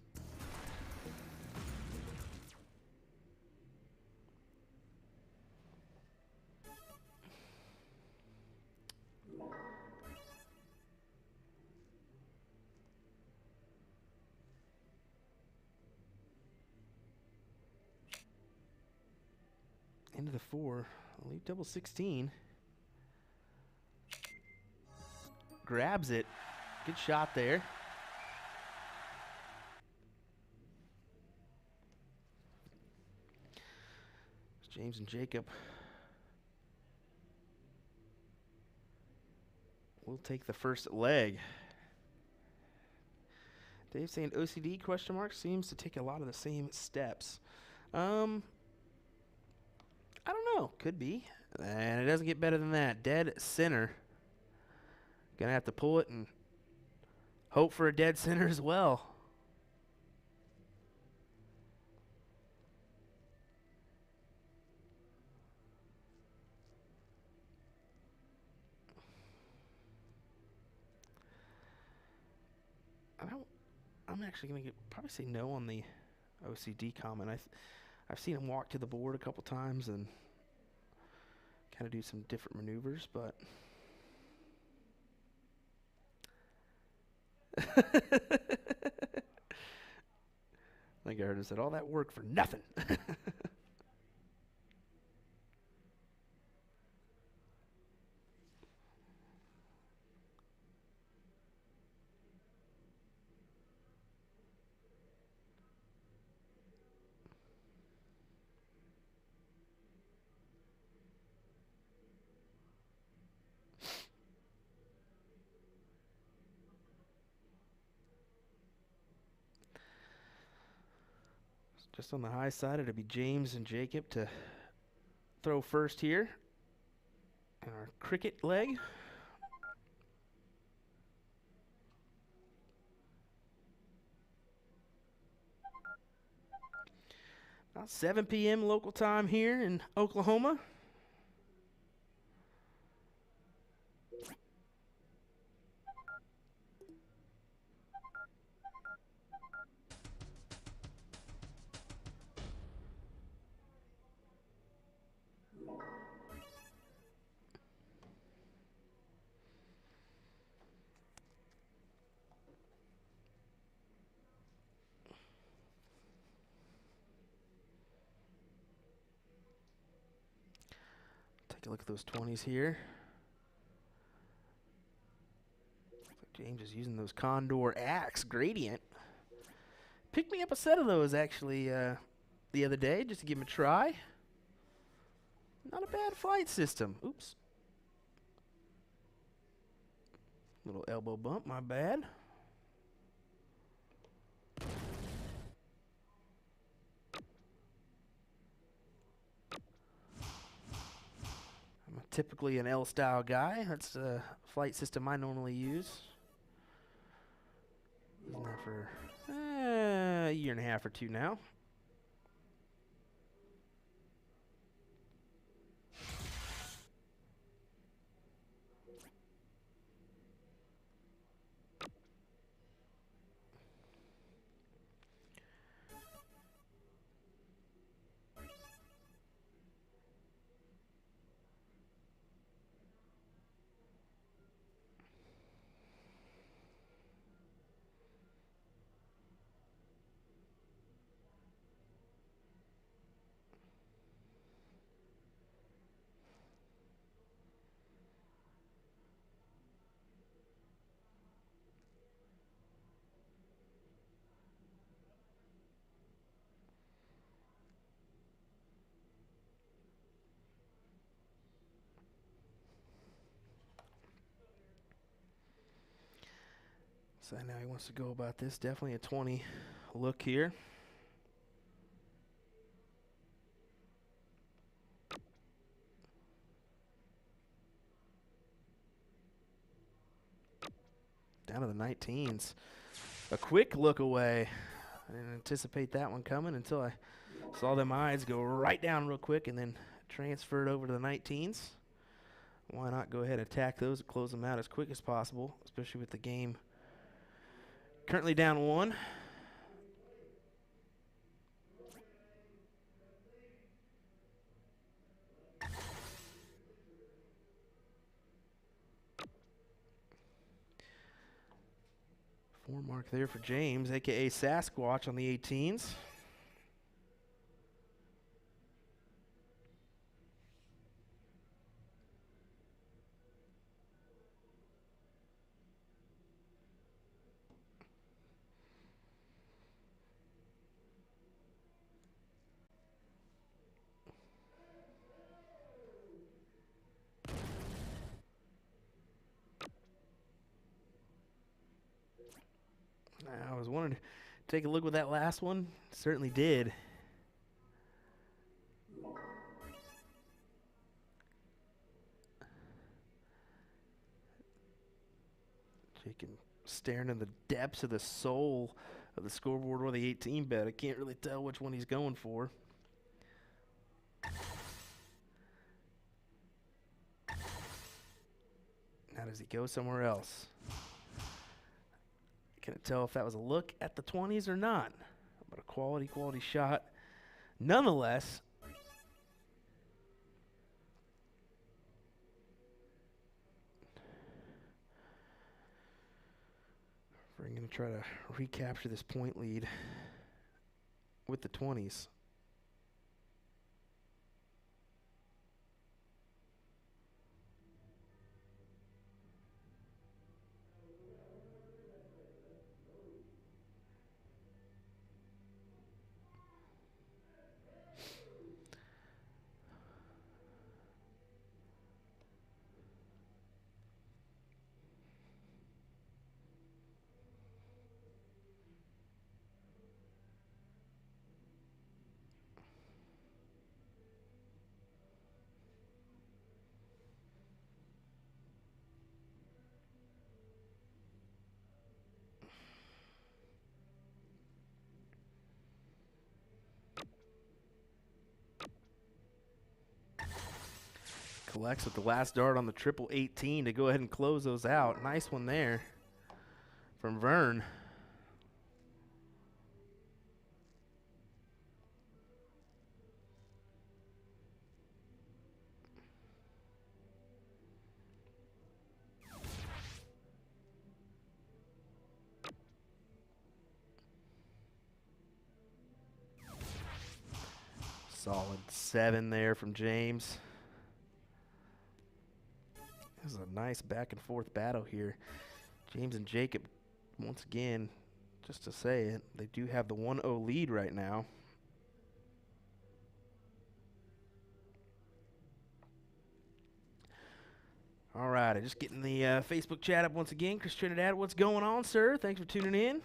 Into the 4. I'll leave double 16. Grabs it. Good shot there. James and Jacob will take the first leg. Dave saying OCD question mark seems to take a lot of the same steps. I don't know. Could be. And it doesn't get better than that. Dead center. Gonna have to pull it and hope for a dead center as well. I'm actually gonna probably say no on the OCD comment. I've seen him walk to the board a couple times and kind of do some different maneuvers, but I think I heard it said all that work for nothing. Just on the high side, it'll be James and Jacob to throw first here. And our cricket leg. About 7 p.m. local time here in Oklahoma. Take a look at those 20s here. James is using those Condor Axe Gradient. Picked me up a set of those actually the other day just to give them a try. Not a bad flight system. Oops. Little elbow bump, my bad. I'm typically an L-style guy. That's a flight system I normally use. Using that for a year and a half or two now. So now he wants to go about this. Definitely a 20 look here. Down to the 19s. A quick look away. I didn't anticipate that one coming until I saw them eyes go right down real quick and then transferred over to the 19s. Why not go ahead and attack those and close them out as quick as possible, especially with the game currently down 1. Four mark there for James, a.k.a. Sasquatch on the 18s. I was wanting to take a look at that last one. Certainly did. Jacob staring in the depths of the soul of the scoreboard or the 18 bet. I can't really tell which one he's going for. Now does he go somewhere else? Couldn't tell if that was a look at the 20s or not. But a quality shot. Nonetheless, we're going to try to recapture this point lead. with the 20s. Collects with the last dart on the triple 18 to go ahead and close those out. Nice one there from Vern. Solid 7 there from James. This is a nice back and forth battle here. James and Jacob, once again, just to say it, they do have the 1-0 lead right now. All right, just getting the Facebook chat up once again. Chris Trinidad, what's going on, sir? Thanks for tuning in.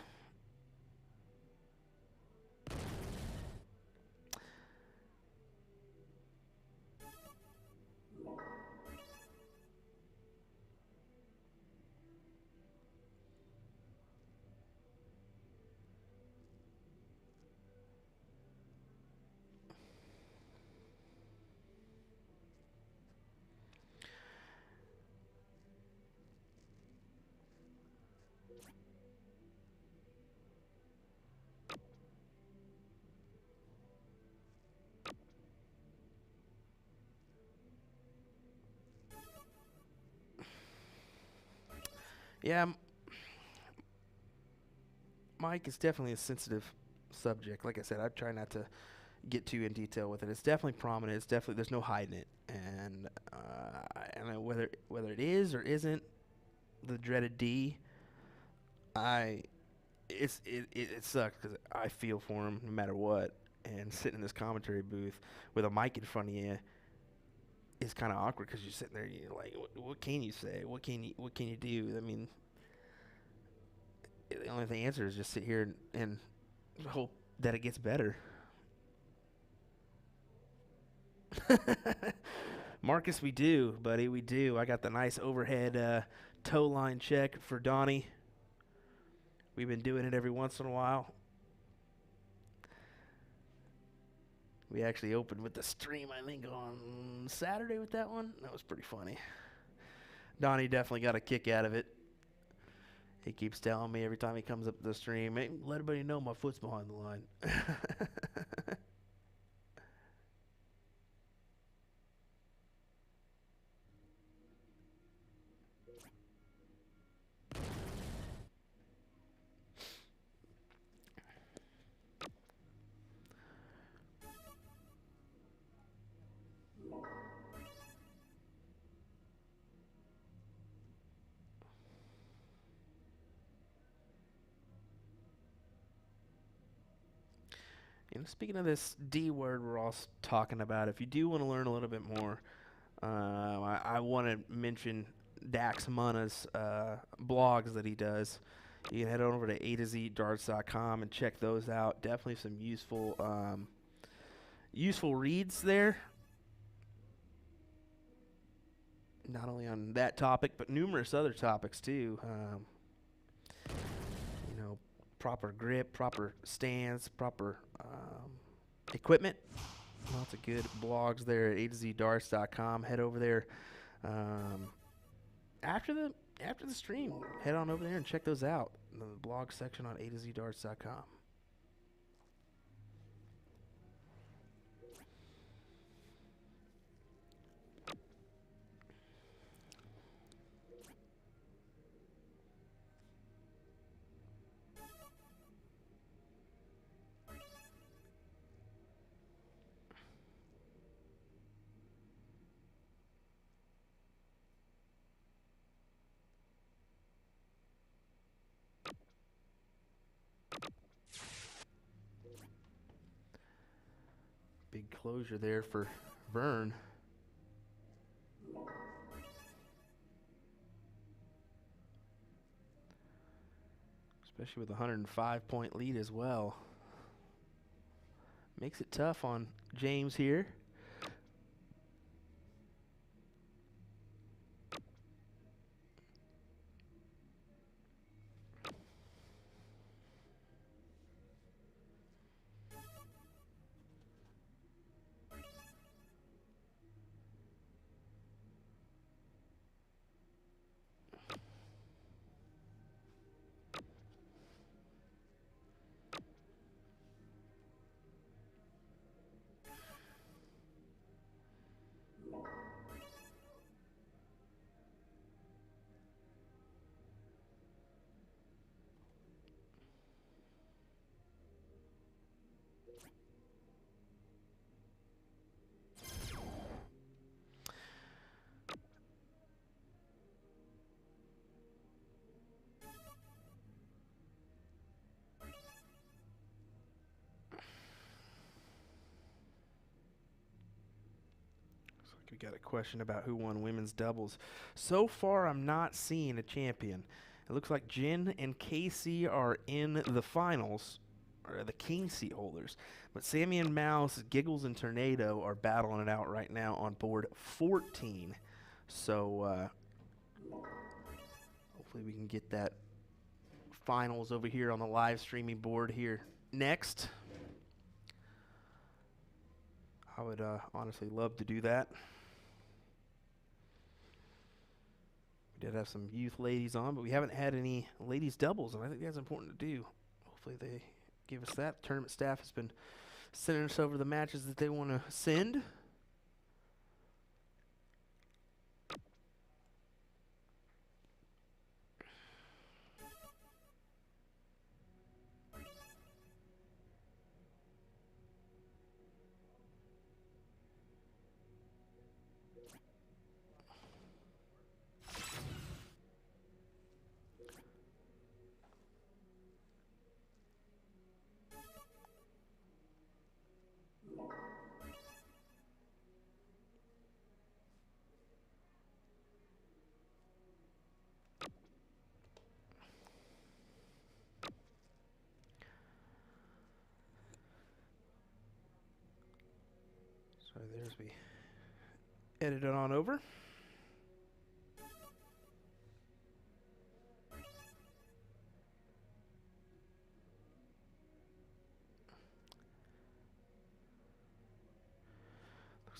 Yeah, Mike is definitely a sensitive subject. Like I said, I try not to get too in detail with it. It's definitely prominent. It's definitely, there's no hiding it. And I don't know whether it is or isn't the dreaded D. It sucks because I feel for him no matter what. And sitting in this commentary booth with a mic in front of you is kind of awkward because you're sitting there. And you're like, what can you say? What can you do? I mean, the only thing answer is just sit here and hope that it gets better. Marcus, we do, buddy. We do. I got the nice overhead toe line check for Donnie. We've been doing it every once in a while. We actually opened with the stream, I think, on Saturday with that one. That was pretty funny. Donnie definitely got a kick out of it. He keeps telling me every time he comes up to the stream, hey, let everybody know my foot's behind the line. Speaking of this D word we're all talking about, if you do want to learn a little bit more, I want to mention Dax Munna's blogs that he does. You can head on over to usadartsproduction and check those out. Definitely some useful reads there. Not only on that topic, but numerous other topics too. Proper grip, proper stance, proper equipment. Lots of good blogs there at usadarts.com. Head over there after the stream. Head on over there and check those out in the blog section on usadarts.com. Big closure there for Vern. Especially with a 105-point lead as well. Makes it tough on James here. We got a question about who won women's doubles. So far, I'm not seeing a champion. It looks like Jen and Casey are in the finals, or the king seat holders. But Sammy and Mouse, Giggles, and Tornado are battling it out right now on board 14. So hopefully we can get that finals over here on the live streaming board here next. I would honestly love to do that. We did have some youth ladies on, but we haven't had any ladies doubles, and I think that's important to do. Hopefully they give us that. The tournament staff has been sending us over the matches that they want to send. So there's we edit it on over. Looks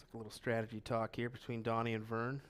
like a little strategy talk here between Donnie and Vern.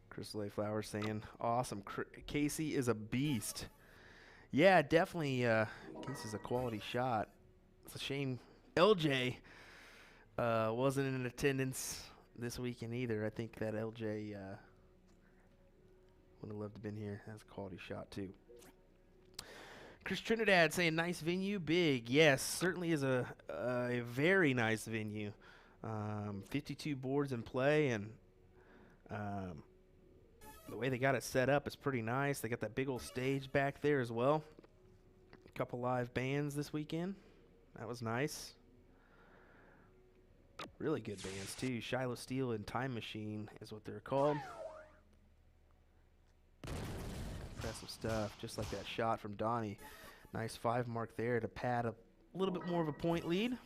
Crystal A. Flowers saying, awesome. Casey is a beast. Yeah, definitely. Casey's a quality shot. It's a shame LJ wasn't in attendance this weekend either. I think that LJ would have loved to have been here. That's a quality shot, too. Chris Trinidad saying, nice venue, big. Yes, certainly is a very nice venue. 52 boards in play, and the way they got it set up is pretty nice. They got that big old stage back there as well. A couple live bands this weekend. That was nice. Really good bands, too. Shiloh Steel and Time Machine is what they're called. Impressive stuff, just like that shot from Donnie. Nice 5 mark there to pad a little bit more of a point lead.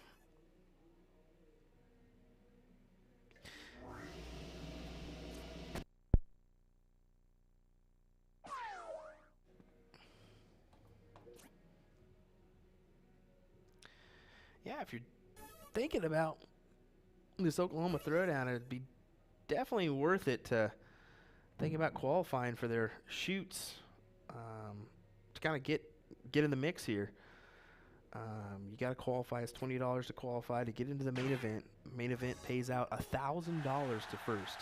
Yeah, if you're thinking about this Oklahoma Throwdown, it'd be definitely worth it to think about qualifying for their shoots to kind of get in the mix here. You got to qualify. It's $20 to qualify to get into the main event. Main event pays out $1,000 to first.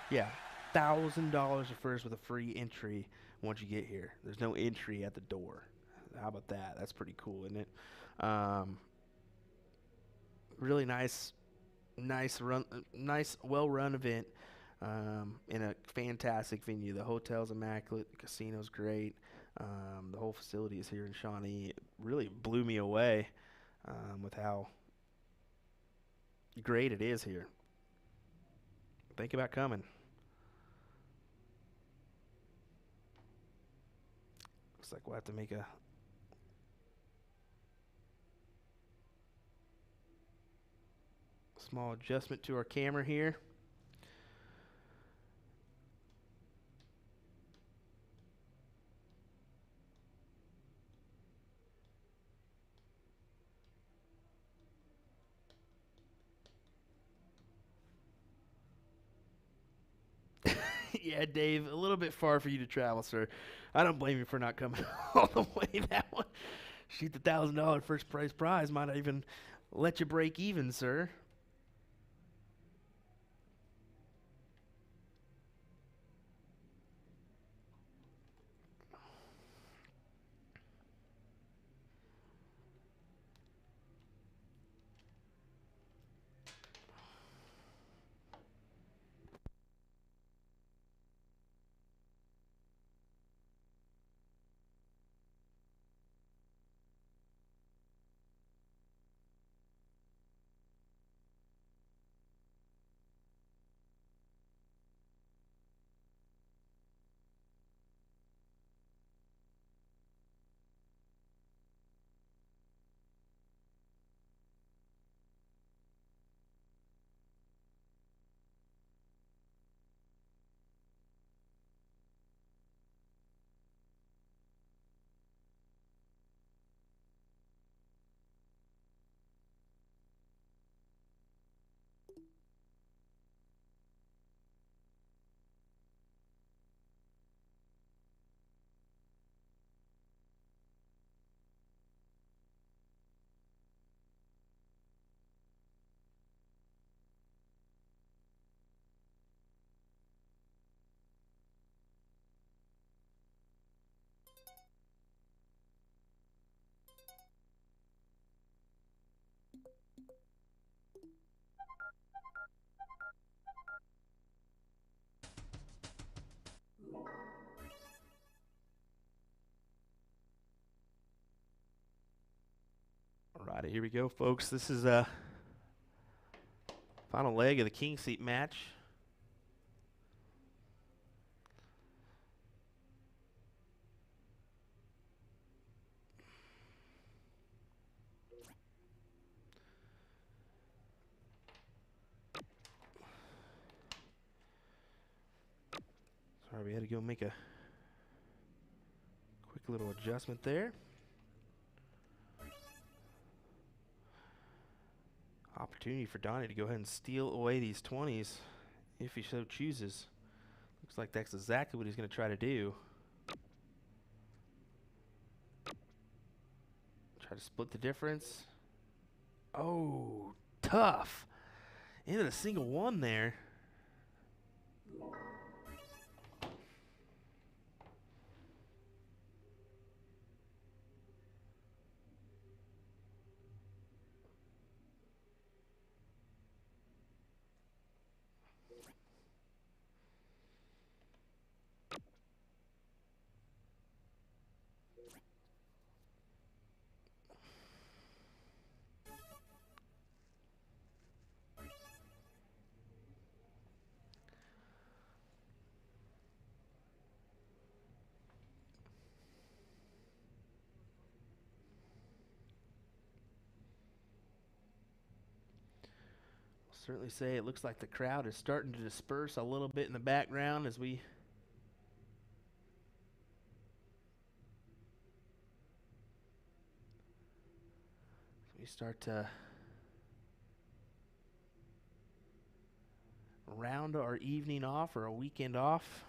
Yeah, $1,000 to first with a free entry once you get here. There's no entry at the door. How about that? That's pretty cool, isn't it? Really nice run, nice, well-run event in a fantastic venue. The hotel's immaculate. The casino's great. The whole facility is here in Shawnee. It really blew me away with how great it is here. Think about coming. Looks like we'll have to make a small adjustment to our camera here. Yeah, Dave, a little bit far for you to travel, sir. I don't blame you for not coming all the way that one. Shoot, the $1,000 first prize might not even let you break even, sir. Alrighty, here we go, folks. This is a final leg of the King Seat match. Sorry, we had to go make a quick little adjustment there. Opportunity for Donnie to go ahead and steal away these 20s if he so chooses. Looks like that's exactly what he's going to try to do. Try to split the difference. Oh, tough. Into the single one there. Certainly say it looks like the crowd is starting to disperse a little bit in the background as we start to round our evening off or a weekend off.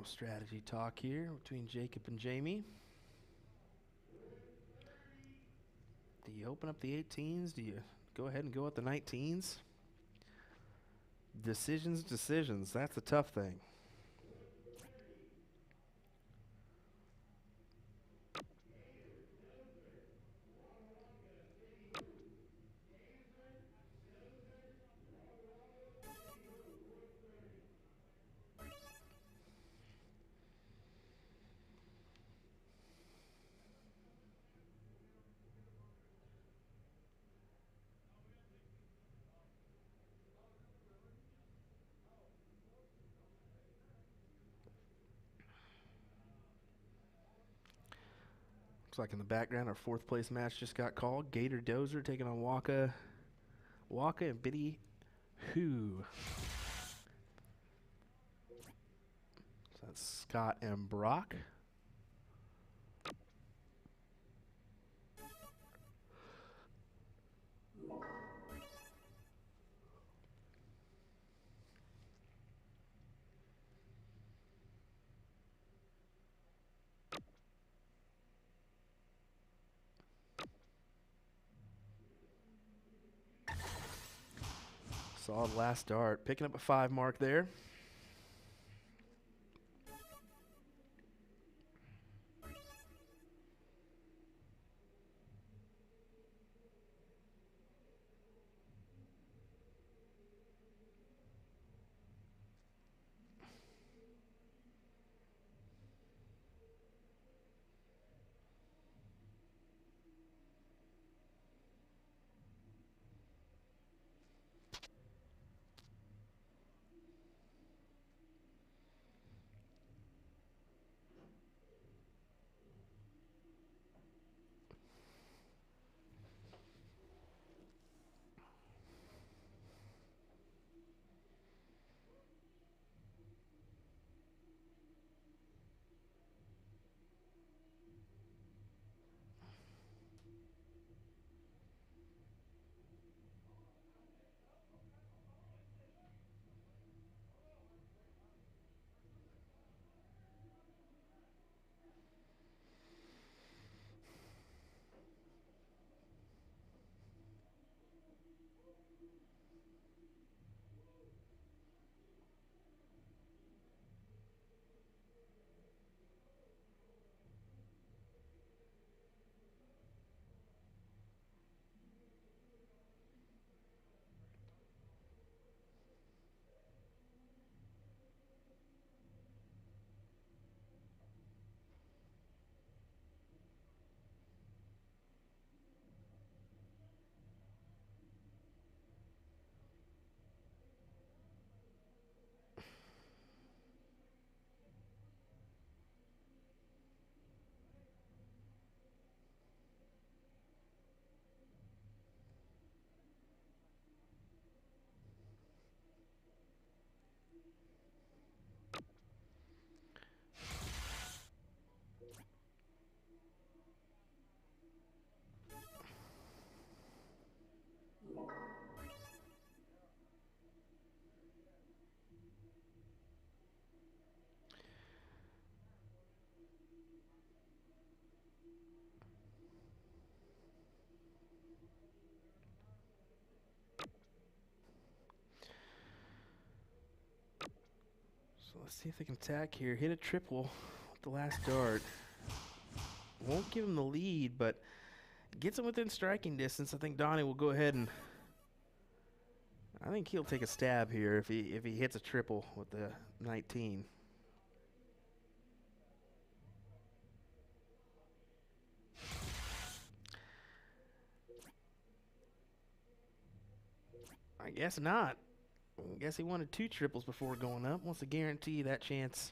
strategy talk here between Jacob and Jamie. Do you open up the 18s? Do you go ahead and go with the 19s? Decisions. That's a tough thing. Looks like in the background, our fourth place match just got called. Gator Dozer taking on Waka and Biddy Who. So that's Scott and Brock. Solid last dart. Picking up a 5 mark there. So let's see if they can attack here. Hit a triple with the last dart. Won't give him the lead, but gets him within striking distance. I think Donnie will go ahead and I think he'll take a stab here if he hits a triple with the 19. I guess not. I guess he wanted 2 triples before going up. Wants to guarantee that chance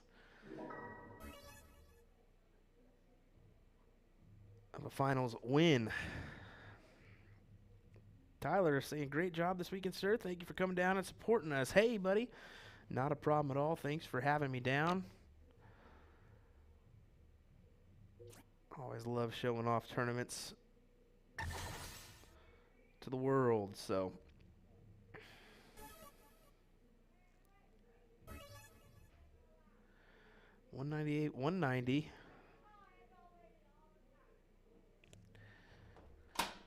of a finals win. Tyler saying, great job this weekend, sir. Thank you for coming down and supporting us. Hey, buddy. Not a problem at all. Thanks for having me down. Always love showing off tournaments to the world, so. 198, 190.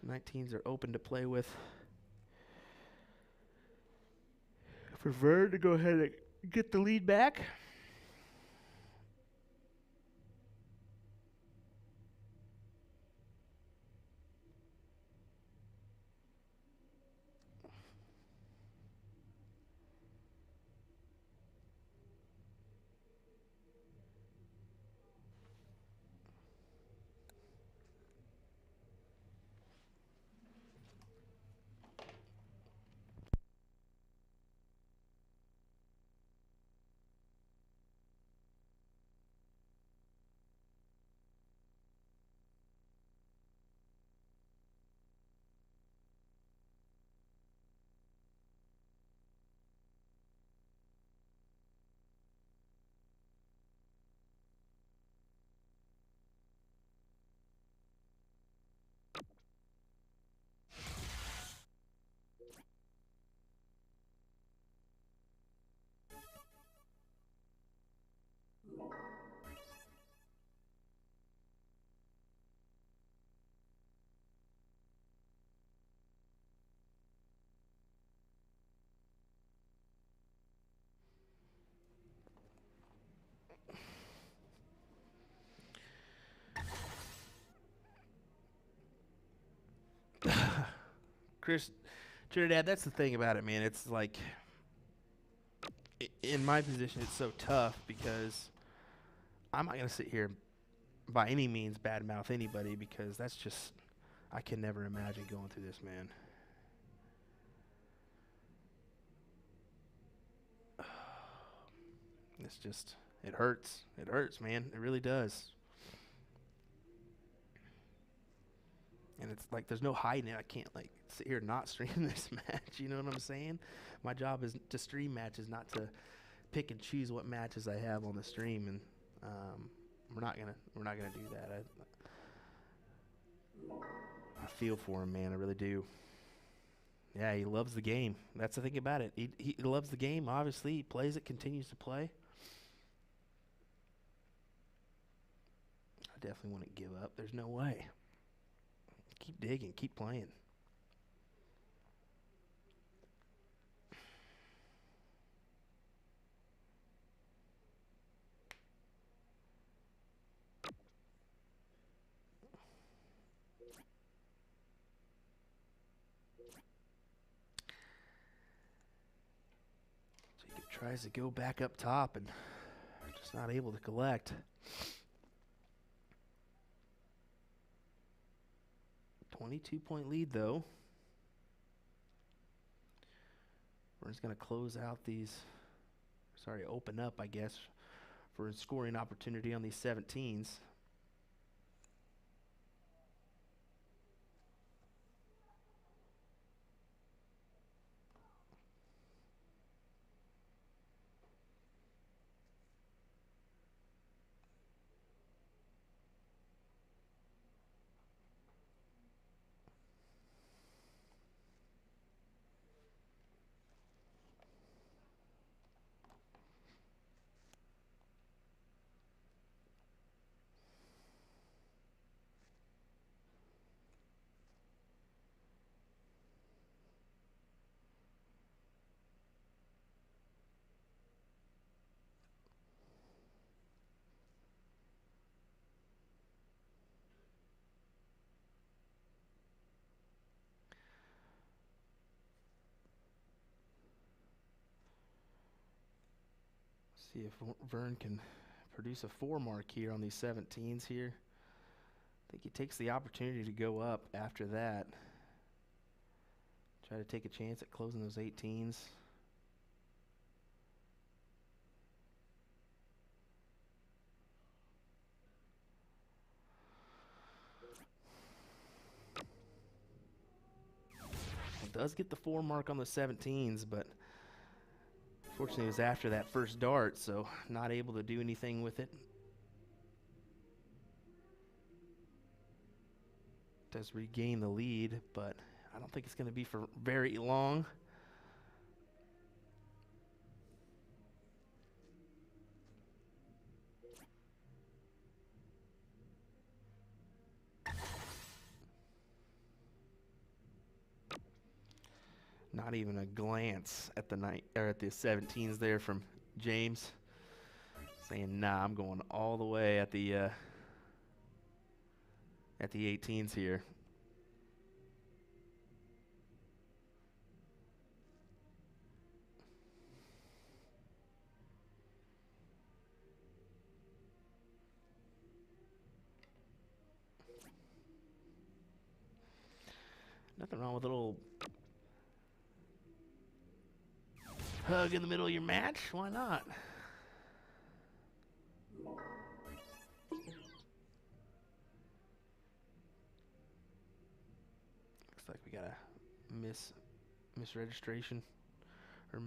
19s are open to play with. For Vern to go ahead and get the lead back. Chris, Trinidad, that's the thing about it, man. It's like, in my position, it's so tough because I'm not going to sit here and by any means badmouth anybody because that's just, I can never imagine going through this, man. It's just, it hurts. It hurts, man. It really does. And it's like there's no hiding it. I can't like sit here and not stream this match. You know what I'm saying? My job is to stream matches, not to pick and choose what matches I have on the stream. And we're not gonna do that. I feel for him, man. I really do. Yeah, he loves the game. That's the thing about it. He loves the game. Obviously, he plays it, continues to play. I definitely wouldn't give up. There's no way. Keep digging, keep playing. Jacob tries to go back up top and just not able to collect. 22-point lead, though. We're just going to close out these, open up, I guess, for a scoring opportunity on these 17s. See if Vern can produce a 4 mark here on these 17s here. I think he takes the opportunity to go up after that. Try to take a chance at closing those 18s. Does get the 4 mark on the 17s, but fortunately it was after that first dart, so not able to do anything with it. Does regain the lead, but I don't think it's going to be for very long. Not even a glance at the at the 17s there from James, saying, "Nah, I'm going all the way at the 18s here." Nothing wrong with a little hug in the middle of your match. Why not? Looks like we got a misregistration or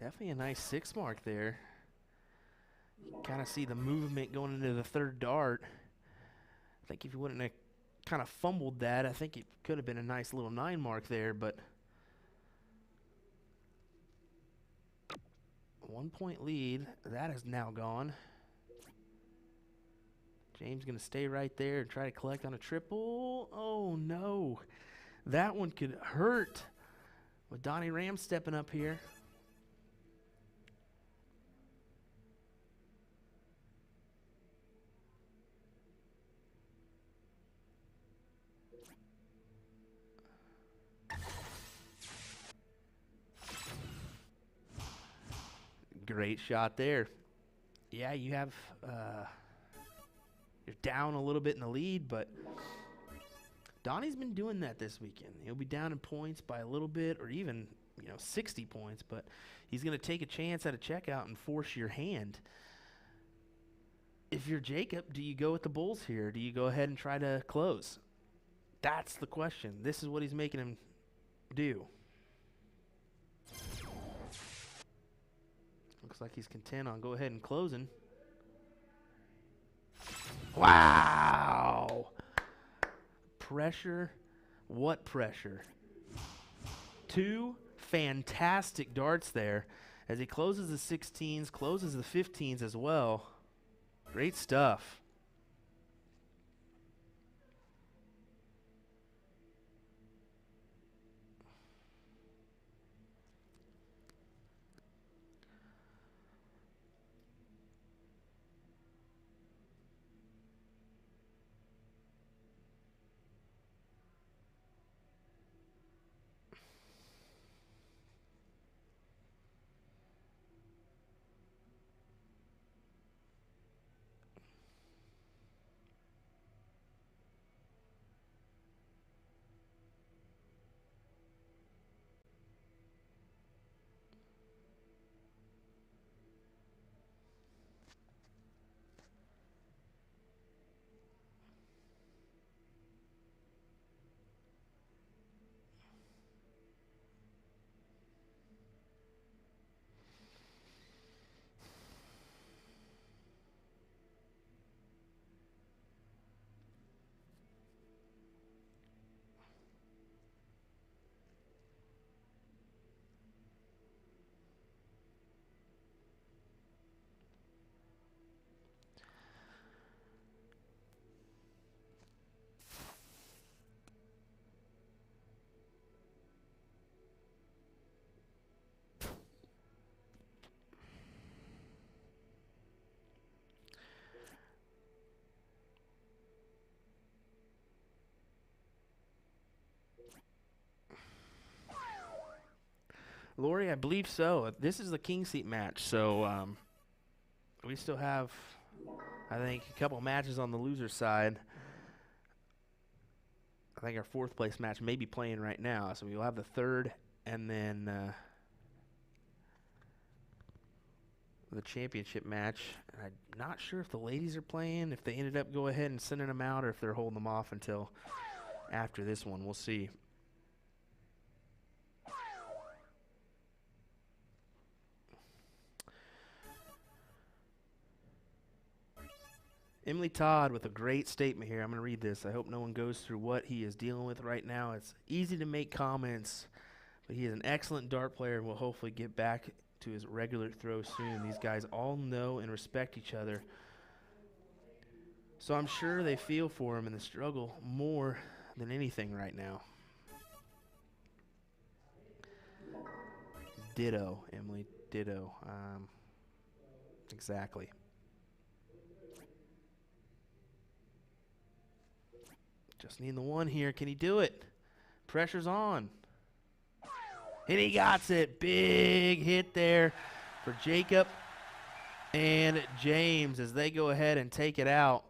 Definitely a nice 6 mark there. Kind of see the movement going into the third dart. I think if you wouldn't have kind of fumbled that, I think it could have been a nice little 9 mark there, but 1 point lead. That is now gone. James going to stay right there and try to collect on a triple. Oh, no. That one could hurt with Donnie Ram stepping up here. Great shot there. Yeah, you have you're down a little bit in the lead, but Donnie's been doing that this weekend. He'll be down in points by a little bit, or even 60 points, but he's going to take a chance at a checkout and force your hand. If you're Jacob, do you go with the Bulls here? Do you go ahead and try to close? That's the question. This is what he's making him do. Looks like he's content on go ahead and closing. Wow. Pressure. What pressure? 2 fantastic darts there as he closes the 16s, closes the 15s as well. Great stuff. Lori, I believe so. This is the king seat match, so we still have, I think, a couple matches on the loser side. I think our fourth place match may be playing right now. So we'll have the third and then the championship match. I'm not sure if the ladies are playing, if they ended up go ahead and sending them out, or if they're holding them off until after this one. We'll see. Emily Todd with a great statement here. I'm going to read this. I hope no one goes through what he is dealing with right now. It's easy to make comments, but he is an excellent dart player and will hopefully get back to his regular throw soon. These guys all know and respect each other, so I'm sure they feel for him in the struggle more than anything right now. Ditto, Emily. Ditto. Exactly. Just need the one here. Can he do it? Pressure's on. And he got it. Big hit there for Jacob and James as they go ahead and take it out.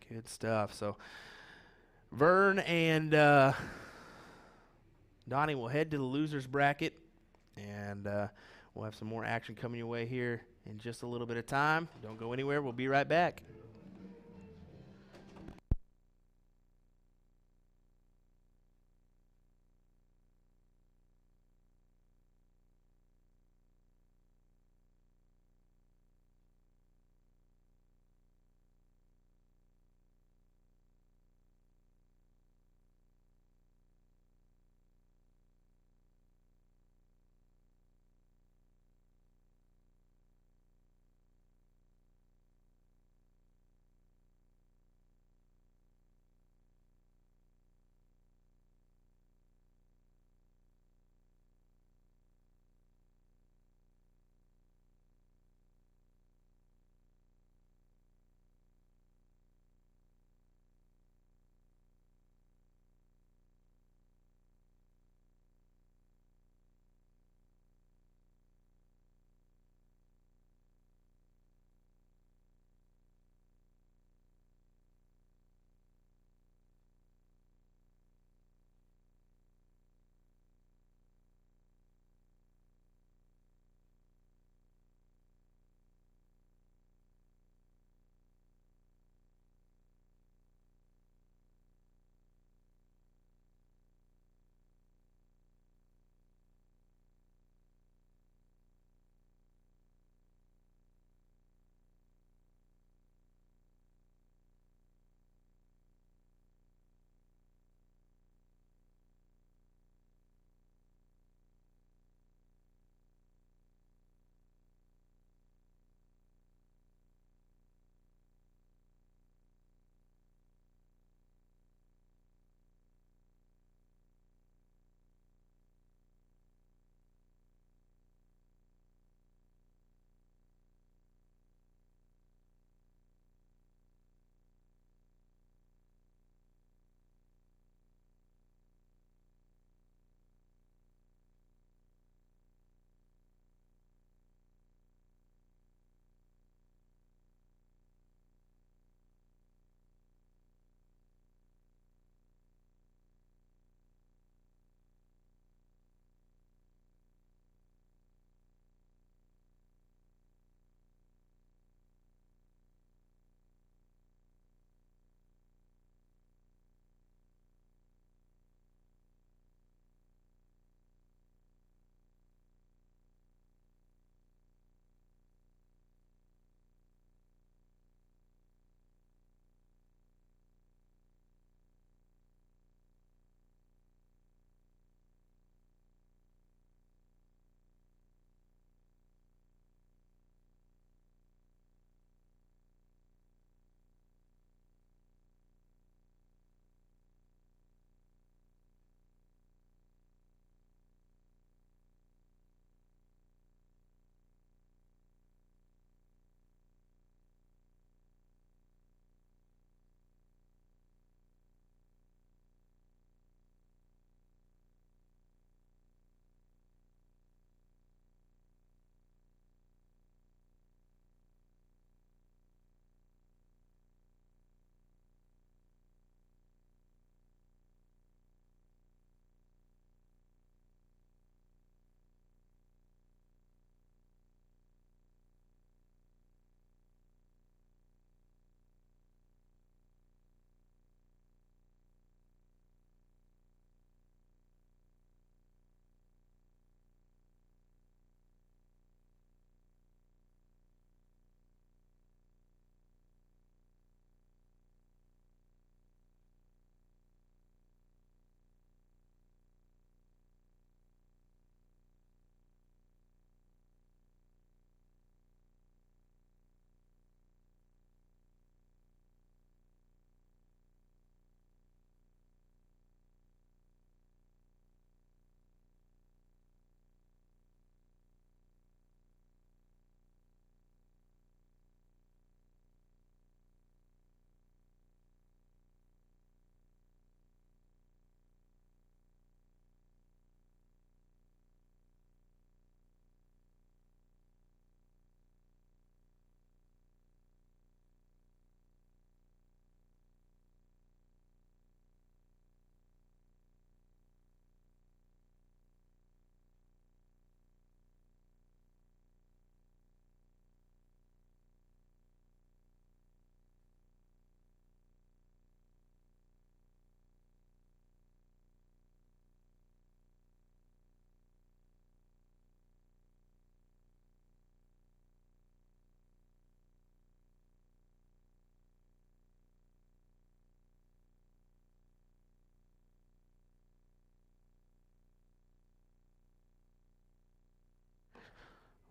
Good stuff. So Vern and Donnie will head to the losers bracket, and we'll have some more action coming your way here in just a little bit of time. Don't go anywhere. We'll be right back.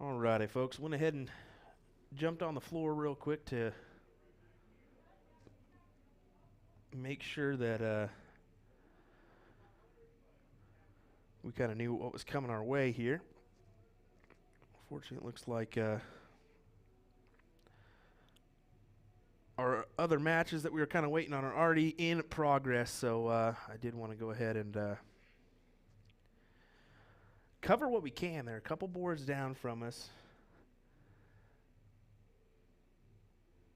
Alrighty, folks. Went ahead and jumped on the floor real quick to make sure that we kind of knew what was coming our way here. Fortunately, it looks like our other matches that we were kind of waiting on are already in progress, so I did want to go ahead and cover what we can. They're a couple boards down from us,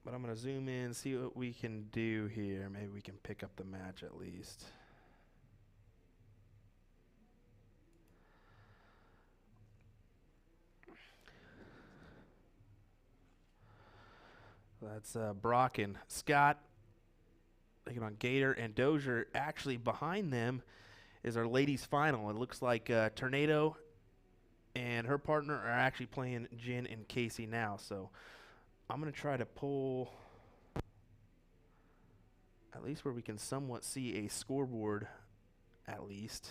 but I'm going to zoom in, see what we can do here. Maybe we can pick up the match at least. That's Brock and Scott taking on Gator and Dozier. Actually, behind them is our ladies' final. It looks like Tornado and her partner are actually playing Jen and Casey now. So I'm going to try to pull at least where we can somewhat see a scoreboard at least.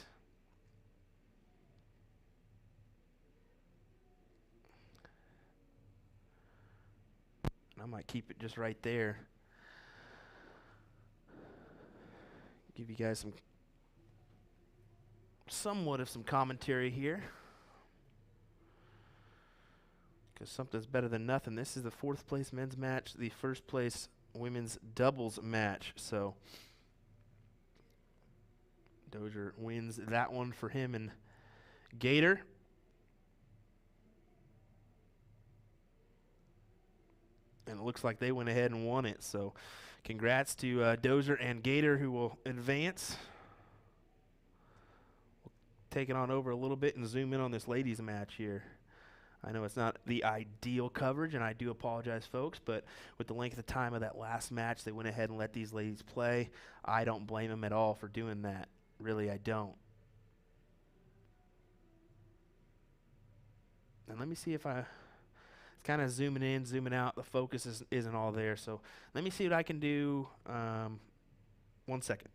I might keep it just right there. Give you guys somewhat of some commentary here, because something's better than nothing. This is the 4th place men's match, the 1st place women's doubles match. So Dozier wins that one for him and Gator. And it looks like they went ahead and won it. So congrats to Dozier and Gator, who will advance. We'll take it on over a little bit and zoom in on this ladies match here. I know it's not the ideal coverage, and I do apologize, folks, but with the length of time of that last match, they went ahead and let these ladies play. I don't blame them at all for doing that. Really, I don't. And let me see if I... kind of zooming in, zooming out. The focus isn't all there. So let me see what I can do. 1 second.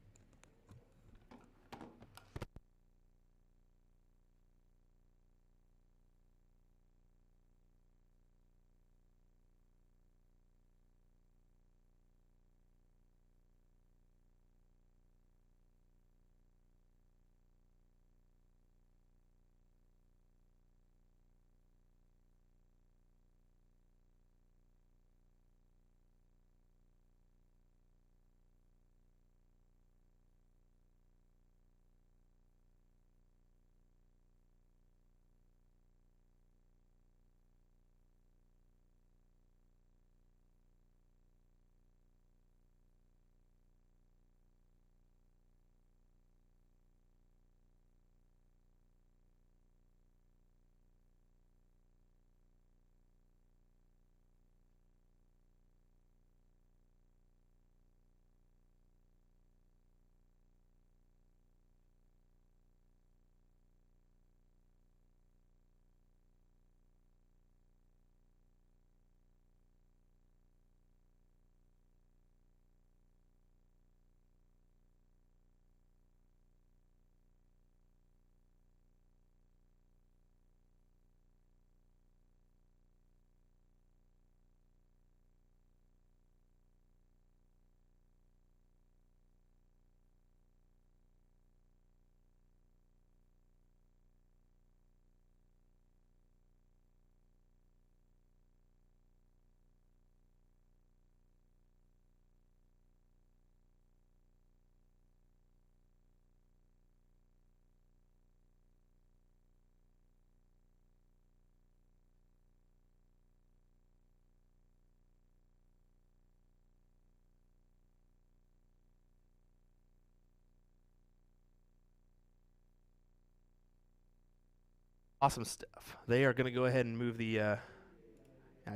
Awesome stuff. They are going to go ahead and move the I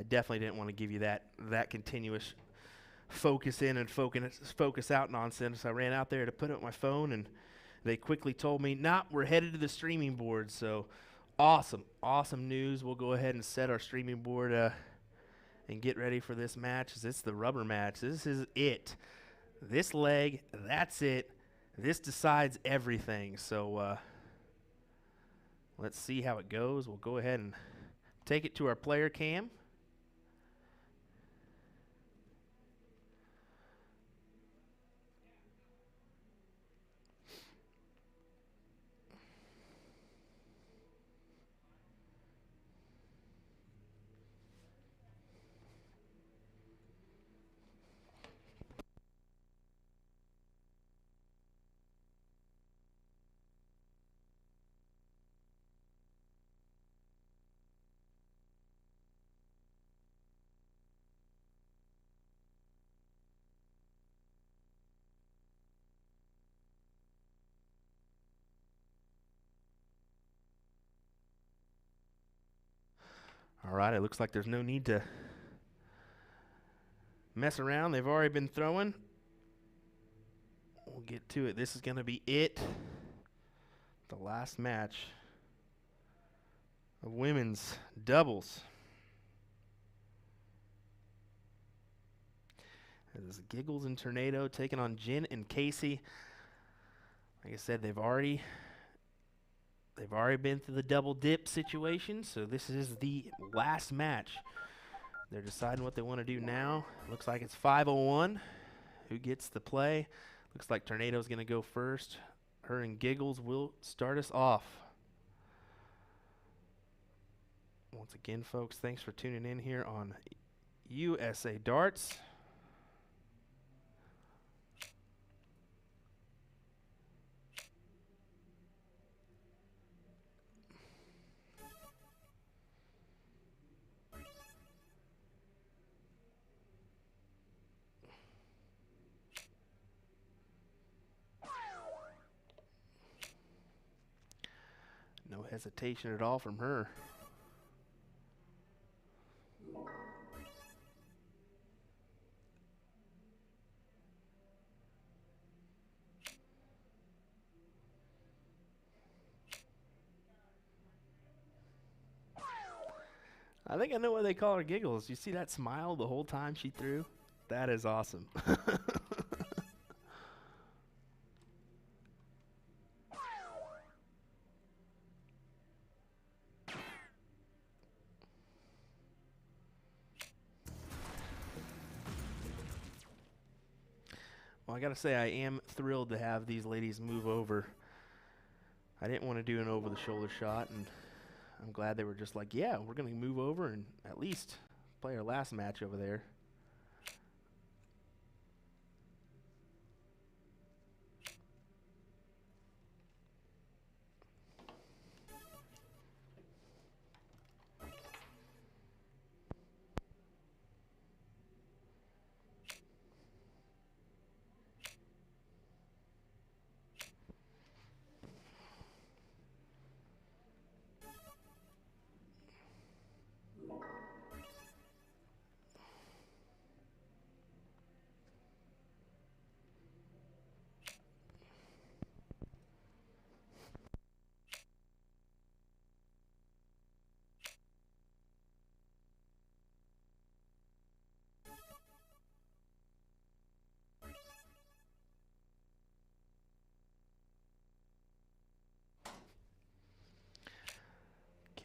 definitely didn't want to give you that continuous focus in and focus out nonsense. I ran out there to put up my phone, and they quickly told me, nah, we're headed to the streaming board. So awesome news. We'll go ahead and set our streaming board and get ready for this match. It's the rubber match. This is it. This leg, that's it. This decides everything. So let's see how it goes. We'll go ahead and take it to our player cam. All right, it looks like there's no need to mess around. They've already been throwing. We'll get to it. This is going to be it. The last match of women's doubles. This is Giggles and Tornado taking on Jen and Casey. Like I said, they've already been through the double dip situation, so this is the last match. They're deciding what they want to do now. Looks like it's 5-on-1. Who gets the play? Looks like Tornado's going to go first. Her and Giggles will start us off. Once again, folks, thanks for tuning in here on USA Darts. No hesitation at all from her. I think I know why they call her Giggles. You see that smile the whole time she threw? That is awesome. Well, I gotta say, I am thrilled to have these ladies move over. I didn't want to do an over-the-shoulder shot, and I'm glad they were just like, yeah, we're gonna move over and at least play our last match over there.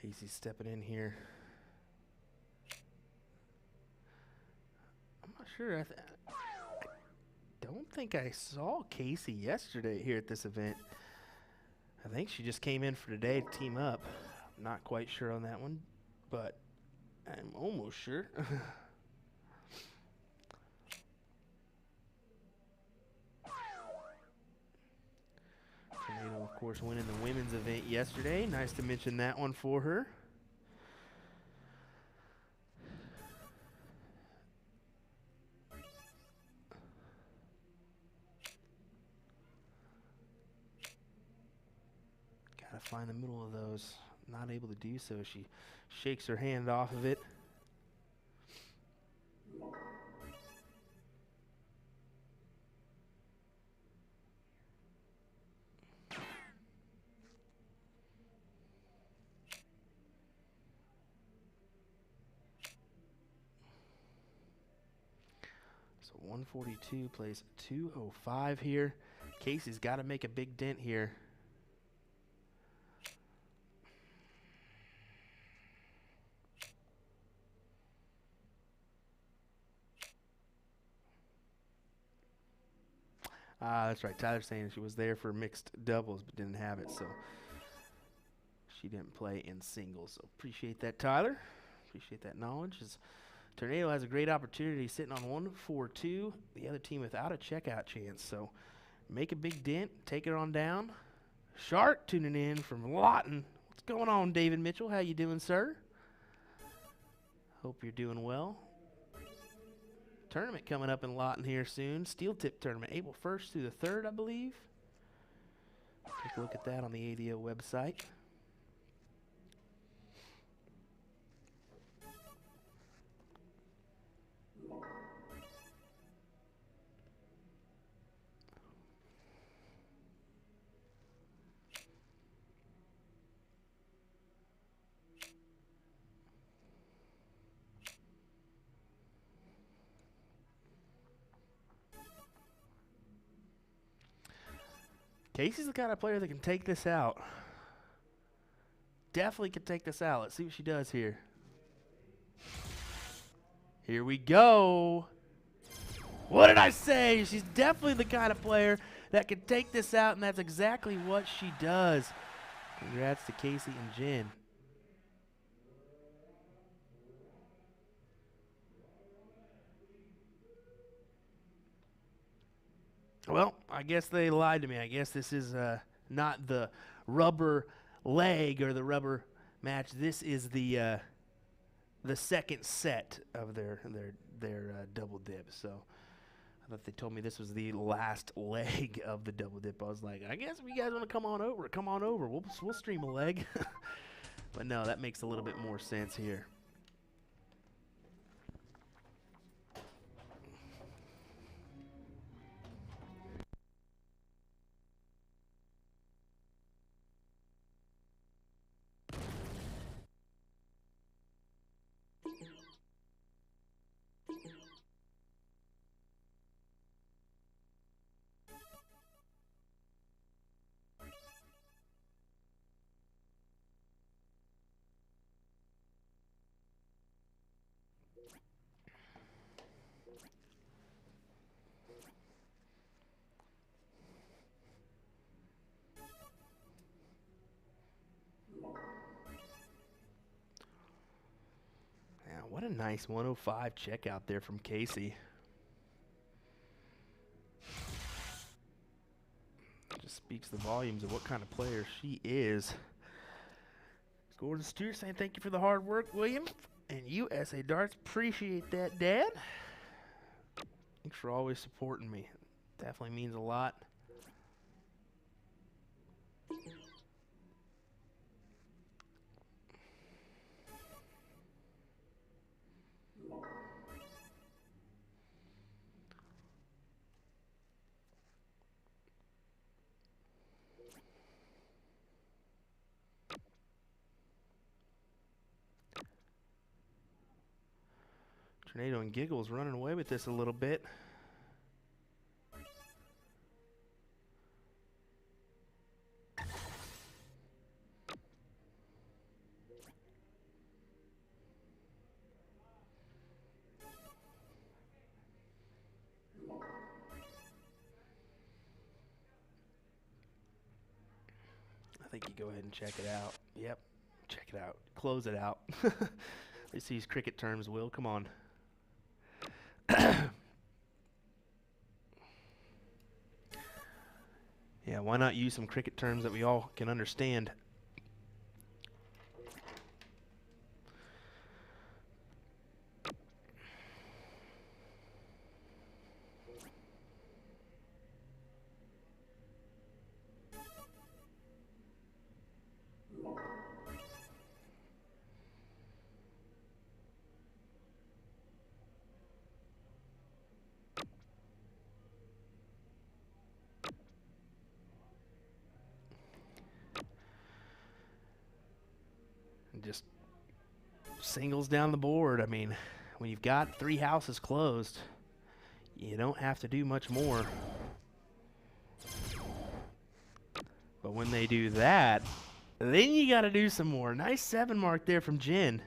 Casey's stepping in here. I'm not sure. I don't think I saw Casey yesterday here at this event. I think she just came in for today to team up. I'm not quite sure on that one, but I'm almost sure. Tornado, of course, winning the women's event yesterday. Nice to mention that one for her. Gotta find the middle of those. Not able to do so. She shakes her hand off of it. So 142 plays 205 here. Casey's got to make a big dent here. That's right. Tyler's saying she was there for mixed doubles but didn't have it, so she didn't play in singles. So appreciate that, Tyler. Appreciate that knowledge. Tornado has a great opportunity sitting on 1-4-2. The other team without a checkout chance. So make a big dent. Take it on down. Shark tuning in from Lawton. What's going on, David Mitchell? How you doing, sir? Hope you're doing well. Tournament coming up in Lawton here soon. Steel Tip Tournament, April 1st through the 3rd, I believe. Take a look at that on the ADO website. Casey's the kind of player that can take this out. Definitely can take this out. Let's see what she does here. Here we go. What did I say? She's definitely the kind of player that can take this out, and that's exactly what she does. Congrats to Casey and Jen. Well, I guess they lied to me. I guess this is not the rubber leg or the rubber match. This is the second set of their double dip. So I thought they told me this was the last leg of the double dip. I was like, I guess if you guys want to come on over. We'll stream a leg. But no, that makes a little bit more sense here. What a nice 105 check out there from Casey. Just speaks the volumes of what kind of player she is. Gordon Stuart saying thank you for the hard work, William. And USA Darts, appreciate that, Dad. Thanks for always supporting me. Definitely means a lot. Tornado and Giggles running away with this a little bit. I think you go ahead and check it out. Yep, check it out. Close it out. Let's see these cricket terms, Will. Come on. Yeah, why not use some cricket terms that we all can understand? Just singles down the board. I mean, when you've got 3 houses closed, you don't have to do much more. But when they do that, then you got to do some more. Nice 7 mark there from Jen.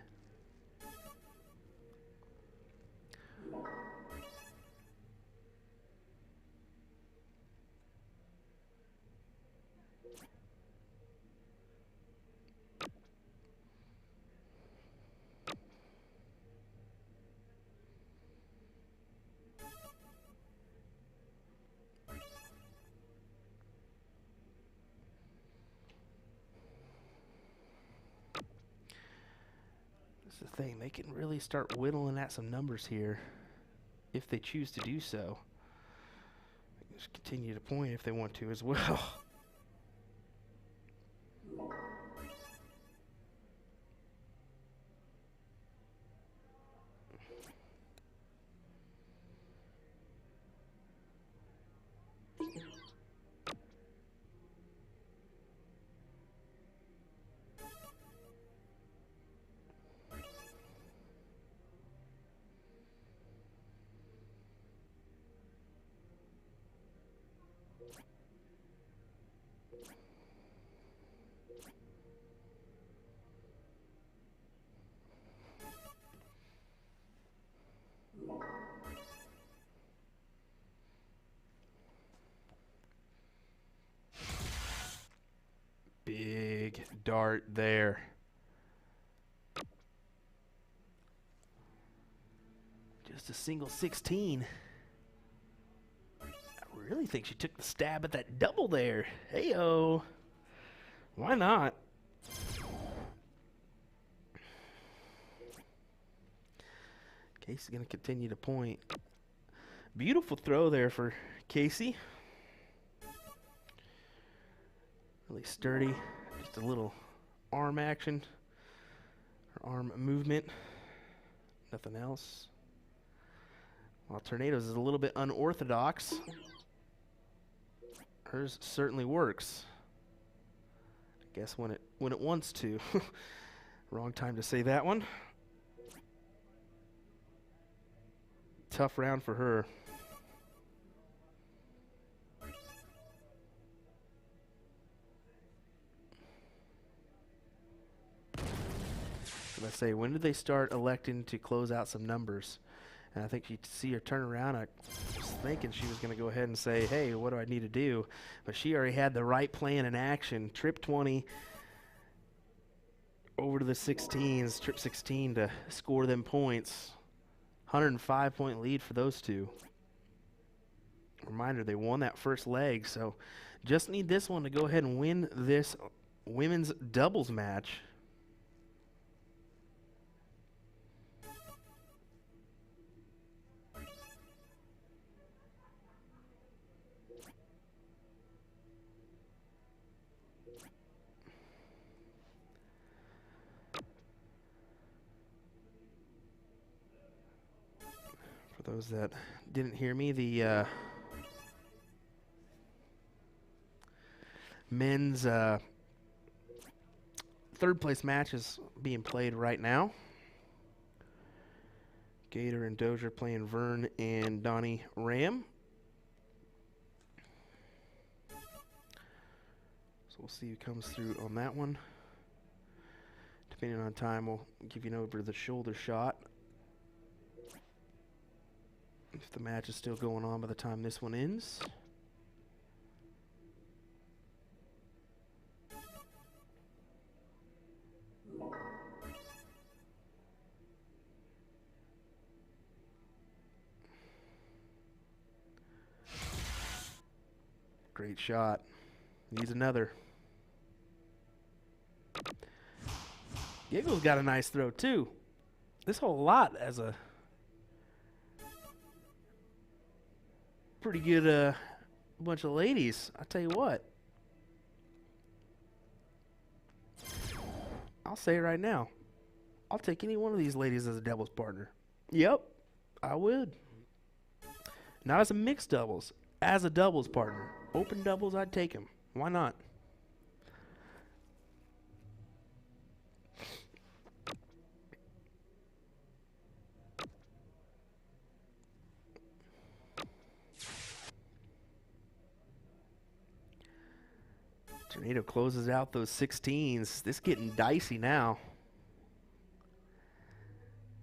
the thing. They can really start whittling at some numbers here if they choose to do so. Just continue to point if they want to as well. Big dart there. Just a single 16. I really think she took the stab at that double there. Hey-oh. Why not? Casey's going to continue to point. Beautiful throw there for Casey. Really sturdy. Just a little arm action. Or arm movement. Nothing else. While Tornadoes is a little bit unorthodox. Hers certainly works. I guess when it wants to. Wrong time to say that one. Tough round for her. Let's say, when did they start electing to close out some numbers? And I think you see her turn around. I was thinking she was going to go ahead and say, hey, what do I need to do? But she already had the right plan in action. Trip 20 over to the 16s, trip 16 to score them points. 105-point lead for those two. Reminder, they won that first leg, so just need this one to go ahead and win this women's doubles match. For those that didn't hear me, the men's third place match is being played right now. Gator and Dozier playing Vern and Donnie Ram. So we'll see who comes through on that one. Depending on time, we'll give you an over the shoulder shot. If the match is still going on by the time this one ends. Great shot. Needs another. Giggle's got a nice throw too. This whole lot has a pretty good bunch of ladies. I tell you what. I'll say it right now. I'll take any one of these ladies as a doubles partner. Yep, I would. Not as a mixed doubles, as a doubles partner. Open doubles, I'd take him. Why not? Tornado closes out those 16s. This getting dicey now.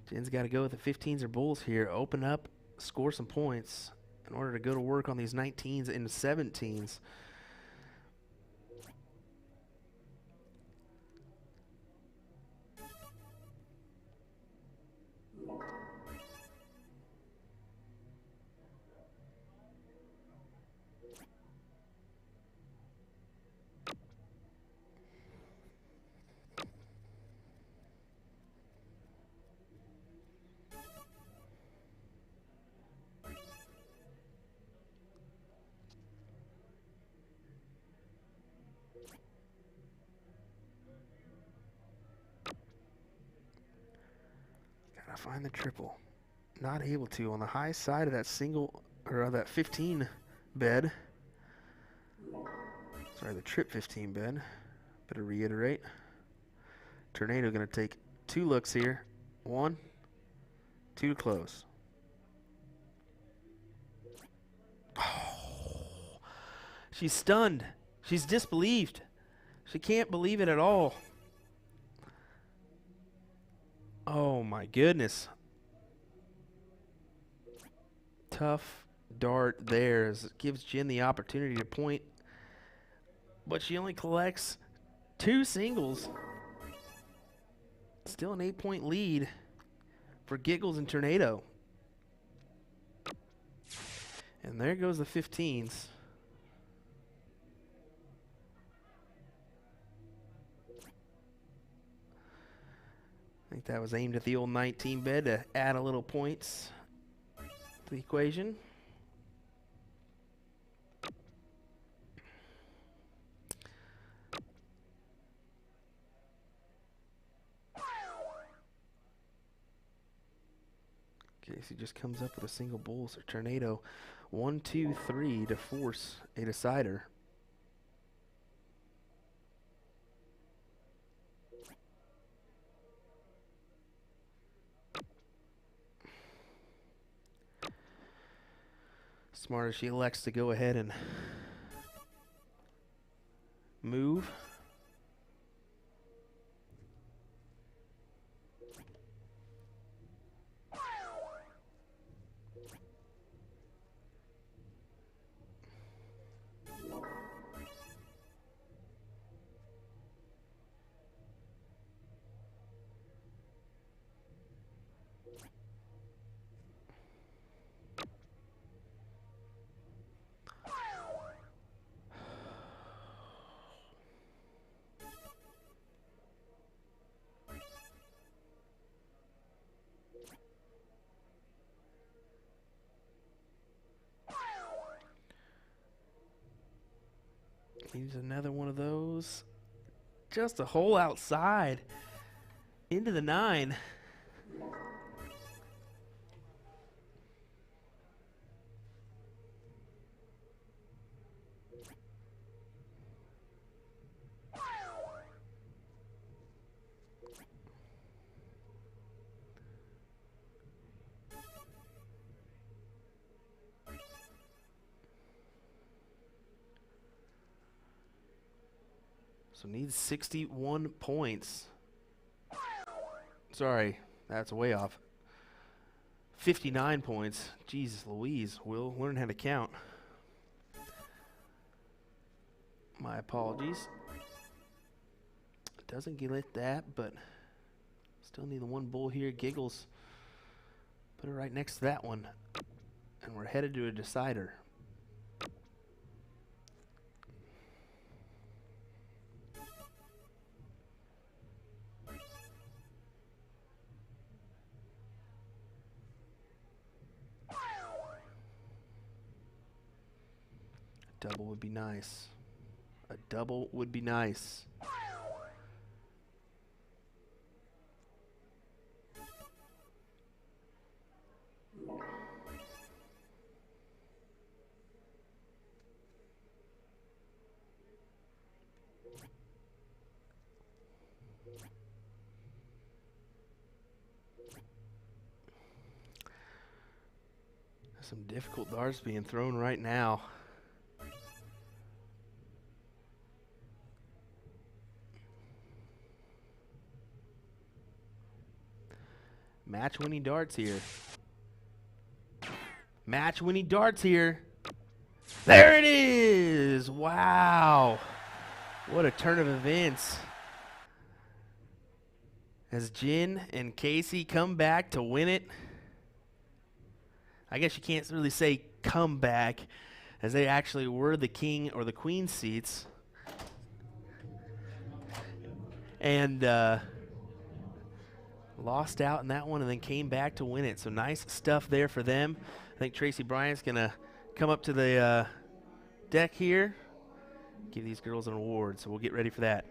Jen's got to go with the 15s or bulls here. Open up, score some points in order to go to work on these 19s and 17s. Gotta find the triple. Not able to on the high side of that single, or that 15 bed. Sorry, the trip 15 bed. Better reiterate. Tornado gonna take 2 looks here. 1, 2 to close. Oh, she's stunned. She's disbelieved. She can't believe it at all. Oh my goodness. Tough dart there as it gives Jen the opportunity to point, but she only collects 2 singles. Still an 8-point lead for Giggles and Tornado. And there goes the 15s. I think that was aimed at the old 19 bed to add a little points to the equation. Casey just comes up with a single bull, so Tornado 1, 2, 3 to force a decider. Smart as she elects to go ahead and move. He's another one of those. Just a hole outside. Into the 9. So needs 61 points. Sorry, that's way off. 59 points. Jesus Louise, we'll learn how to count. My apologies. Doesn't get that, but still need the 1 bull here. Giggles. Put it right next to that one. And we're headed to a decider. Double would be nice. A double would be nice. Some difficult darts being thrown right now. Match-winning darts here. Match-winning darts here. There it is! Wow. What a turn of events. As Jen and Casey come back to win it. I guess you can't really say come back, as they actually were the king or the queen seats. And lost out in that one and then came back to win it. So nice stuff there for them. I think Tracy Bryant's going to come up to the deck here, give these girls an award. So we'll get ready for that.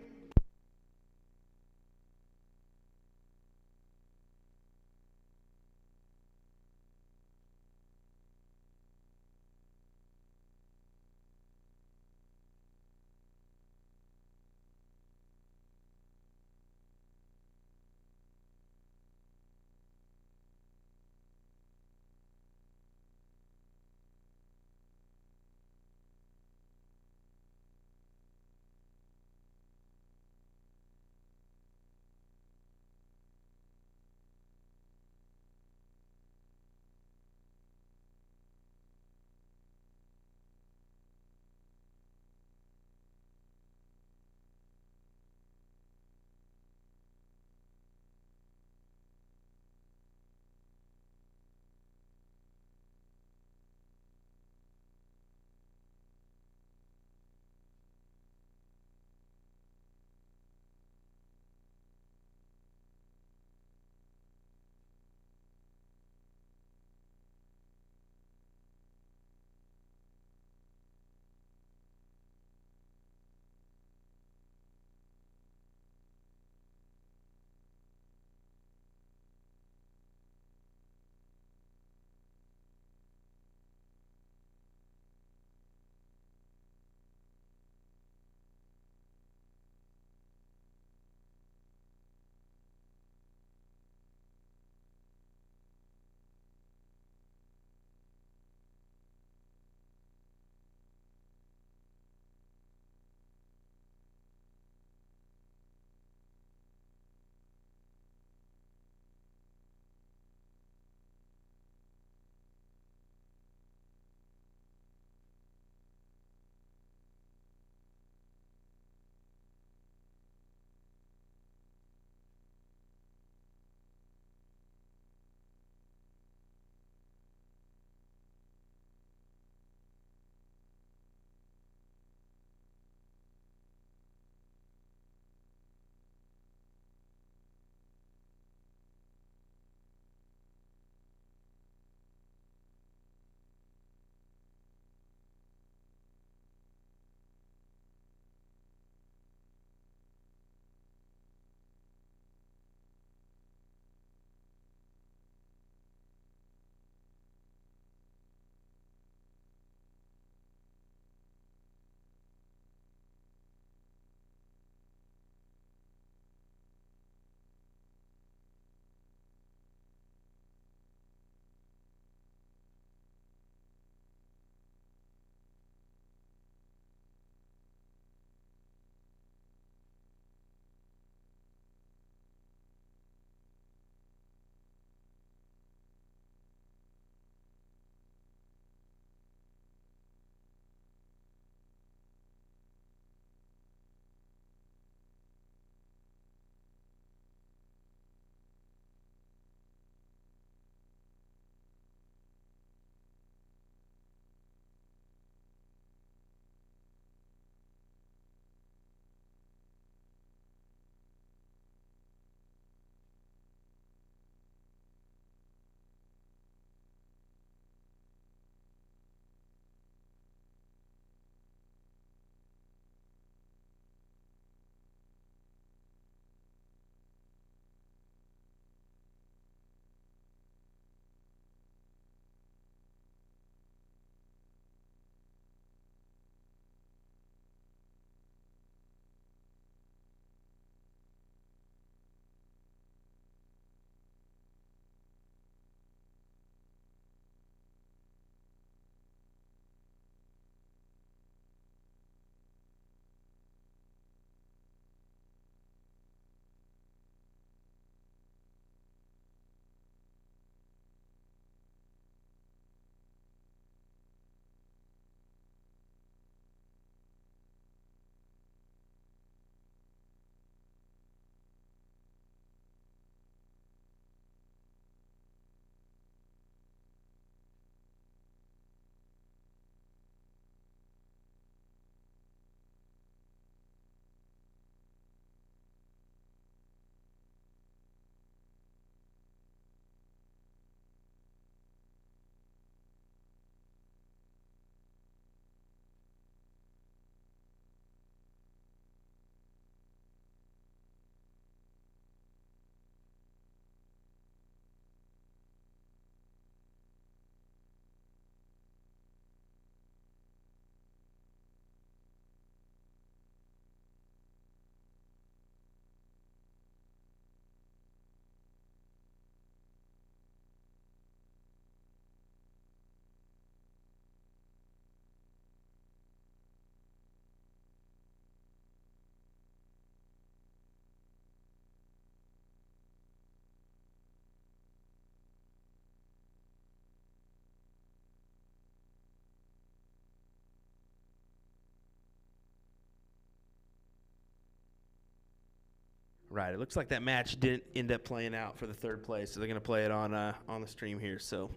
Right. It looks like that match didn't end up playing out for the third place, so they're going to play it on the stream here. So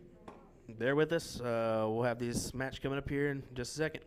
bear with us. We'll have this match coming up here in just a second.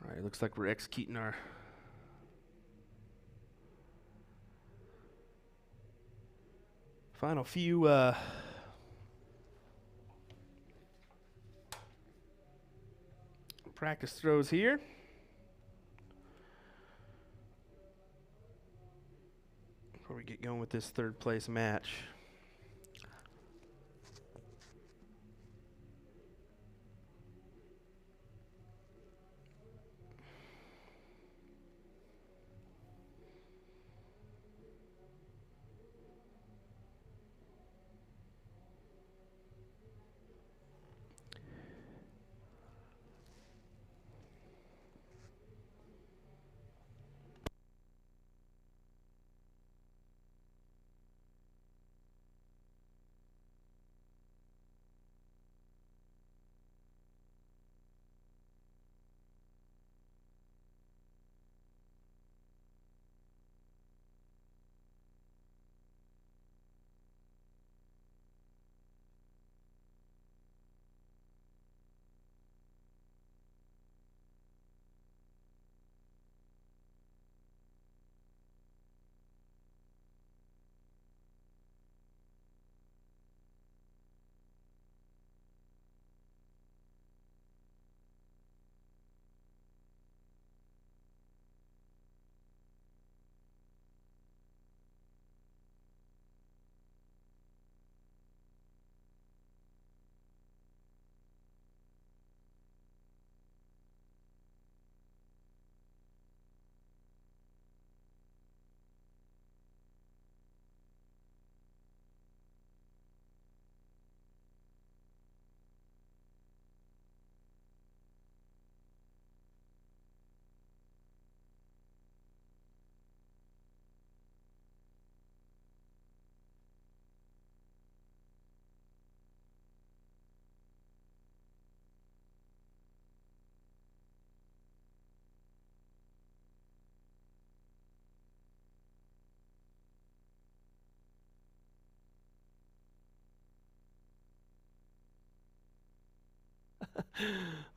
All right, looks like we're executing our final few practice throws here. Before we get going with this third place match.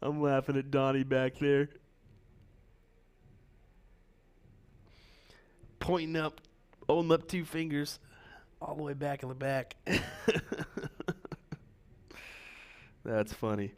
I'm laughing at Donnie back there. Pointing up, holding up 2 fingers, all the way back in the back. That's funny.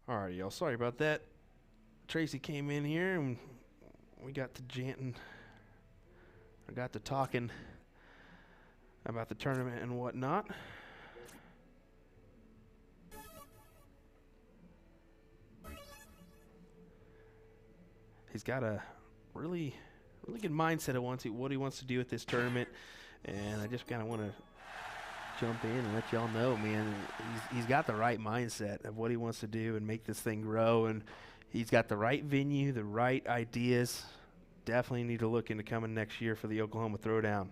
Alright, y'all. Sorry about that. Tracy came in here and we got to janting. I got to talking about the tournament and whatnot. He's got a really good mindset of what he wants to do with this tournament, and I just kind of want to jump in and let y'all know, man. He's got the right mindset of what he wants to do and make this thing grow, and he's got the right venue, the right ideas. Definitely need to look into coming next year for the Oklahoma Throwdown.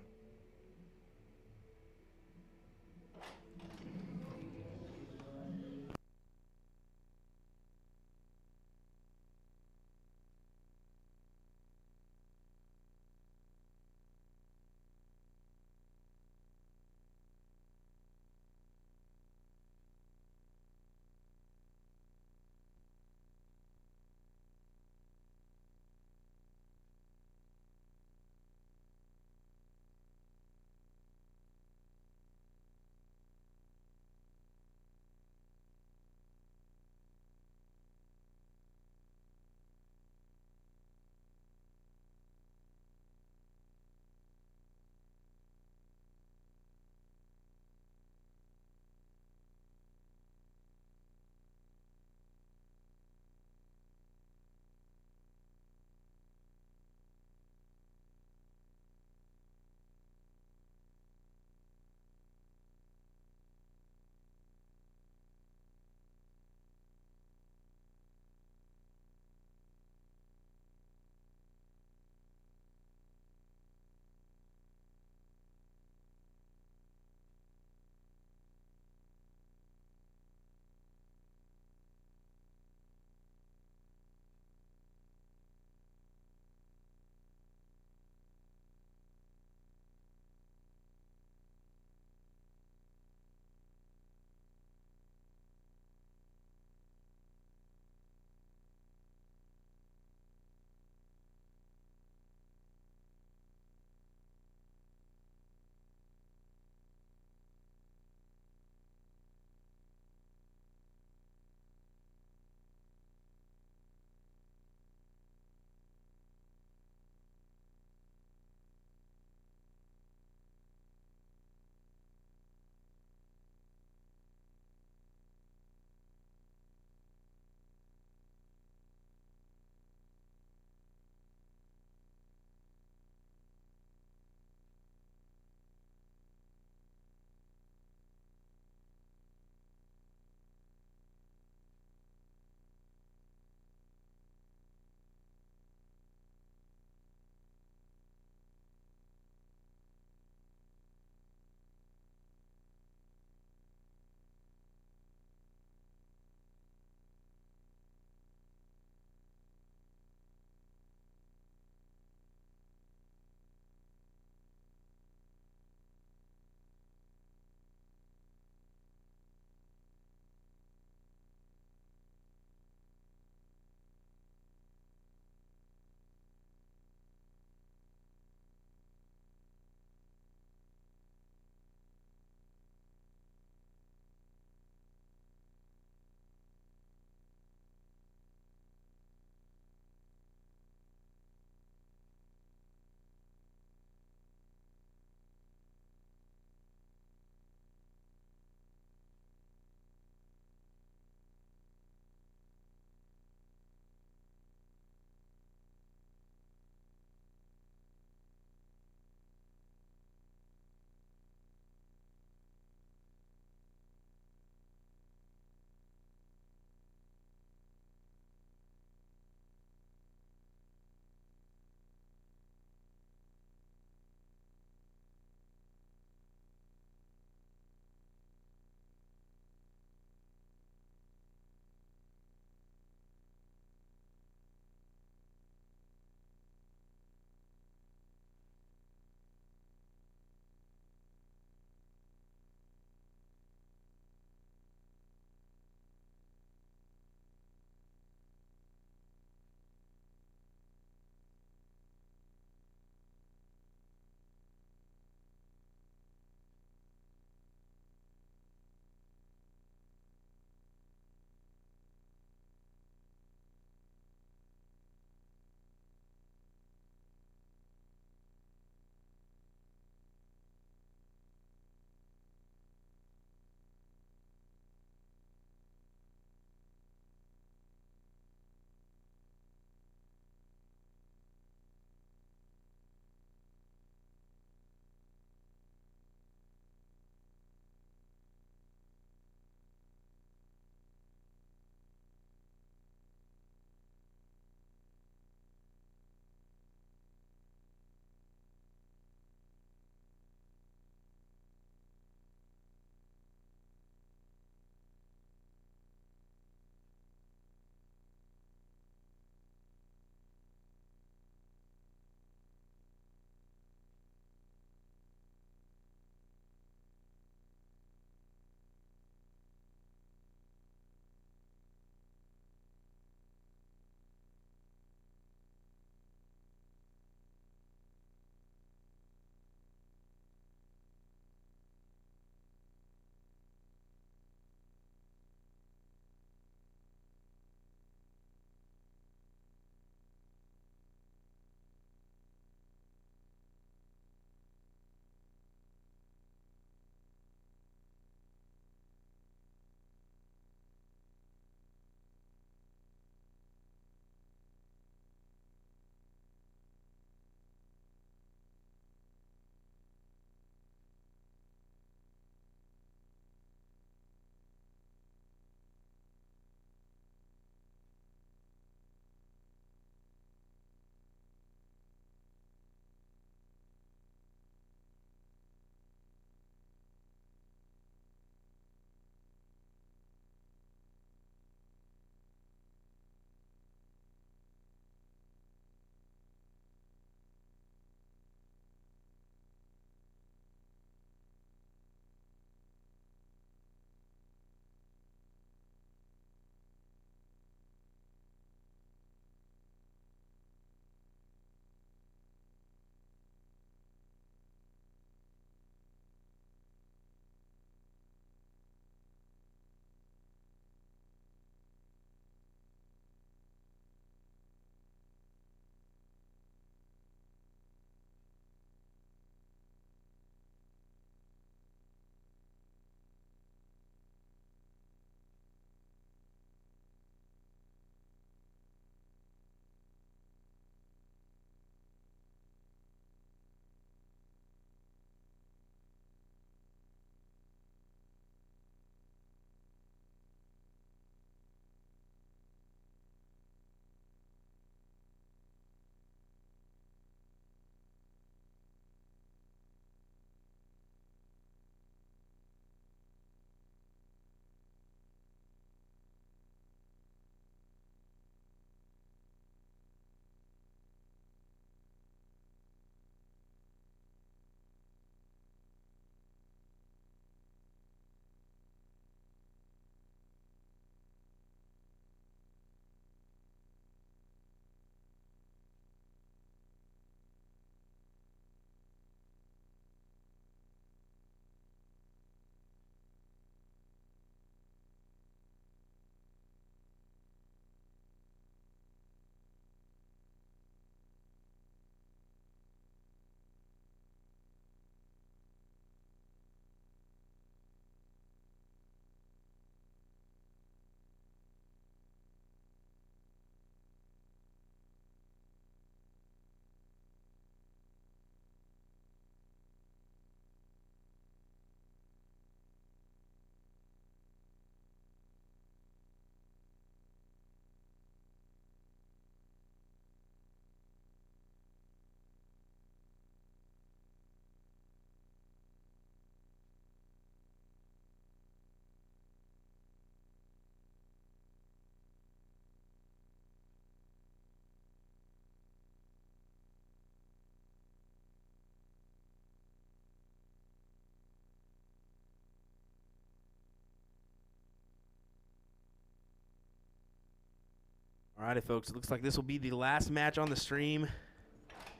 Alrighty, folks. It looks like this will be the last match on the stream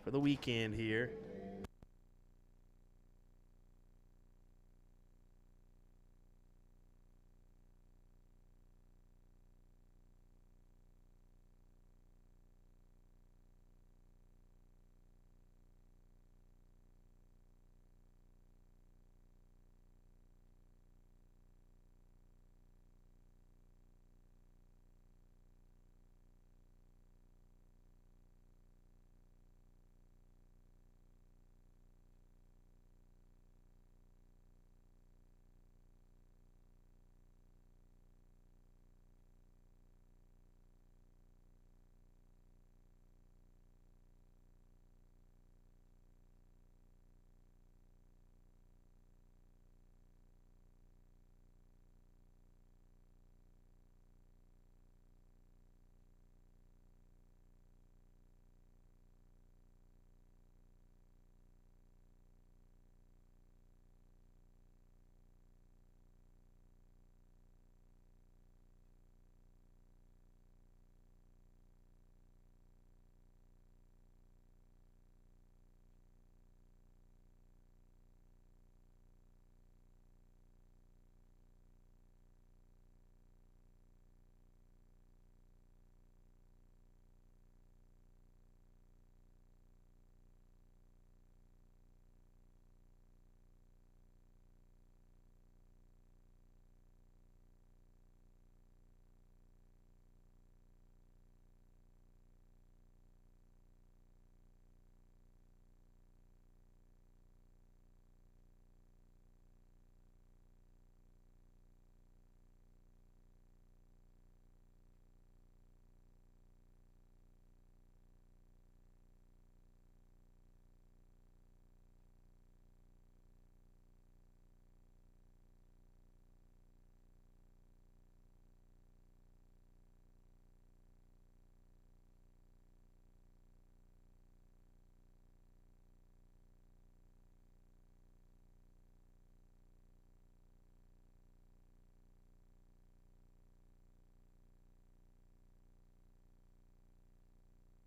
for the weekend here.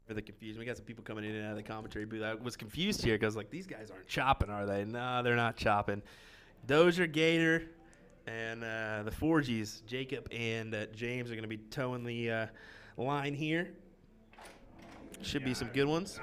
For the confusion, we got some people coming in and out of the commentary booth. I was confused here because like these guys aren't chopping, are they? No, they're not chopping. Dozier, Gator, and the 4Gs, Jacob and James, are going to be towing the line here. Should be some good ones.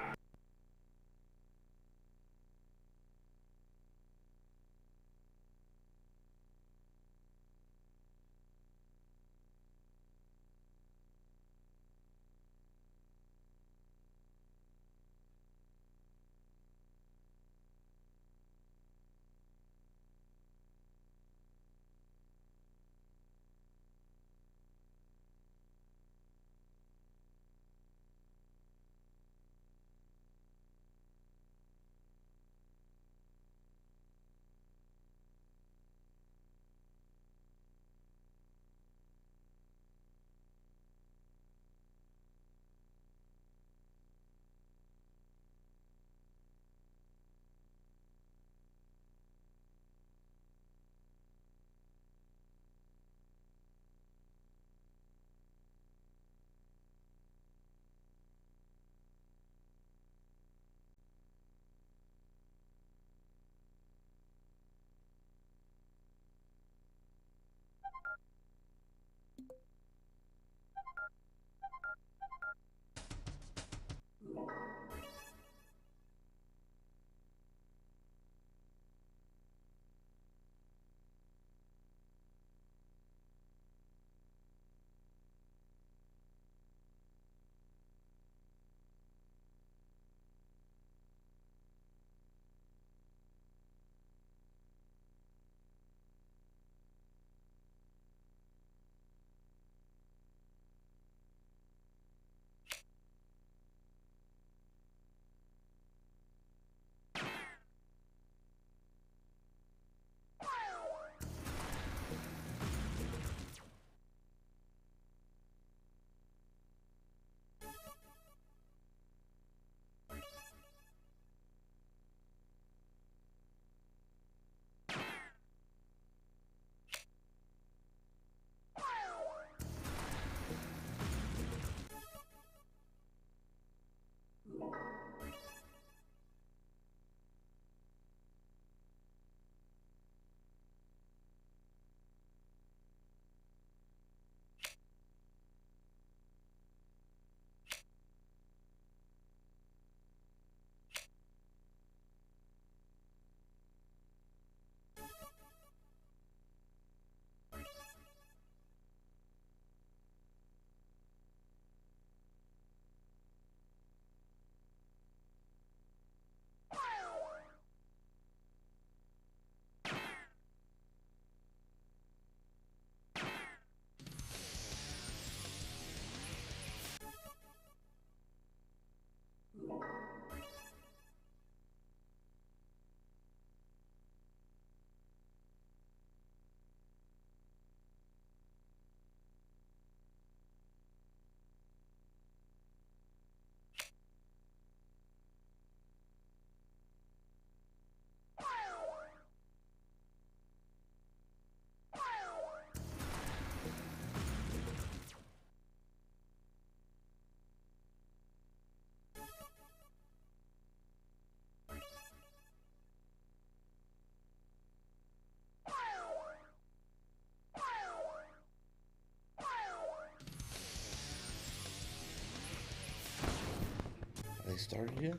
they started yet?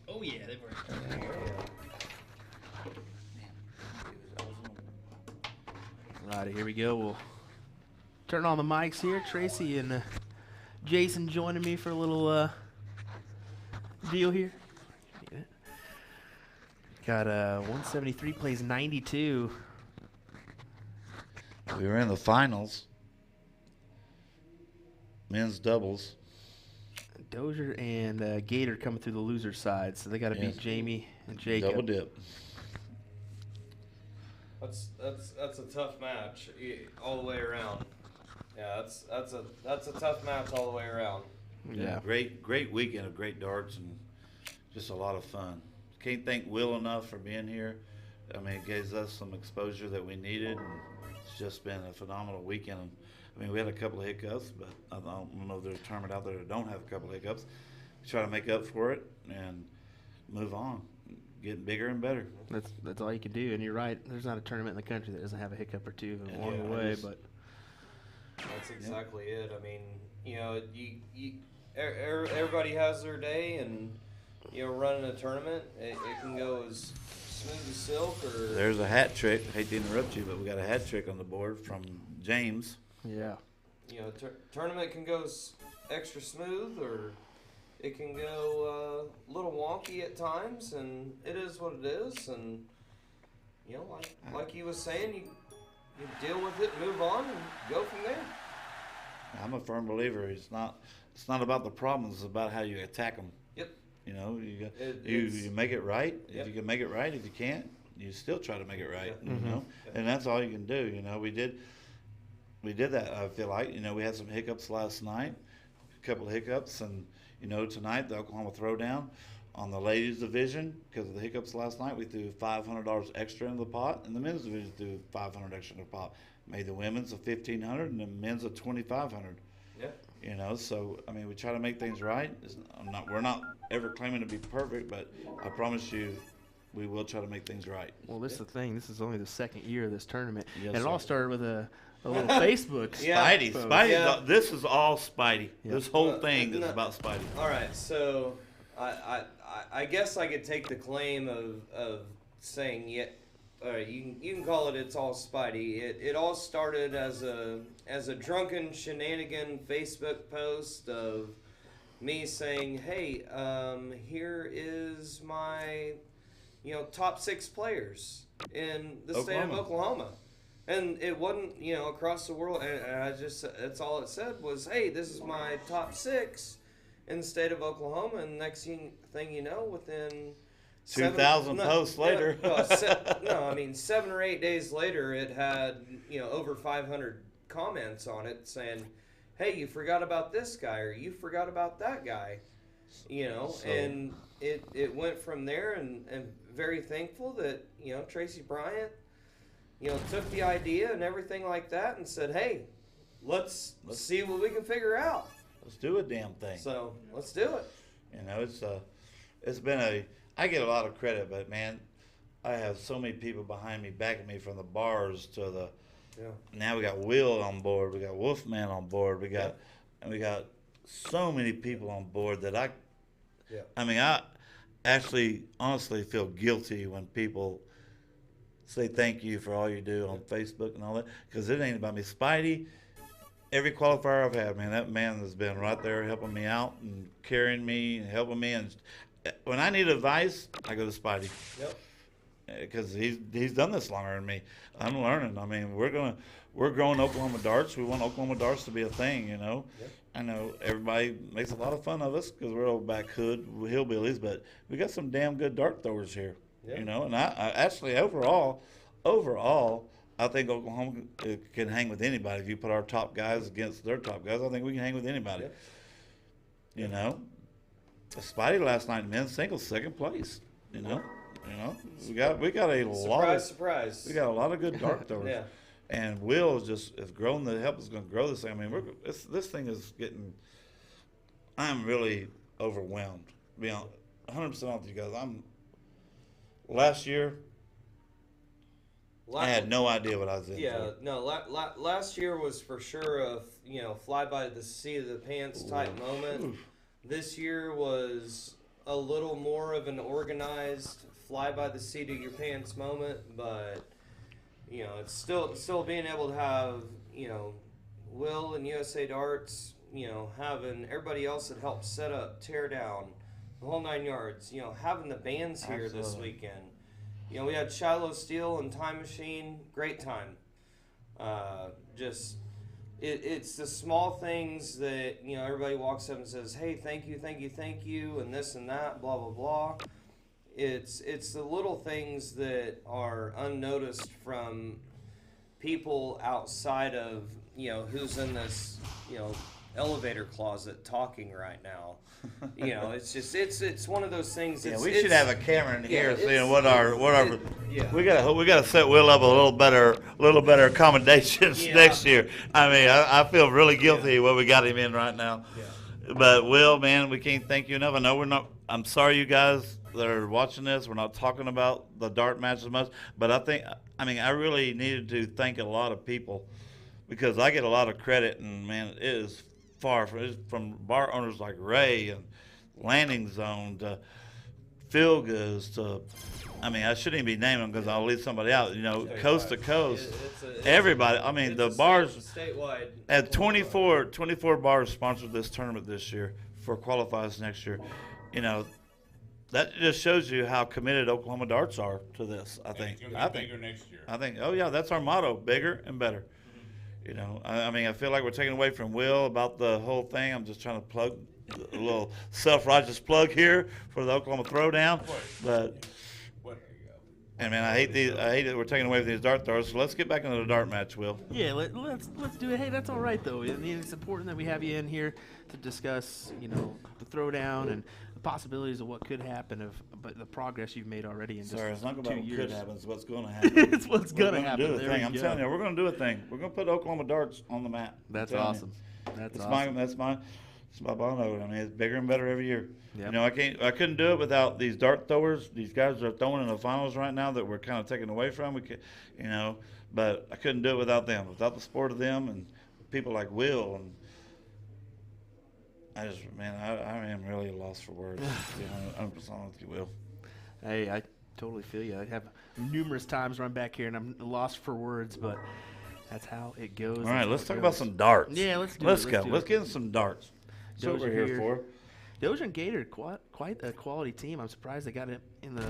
Oh yeah, they've already started. Alrighty, here we go. We'll turn on the mics here. Tracy and Jason joining me for a little deal here. Got 173 plays 92. We were in the finals. Men's doubles. Dozier and Gator coming through the loser side, so they got to beat Jamie and Jacob. Double dip. That's a tough match all the way around. Yeah, that's a tough match all the way around. Yeah. Great weekend of great darts and just a lot of fun. Can't thank Will enough for being here. I mean, it gives us some exposure that we needed, and it's just been a phenomenal weekend. I mean, we had a couple of hiccups, but I don't know if there's a tournament out there that don't have a couple of hiccups. We try to make up for it and move on, getting bigger and better. That's all you can do, and you're right. There's not a tournament in the country that doesn't have a hiccup or two along the way, but that's exactly it. I mean, you know, everybody has their day, and you know, running a tournament, it can go as smooth as silk. Or there's a hat trick. I hate to interrupt you, but we got a hat trick on the board from James. Yeah. You know, tournament can go extra smooth, or it can go a little wonky at times, and it is what it is. And you know, like he was saying, you deal with it, move on, and go from there. I'm a firm believer. It's not about the problems. It's about how you attack them. Yep. You know, you make it right. Yep. If you can make it right, if you can't, you still try to make it right. Yep. You know, and that's all you can do. You know, we did that. I feel like, you know, we had some hiccups last night, a couple of hiccups, and you know, tonight the Oklahoma Throwdown on the ladies division, because of the hiccups last night, we threw $500 extra in the pot, and the men's division threw $500 extra in the pot. Made the women's a $1,500 and the men's a $2,500. Yeah. You know, so I mean, we try to make things right. We're not ever claiming to be perfect, but I promise you, we will try to make things right. Well, this is the thing. This is only the second year of this tournament, Yes, and it sir. all started with a little Facebook. Yeah. Spidey. Yeah. This is all Spidey. Yeah. This whole thing is about Spidey. All right, so I guess I could take the claim of saying you can call it it's all Spidey. It all started as a drunken shenanigan Facebook post of me saying, hey, here is my top 6 players in the state of Oklahoma. And it wasn't, across the world. And that's all it said was, hey, this is my top 6 in the state of Oklahoma. And next thing you know, within 2,000 posts later. 7 or 8 days later, it had, over 500 comments on it saying, hey, you forgot about this guy, or you forgot about that guy, and it went from there, and very thankful that, Tracy Bryant, took the idea and everything like that and said, hey, let's see what we can figure out. Let's do a damn thing. So let's do it. It's been I get a lot of credit, but man, I have so many people behind me, backing me, from the bars to the. Yeah. Now we got Will on board, we got Wolfman on board, we got so many people on board that I actually honestly feel guilty when people say thank you for all you do on Facebook and all that, because it ain't about me. Spidey, every qualifier I've had, man, that man has been right there helping me out and carrying me and helping me. And when I need advice, I go to Spidey. Yep. Because he's done this longer than me. I'm learning. I mean, we're growing Oklahoma darts. We want Oklahoma darts to be a thing, Yep. I know everybody makes a lot of fun of us because we're old back hood hillbillies, but we got some damn good dart throwers here, Yep. And I actually overall, I think Oklahoma can hang with anybody. If you put our top guys against their top guys, I think we can hang with anybody. Yep. Spidey last night in men's singles, second place. We got a lot of surprise. We got a lot of good dart throwers. Yeah. And Will has grown. The help is going to grow this thing. I mean, this thing is getting. I'm really overwhelmed. To be 100% honest with you guys. Last year, I had no idea what I was in. Yeah, no. Last year was for sure a fly by the seat of the pants type moment. This year was a little more of an organized, fly by the seat of your pants moment, but it's still being able to have Will and USA Darts, having everybody else that helped set up, tear down, the whole 9 yards. Having the bands here this Absolutely. weekend. We had Shiloh Steel and Time Machine, great time. It's the small things that everybody walks up and says, "Hey, thank you," and this and that, blah blah blah. It's the little things that are unnoticed from people outside of who's in this elevator closet talking right now. It's one of those things. Yeah, we should have a camera in here seeing yeah. we gotta set Will up a little better accommodations next year. I mean, I feel really guilty what we got him in right now. Yeah. But Will, man, we can't thank you enough. I know I'm sorry you guys that are watching this. We're not talking about the dart match as much, but I really needed to thank a lot of people because I get a lot of credit, and man, it is far from bar owners like Ray and Landing Zone to Phil Goods to, I shouldn't even be naming them because I'll leave somebody out. Coast to coast, everybody. The bars statewide had 24 bars sponsored this tournament this year for qualifiers next year. That just shows you how committed Oklahoma Darts are to this. I think. Bigger next year. I think. Oh yeah, that's our motto: bigger and better. I feel like we're taking away from Will about the whole thing. I'm just trying to plug a little self-righteous plug here for the Oklahoma Throwdown. But and man, I hate that we're taking away from these dart throwers. So let's get back into the dart match, Will. Yeah, let's do it. Hey, that's all right though. It's important that we have you in here to discuss, the throwdown and the possibilities of what could happen, but the progress you've made already in just Sorry, it's not about 2 what years. could happen. It's what's going to happen. It's what's going to happen. Do a There thing. we I'm go. telling you, we're going to do a thing. We're going to put Oklahoma Darts on the map. That's I'm telling awesome. you. That's It's awesome. my motto. It's bigger and better every year. Yep. I couldn't do it without these dart throwers. These guys are throwing in the finals right now that we're kind of taken away from. But I couldn't do it without them. Without the support of them and people like Will and I am really lost for words. I'm honest with you, Will. Hey, I totally feel you. I have numerous times run back here and I'm lost for words, but that's how it goes. All right, let's talk about some darts. Yeah, let's do Let's it. go. do Let's it. get in some darts. That's what Doja we're here here. for. Doja and Gator, quite a quality team. I'm surprised they got it in the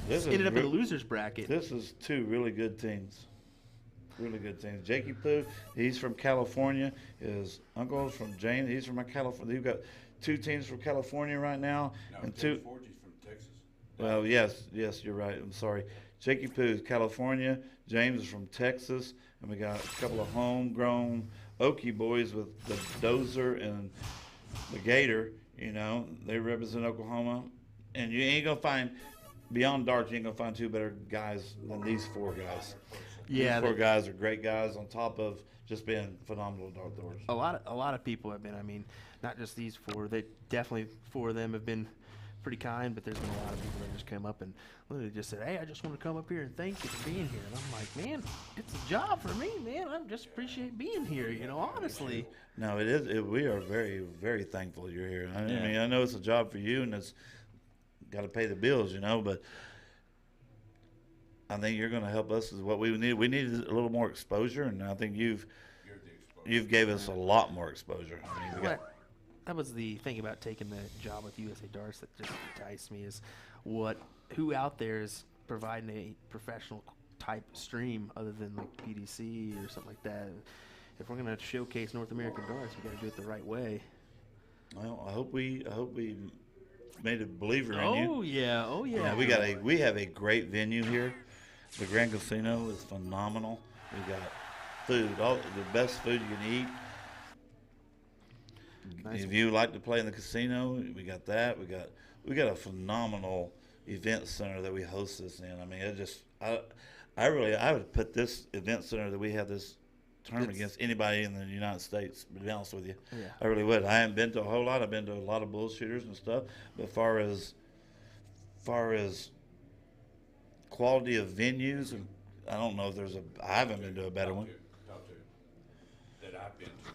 This ended is up in the re- losers bracket. This is two really good teams. Really good teams. Jakey Poo, he's from California. His uncle is from Jane. He's from California. You've got two teams from California right now, and two. Forgy's from Texas. Well, yes, you're right. I'm sorry. Jakey Poo is California. James is from Texas, and we got a couple of homegrown Okie boys with the Dozer and the Gator. They represent Oklahoma, and you ain't gonna find beyond darts. You ain't gonna find two better guys than these four guys. Yeah, These four guys are great guys on top of just being phenomenal dart throwers. a lot of people have been. Not just these four. They definitely, four of them have been pretty kind, but there's been a lot of people that just come up and literally just said, "Hey, I just want to come up here and thank you for being here." And I'm like, man, it's a job for me, man. I just appreciate being here. Honestly. No, it is. We are very, very thankful you're here. I know it's a job for you, and it's got to pay the bills, but I think you're going to help us is what we need. We need a little more exposure, and I think you've gave us a lot more exposure. That was the thing about taking the job with USA Darts that just enticed me is who out there is providing a professional type stream other than like PDC or something like that. If we're going to showcase North American darts, we got to do it the right way. Well, I hope we made a believer in you. Oh yeah. We have a great venue here. The Grand Casino is phenomenal. We got food, all the best food you can eat. Nice. If you like to play in the casino, we got that. We got a phenomenal event center that we host this in. I would put this event center that we have this tournament against anybody in the United States, to be honest with you. Yeah. I really would. I haven't been to a whole lot. I've been to a lot of bullshitters and stuff. But far as quality of venues, and I don't know if I haven't been to a better one. Top two. That I've been to.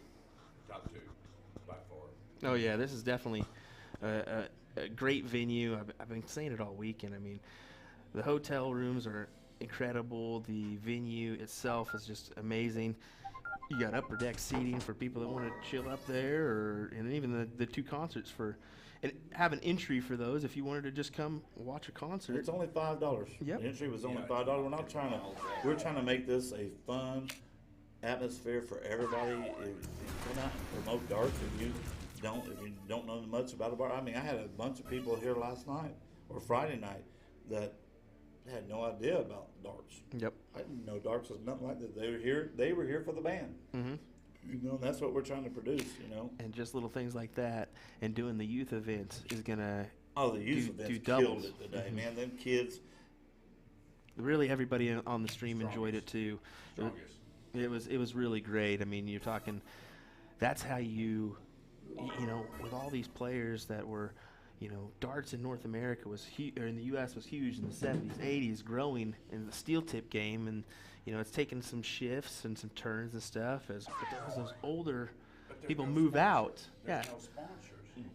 Top two. By far. Oh yeah, this is definitely a great venue. I've been saying it all weekend. I mean, the hotel rooms are incredible. The venue itself is just amazing. You got upper deck seating for people that want to chill up there, and even the two concerts and have an entry for those if you wanted to just come watch a concert. It's only $5. Yep. The entry was only $5. We're trying to make this a fun atmosphere for everybody. If you come out and promote darts, if you don't know much about a bar. I mean, I had a bunch of people here last night or Friday night that had no idea about darts. Yep. I didn't know darts was nothing like that. They were here for the band. Mm-hmm. You know, and that's what we're trying to produce, you know. And just little things like that, and doing the youth events is gonna Oh, the youth do events doubles. killed it today, Mhm. man. Them kids. Really, everybody on the stream enjoyed it too. Strongest. It was really great. I mean, you're talking. That's how you know, with all these players that were, you know, darts in North America was or in the U.S. was huge in the 70s, 80s, growing in the steel tip game, and you know, it's taken some shifts and some turns and stuff as those older But there's people no move sponsor. out. There's Yeah. no sponsors.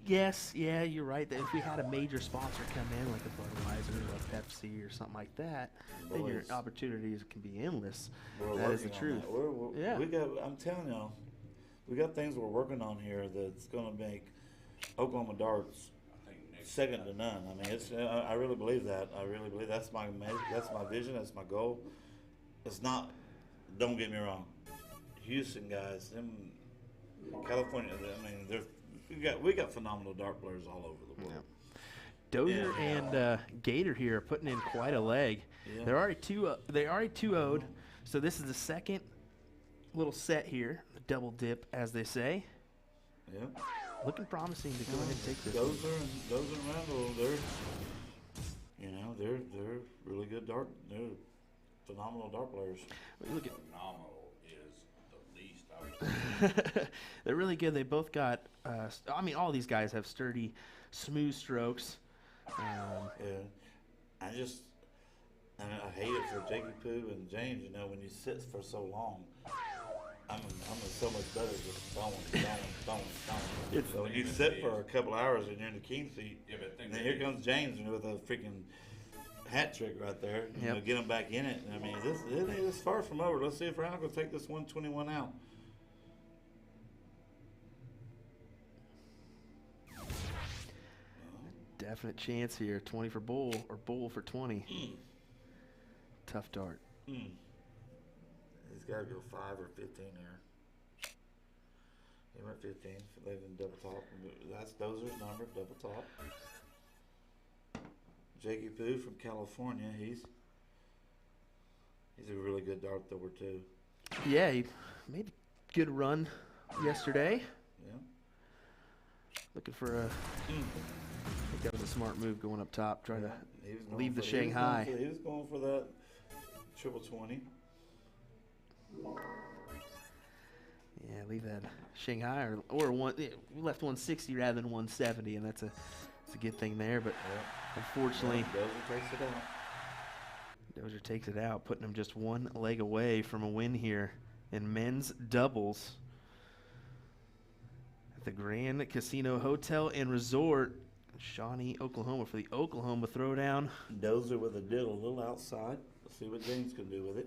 Yes, yeah, you're right. If we had a major sponsor come in, like a Budweiser or a Pepsi or something like that, then your Boys. opportunities can be endless. We're That is the working on truth. that. We're, Yeah. We got. I'm telling y'all, we got things we're working on here that's going to make Oklahoma darts I think next second to none. I mean, it's. I really believe that. I really believe that's my vision. That's my goal. It's not. Don't get me wrong. Houston guys, them California. I mean, we got phenomenal dart players all over the world. Dozier Yeah. and Gator here are putting in quite a leg. Yeah. They're already 2-0'd, so this is the second little set here, the double dip, as they say. Yeah. Looking promising to go ahead and take this. Dozier and Randall, they're really good dart. They're phenomenal dart players. Look at phenomenal is the least I would they're really good. They both got. I mean, all these guys have sturdy, smooth strokes. Yeah, I hate it for Jakey Poo and James. You know, when you sit for so long, I'm so much better just throwing. It's- So when you sit for a couple hours and you're in the king seat, Yeah, but and then here comes James with a freaking hat trick right there. You know, get him back in it. I mean, it is far from over. Let's see if Ryan can take this 121 out. Definite chance here. 20 for Bull, or Bull for 20. Tough dart. He's got to go 5 or 15 here. He went 15. They didn't double top. That's Dozer's number, double top. Jakey Poo from California. He's a really good dart thrower too. Yeah, he made a good run yesterday. Yeah. Looking for a. I think that was a smart move going up top, trying to He was going leave the for- he was going Shanghai. for- He was going for that triple 20. Yeah, leave that Shanghai or one. Yeah, we left 160 rather than 170, and that's a good thing there. But unfortunately, Dozer takes it out. Dozier takes it out, putting him just one leg away from a win here in men's doubles at the Grand Casino Hotel and Resort, Shawnee, Oklahoma, for the Oklahoma Throwdown. Dozer with a diddle, a little outside. Let's see what James can do with it.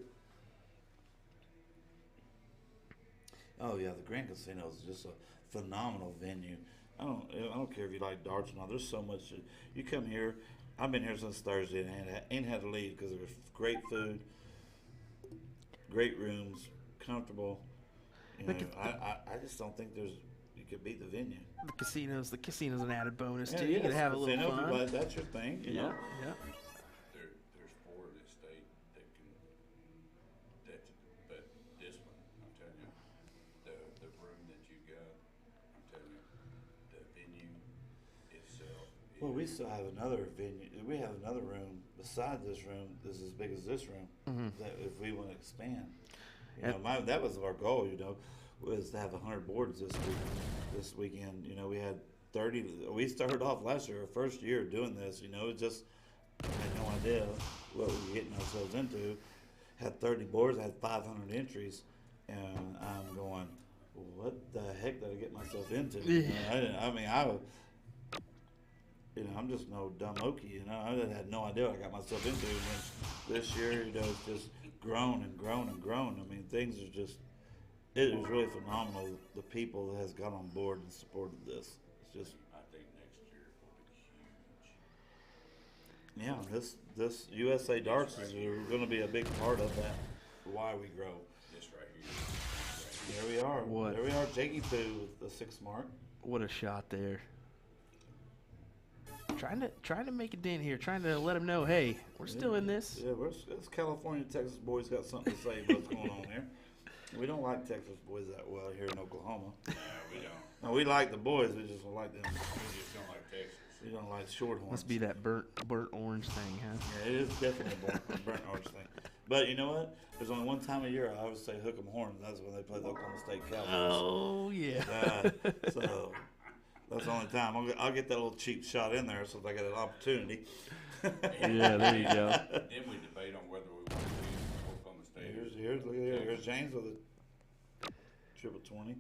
Oh yeah, the Grand Casino is just a phenomenal venue. I don't care if you like darts or not. There's so much. You come here. I've been here since Thursday and ain't had to leave because there was great food, great rooms, comfortable. You know, I just don't think you could beat the venue. The casino's an added bonus too. Yeah, You can have a little casino, if you fun. like, that's your thing. You know? Yeah. There's 4 in this state but this one, I'm telling you, the room that you got, I'm telling you, the venue itself. Well, we still have another venue. We have another room beside this room that's as big as this room. That if we want to expand, you know, that was our goal. You know, was to have 100 boards this weekend. You know, we had 30. We started off last year, our first year doing this. You know, it just I had no idea what we were getting ourselves into. Had 30 boards, I had 500 entries, and I'm going, what the heck did I get myself into? You know, you know, I'm just no dumb Okie, you know. I had no idea what I got myself into. And then this year, you know, it's just grown and grown and grown. I mean, things are just, it is really phenomenal, the people that has got on board and supported this. It's just, I think next year will be huge. yeah, this USA Darts is going to be a big part of that, why we grow. This right here. There we are. What? There we are, Jakey Poo with the 6 mark. What a shot there. Trying to make a dent here, trying to let them know, hey, we're still in this. Yeah, us California, Texas boys got something to say about what's going on here. We don't like Texas boys that well here in Oklahoma. No, we don't. No, we like the boys, we just don't like them. We just don't like Texas. We don't like Shorthorns. Must be that burnt orange thing, huh? Yeah, it is definitely a burnt orange thing. But you know what? There's only one time a year I always say hook 'em horns. That's when they play the Oklahoma State Cowboys. Oh, yeah. So that's the only time. I'll get that little cheap shot in there so that I get an opportunity. Yeah, there you go. Then we debate on whether we want to be Oklahoma State. Look at here. Here's James with a triple 20.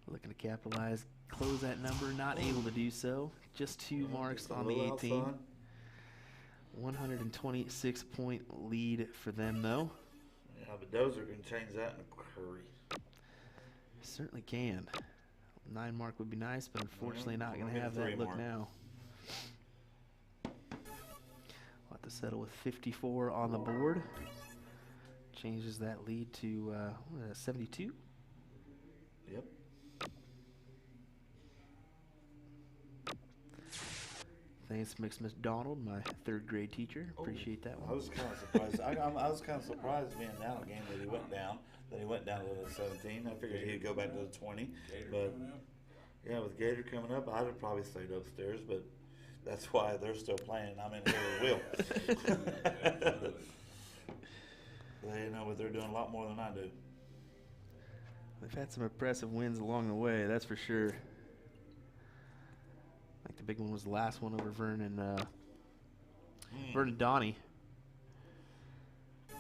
Looking to capitalize, close that number, not able to do so. Just 2 marks Just a on the little 18. outside. 126-point lead for them, though. Yeah, but those are going to change that in a hurry. Certainly can. 9 mark would be nice, but unfortunately not going to have that 3 look mark. now. We'll have to settle with 54 on the board. Changes that lead to 72. Yep. Thanks, Miss McDonald, my 3rd grade teacher. Appreciate that I one. was kind of surprised. I was kind of surprised being down a game that he went down. That he went down to the 17. I figured he'd go back to the 20. Gator But coming up? yeah, with Gator coming up, I'd have probably stayed upstairs. But that's why they're still playing. I'm in here with Will. Absolutely. They know what they're doing a lot more than I do. They've had some impressive wins along the way, that's for sure. I think the big one was the last one over Vernon Donnie.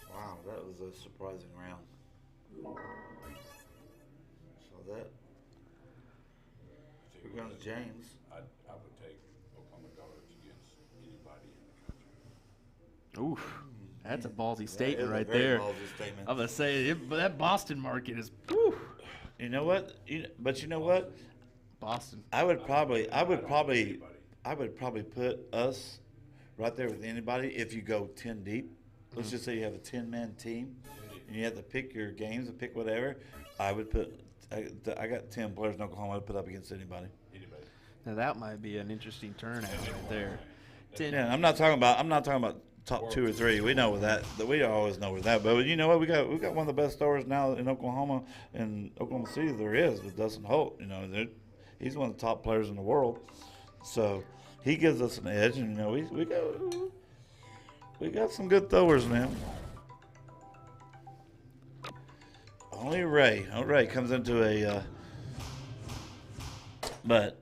Wow, that was a surprising round. So that. Here comes James. I would take Oklahoma Darts against anybody in the country. Oof, that's a ballsy That statement is a right very there. ballsy statement. I'm gonna say but that Boston market is whew. You know what? But you know what? Boston. I would probably Anybody. put us right there with anybody if you go 10 deep. Let's just say you have a 10-man team and you have to pick your games and pick whatever. I would put. I got 10 players in Oklahoma I'd put up against anybody. Anybody. Now that might be an interesting turnout right there. Yeah, I'm not talking about top 2 or 3. We know that we always know where that. But you know what? We got one of the best throwers now in Oklahoma City there is with Dustin Holt. You know, he's one of the top players in the world. So he gives us an edge, and you know we got some good throwers, man. Only Ray comes into a. But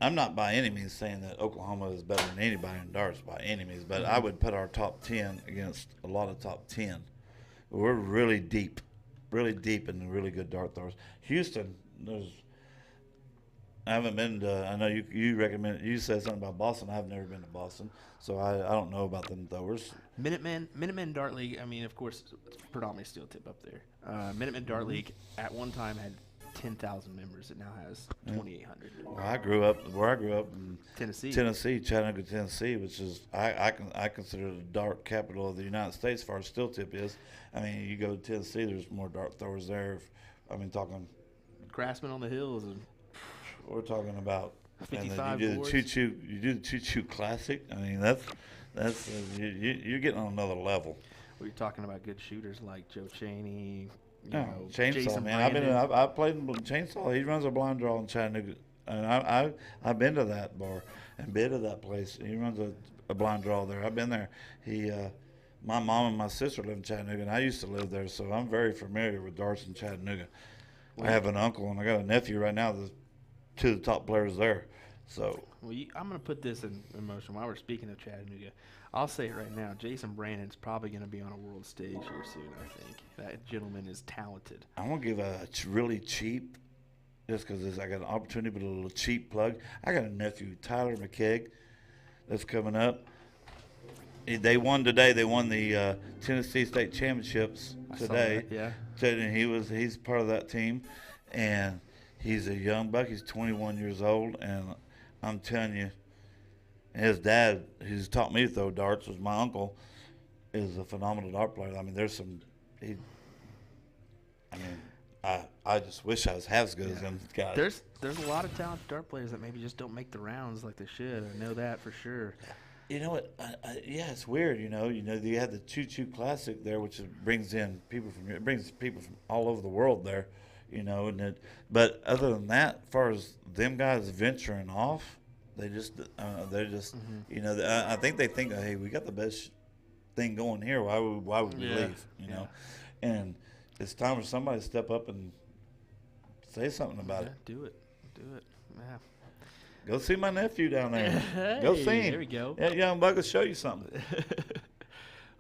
I'm not by any means saying that Oklahoma is better than anybody in darts by any means. But I would put our top 10 against a lot of top 10. We're really deep in really good dart throwers. Houston, I haven't been to. I know you said something about Boston. I've never been to Boston, so I don't know about them throwers. Minutemen Dart League. I mean, of course, it's predominantly steel tip up there. Minutemen Dart League at one time had 10,000 members. It now has 2,800. Well, I grew up in Tennessee, Chattanooga, Tennessee, which is I consider the dart capital of the United States as far as steel tip is. I mean, you go to Tennessee, there's more dart throwers there. Talking Craftsman on the Hills. And we're talking about. And 55 then you do boards. You do the Choo Classic. I mean, that's you're getting on another level. We're talking about good shooters like Joe Cheney. Chainsaw, Jason man. Brandon. I've played in Chainsaw. He runs a blind draw in Chattanooga, and I've been to that bar and been to that place. He runs a blind draw there. I've been there. My mom and my sister live in Chattanooga, and I used to live there, so I'm very familiar with darts in Chattanooga. I have an uncle and I got a nephew right now. That's 2 of the top players there. So Well, I'm going to put this in motion while we're speaking of Chattanooga. I'll say it right now. Jason Brandon's probably going to be on a world stage here soon, I think. That gentleman is talented. I'm gonna give a really cheap just because I got an opportunity, but a little cheap plug. I got a nephew, Tyler McKegg, that's coming up. They won today. They won the Tennessee State Championships today. Yeah. And he's part of that team, and he's a young buck. He's 21 years old, and I'm telling you, his dad, who's taught me to throw darts, was my uncle, is a phenomenal dart player. I mean, I just wish I was half as good as them guys. There's a lot of talented dart players that maybe just don't make the rounds like they should. I know that for sure. You know what? Yeah, it's weird. You have the Choo Choo Classic there, which brings people from all over the world there. But other than that, as far as them guys venturing off, they're just I think they think, hey, we got the best thing going here. Why would we leave? And it's time for somebody to step up and say something about it. Do it. Yeah. Go see my nephew down there. Hey, go see him. There we go. That young buck will show you something.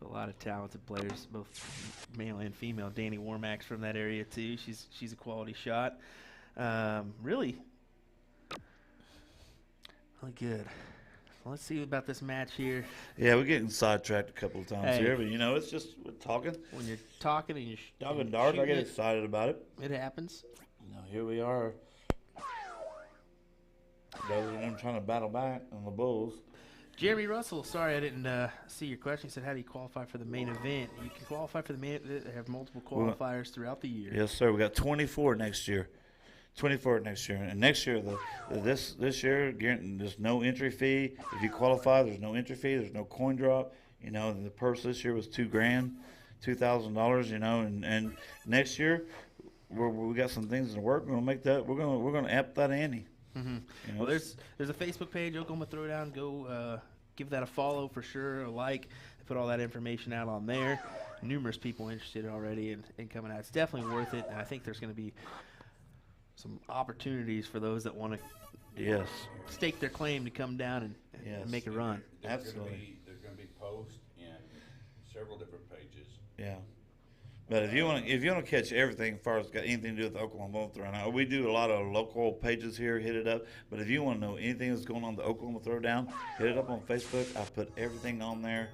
A lot of talented players, both male and female. Danny Warmack's from that area too. She's a quality shot. Really good. Let's see about this match here. Yeah, we're getting sidetracked a couple of times here, but it's just we're talking. When you're talking and you're talking dark, I get excited about it. It happens. Here we are. Those are them trying to battle back on the Bulls. Jeremy Russell, sorry I didn't see your question. He said, how do you qualify for the main event? You can qualify for the main event. They have multiple qualifiers throughout the year. Yes, sir. We got 24 next year. 24 next year. And next year, this year, there's no entry fee. If you qualify, there's no entry fee. There's no coin drop. And the purse this year was $2,000, $2,000. And next year, we got some things in the work. We're gonna make that. We're gonna amp that ante. Mm-hmm. Well, there's a Facebook page, Oklahoma Throwdown. Go give that a follow for sure, a like. They put all that information out on there. Numerous people interested already in coming out. It's definitely worth it, and I think there's going to be some opportunities for those that want to stake their claim to come down and make a run. Absolutely. There's going to be posts in several different pages. Yeah. But if you want to catch everything as far as got anything to do with Oklahoma Throwdown, we do a lot of local pages here. Hit it up. But if you want to know anything that's going on the Oklahoma Throwdown, hit it up on Facebook. I put everything on there.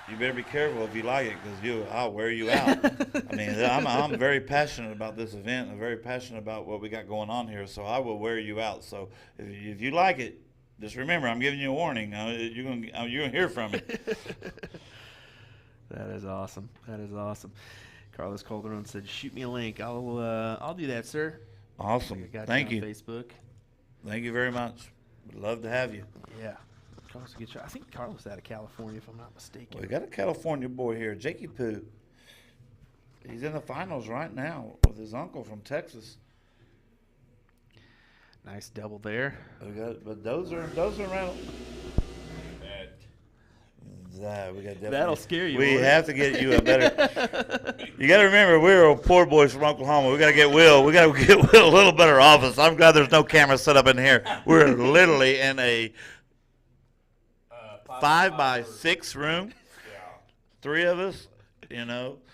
You better be careful if you like it, because I'll wear you out. I mean, I'm very passionate about this event. I'm very passionate about what we got going on here, so I will wear you out. So if you like it, just remember, I'm giving you a warning. You're gonna hear from me. That is awesome. Carlos Calderon said, "Shoot me a link. I'll do that, sir." Awesome. Thank you. On Facebook. Thank you very much. Would love to have you. Yeah. Carlos, a good shot. I think Carlos is out of California, if I'm not mistaken. We got a California boy here, Jakey Poo. He's in the finals right now with his uncle from Texas. Nice double there. But those are around. That'll scare you. We have to get you a better. You got to remember, we're poor boys from Oklahoma. We got to get Will. We got to get Will a little better office. I'm glad there's no camera set up in here. We're literally in a 5x6 room. Yeah. 3 of us.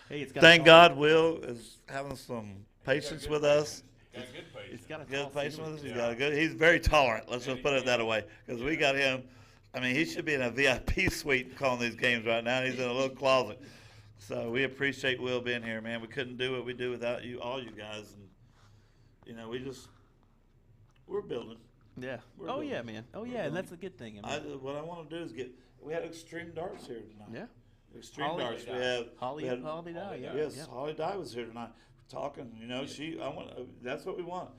Hey, Thank God Will is having some patience with us. Got good patience. It's got a Good patience with us. Yeah. He's very tolerant. Let's just put it that way, because we got him. I mean, he should be in a VIP suite calling these games right now. He's in a little closet. So we appreciate Will being here, man. We couldn't do what we do without you, all you guys. And, we're building. Yeah. We're building. Yeah, man. Oh, yeah, and that's a good thing. What I want to do is we had Extreme Darts here tonight. Yeah. Extreme Darts. Holly Dye. Yes, Holly Dye was here tonight talking. That's what we want.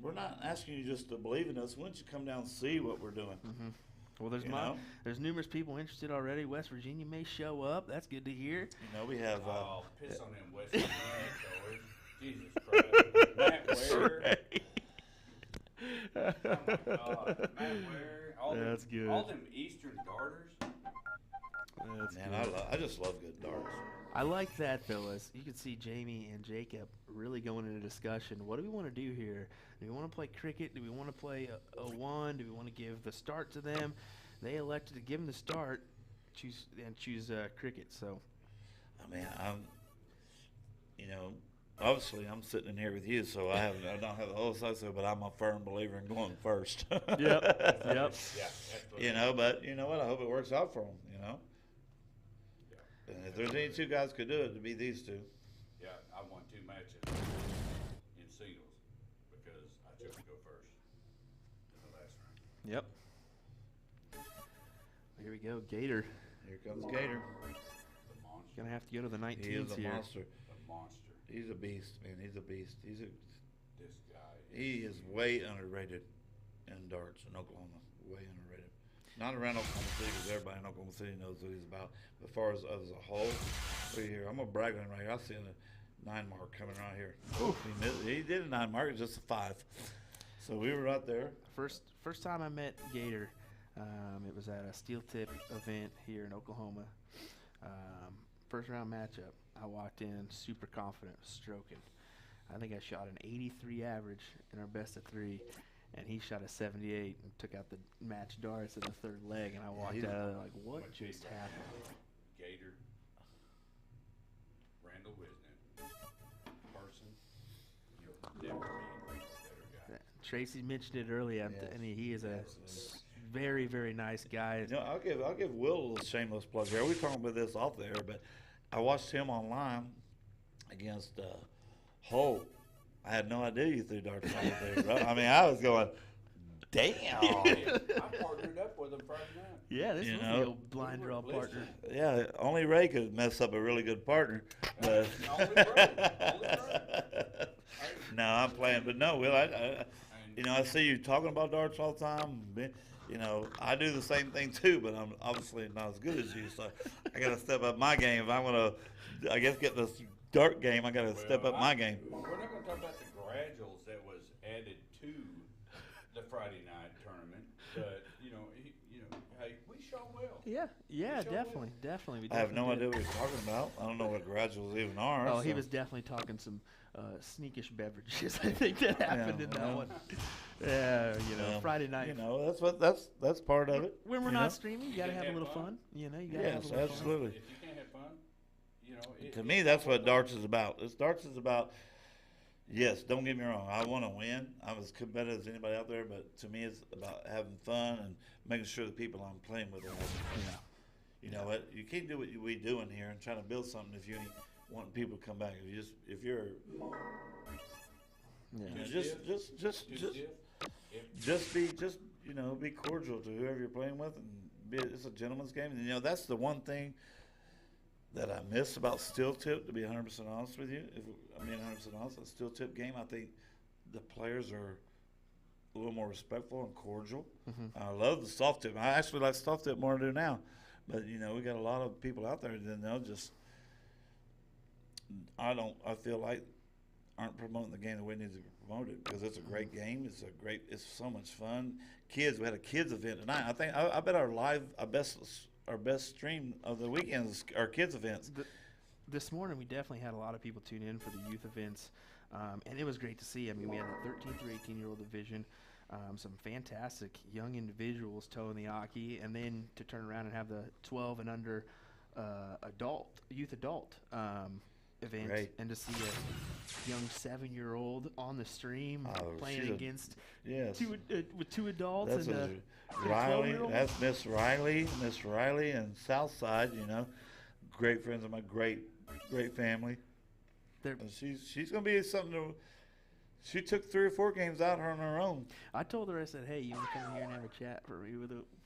We're not asking you just to believe in us. Why don't you come down and see what we're doing? Mm-hmm. Well, there's numerous people interested already. West Virginia may show up. That's good to hear. We have. Piss on them West Virginia showers. Jesus Christ. Matt Ware. Oh my God. Matt Ware. That's good. All them Eastern darters. I just love good darts. I like that, though. As you can see, Jamie and Jacob really going into discussion. What do we want to do here? Do we want to play cricket? Do we want to play a one? Do we want to give the start to them? They elected to give them the start, choose cricket. So, I mean, obviously I'm sitting in here with you, so I don't have the whole say so, but I'm a firm believer in going first. Yep. Yeah, absolutely. You know, but you know what? I hope it works out for them. You know, Yeah. and if there's any two guys could do it, it'd be these two. Yeah, I won 2 matches in singles because I chose to go first in the last round. Yep. Here we go, Gator. Here comes Gator. The monster. Gonna have to go to the 19s He is a here. monster. The monster. He's a beast, man. He's a beast. This guy. He is way underrated in darts in Oklahoma. Way underrated. Not around Oklahoma City because everybody in Oklahoma City knows what he's about. But as far as a whole, look here. I'm gonna brag on him right here. I seen a 9 mark coming right here. He did a 9 mark. It's just a 5. So we were right there. First time I met Gator, it was at a steel tip event here in Oklahoma. First round matchup. I walked in super confident, stroking. I think I shot an 83 average in our best of 3, and he shot a 78 and took out the match darts in the 3rd leg. And I walked out of there like, what just happened? Gator. Randall Wisnick. Person. You'll never meet a better guy. Tracy mentioned it earlier, Yes. and he is a Absolutely. very, very nice guy. You know, I'll give Will a little shameless plug here. We talking about this off the air, but I watched him online against Holt. I had no idea you threw darts out there, bro. I mean, I was going, damn. I partnered up with him Friday night. Yeah, this You was know. the old blind draw partner. Yeah, only Ray could mess up a really good partner. But Only Ray. no, I'm playing. But no, Will, I see you talking about darts all the time. You know, I do the same thing too, but I'm obviously not as good as you. So I got to step up my game. If I want to, I guess, get this dart game, I got to step up my game. We're not going to talk about the graduals that was added to the Friday night tournament, but hey, we shot well. Yeah, showed definitely. We I have no definitely idea did. what you're talking about. I don't know what graduals even are. Oh, he so. was definitely talking some sneakish beverages. I think that happened in that well. one. Yeah, Well, Friday night. You know, that's part of it. When we're you not know? streaming, you gotta can have a have little fun. fun. You know, you gotta have a Yes, little fun. absolutely. If you can't have fun, To me, that's what darts is about. Darts is about. Yes, don't get me wrong. I want to win. I'm as competitive as anybody out there, but to me, it's about having fun and making sure the people I'm playing with are having fun. Yeah. You know what? You can't do what we doing here and trying to build something if you ain't wanting people to come back. If you're Yeah. just be cordial to whoever you're playing with, and it's a gentleman's game. And that's the one thing that I miss about steel tip. To be 100% honest with you, if I'm being 100% honest, a steel tip game, I think the players are a little more respectful and cordial. I love the soft tip. I actually like soft tip more than I do now, but we got a lot of people out there that I feel like aren't promoting the game the way it needs to be promoted, because it's a great game. It's so much fun. Kids, we had a kids event tonight. I bet our best stream of the weekend is our kids events. This morning, we definitely had a lot of people tune in for the youth events, and it was great to see. I mean, we had the 13 through 18-year-old division, some fantastic young individuals towing the Aki, and then to turn around and have the 12 and under youth adult event, Great. and to see a young 7-year-old on the stream playing she's against Yes. with 2 adults That's and a Riley. 12-year-old. That's Miss Riley and Southside. Great friends of mine. Great family. They're- And she's gonna be something to. She took 3 or 4 games out on her own. I told her, I said, "Hey, you want to come here and have a chat for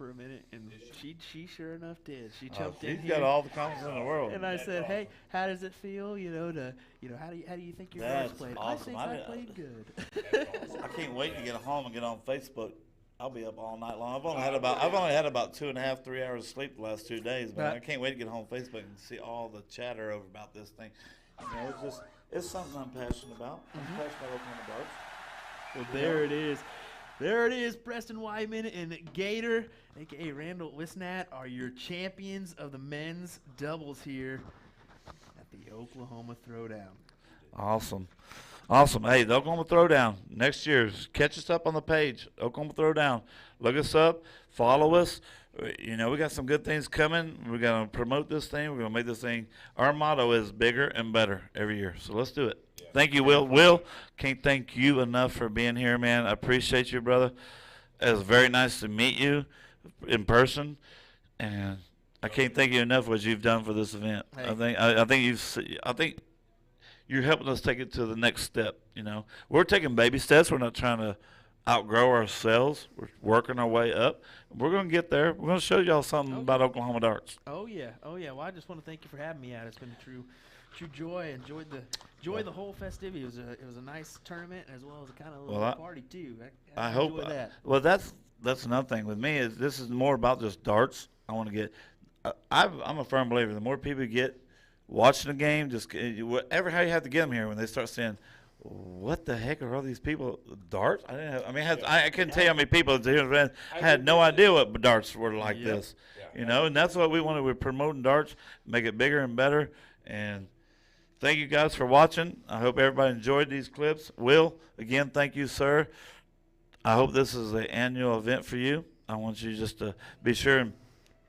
a minute?" And she sure enough did. She jumped in She's here. got all the confidence in the world. And I That's said, "Hey, awesome. how does it feel? How do you think your That's darts played?" awesome. I I think I didn't- played good. That's awesome. I can't wait to get home and get on Facebook. I'll be up all night long. I've only had about 2.5, 3 hours of sleep the last 2 days, but I can't wait to get home Facebook and see all the chatter over about this thing. It's something I'm passionate about. I'm passionate about Oklahoma darts. Well, there it is. There it is. Preston Wyman and Gator, a.k.a. Randall Wisnat, are your champions of the men's doubles here at the Oklahoma Throwdown. Awesome. Awesome. Hey, the Oklahoma Throwdown next year. Catch us up on the page. Oklahoma Throwdown. Look us up. Follow us. You know, we got some good things coming. We're going to promote this thing. We're going to make this thing. Our motto is bigger and better every year. So let's do it. Yeah. Thank you, Will. Will, can't thank you enough for being here, man. I appreciate you, brother. It was very nice to meet you in person, and I can't thank you enough for what you've done for this event. Hey. I think you're helping us take it to the next step. You know, we're taking baby steps. We're not trying to outgrow ourselves. We're working our way up. We're going to get there. We're going to show y'all something about Oklahoma darts. Oh yeah. Well, I just want to thank you for having me out. It's been a true joy. Enjoyed the whole festivity. It was a nice tournament as well as a kind of a little party too. I hope enjoyed that. Well, that's another thing with me is this is more about just darts. I want to get. I'm a firm believer. The more people get watching the game, just whatever how you have to get them here when they start saying, "What the heck are all these people darts?" I didn't have. I mean, I couldn't tell you how many people had no idea what darts were like this. Yeah. You know, and that's what we wanted. We're promoting darts, make it bigger and better. And thank you guys for watching. I hope everybody enjoyed these clips. Will, again, thank you, sir. I hope this is an annual event for you. I want you just to be sure and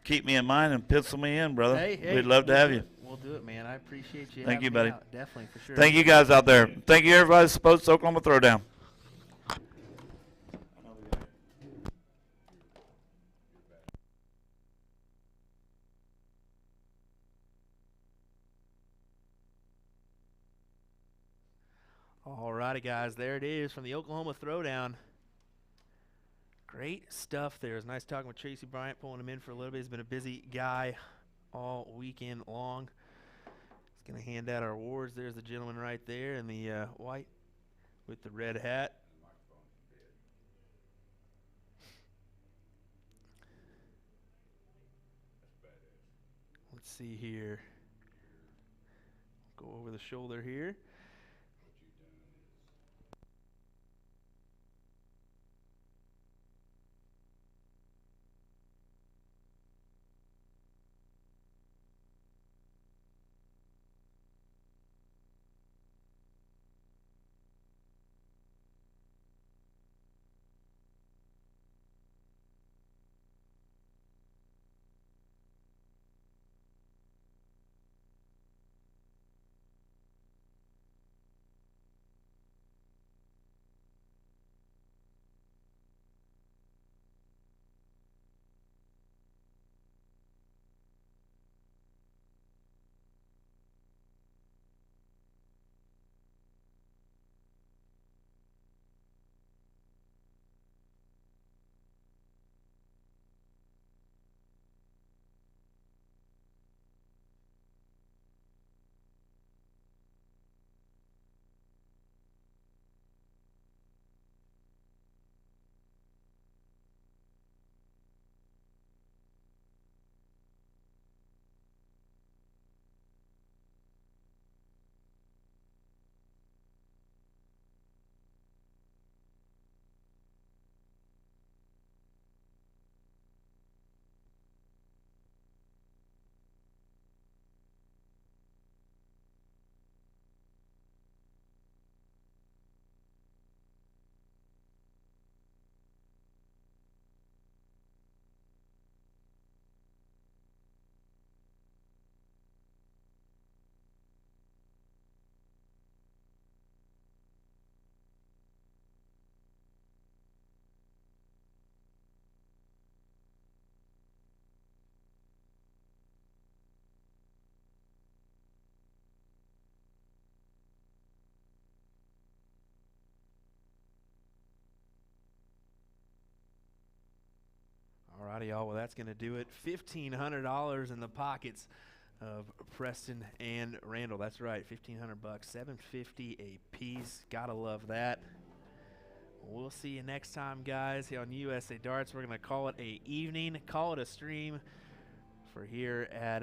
keep me in mind and pencil me in, brother. Hey, We'd love to have you. We'll do it, man. I appreciate you. Thank having you, me buddy. out. Definitely, for sure. Thank you guys out there. Thank you, everybody. Supposed Oklahoma Throwdown. All righty, guys. There it is from the Oklahoma Throwdown. Great stuff there. It was nice talking with Tracy Bryant, pulling him in for a little bit. He's been a busy guy all weekend long. He's going to hand out our awards. There's the gentleman right there in the white with the red hat. Let's see here. Go over the shoulder here. Alrighty, y'all. Well, that's going to do it. $1,500 in the pockets of Preston and Randall. That's right, $1,500, $750 a piece. Gotta love that. We'll see you next time, guys, here on USA Darts. We're going to call it a evening, call it a stream for here at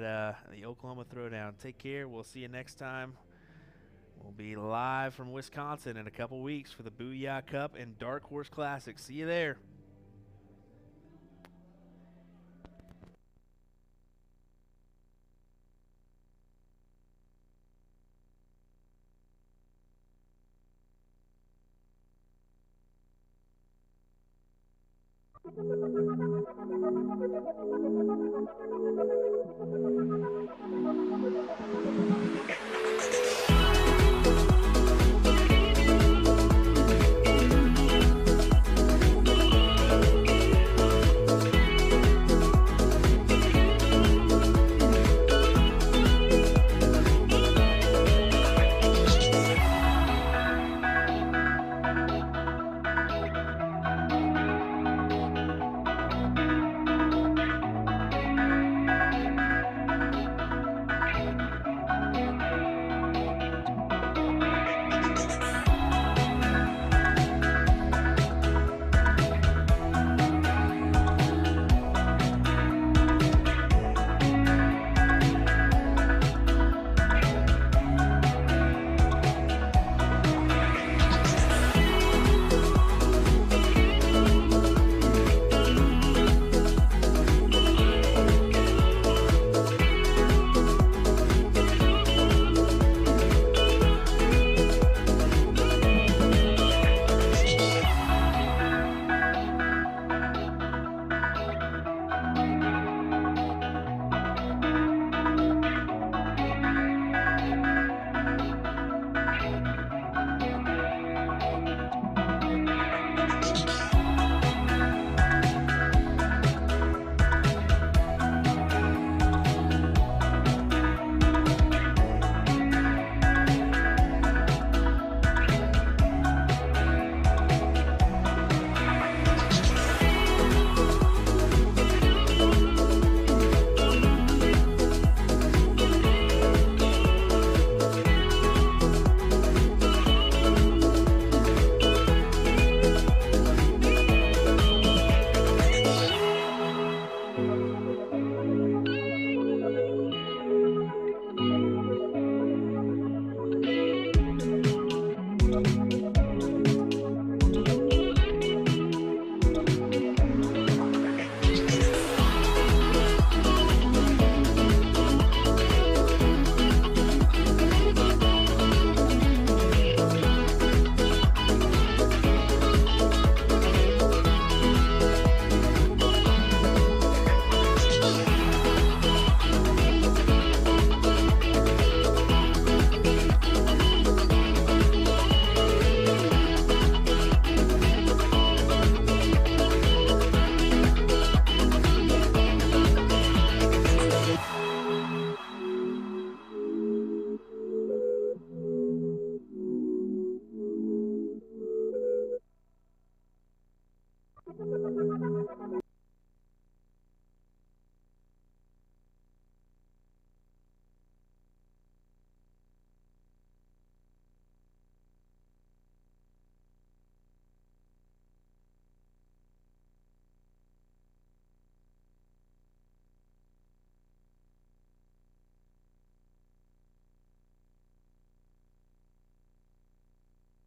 the Oklahoma Throwdown. Take care. We'll see you next time. We'll be live from Wisconsin in a couple weeks for the Booyah Cup and Dark Horse Classic. See you there.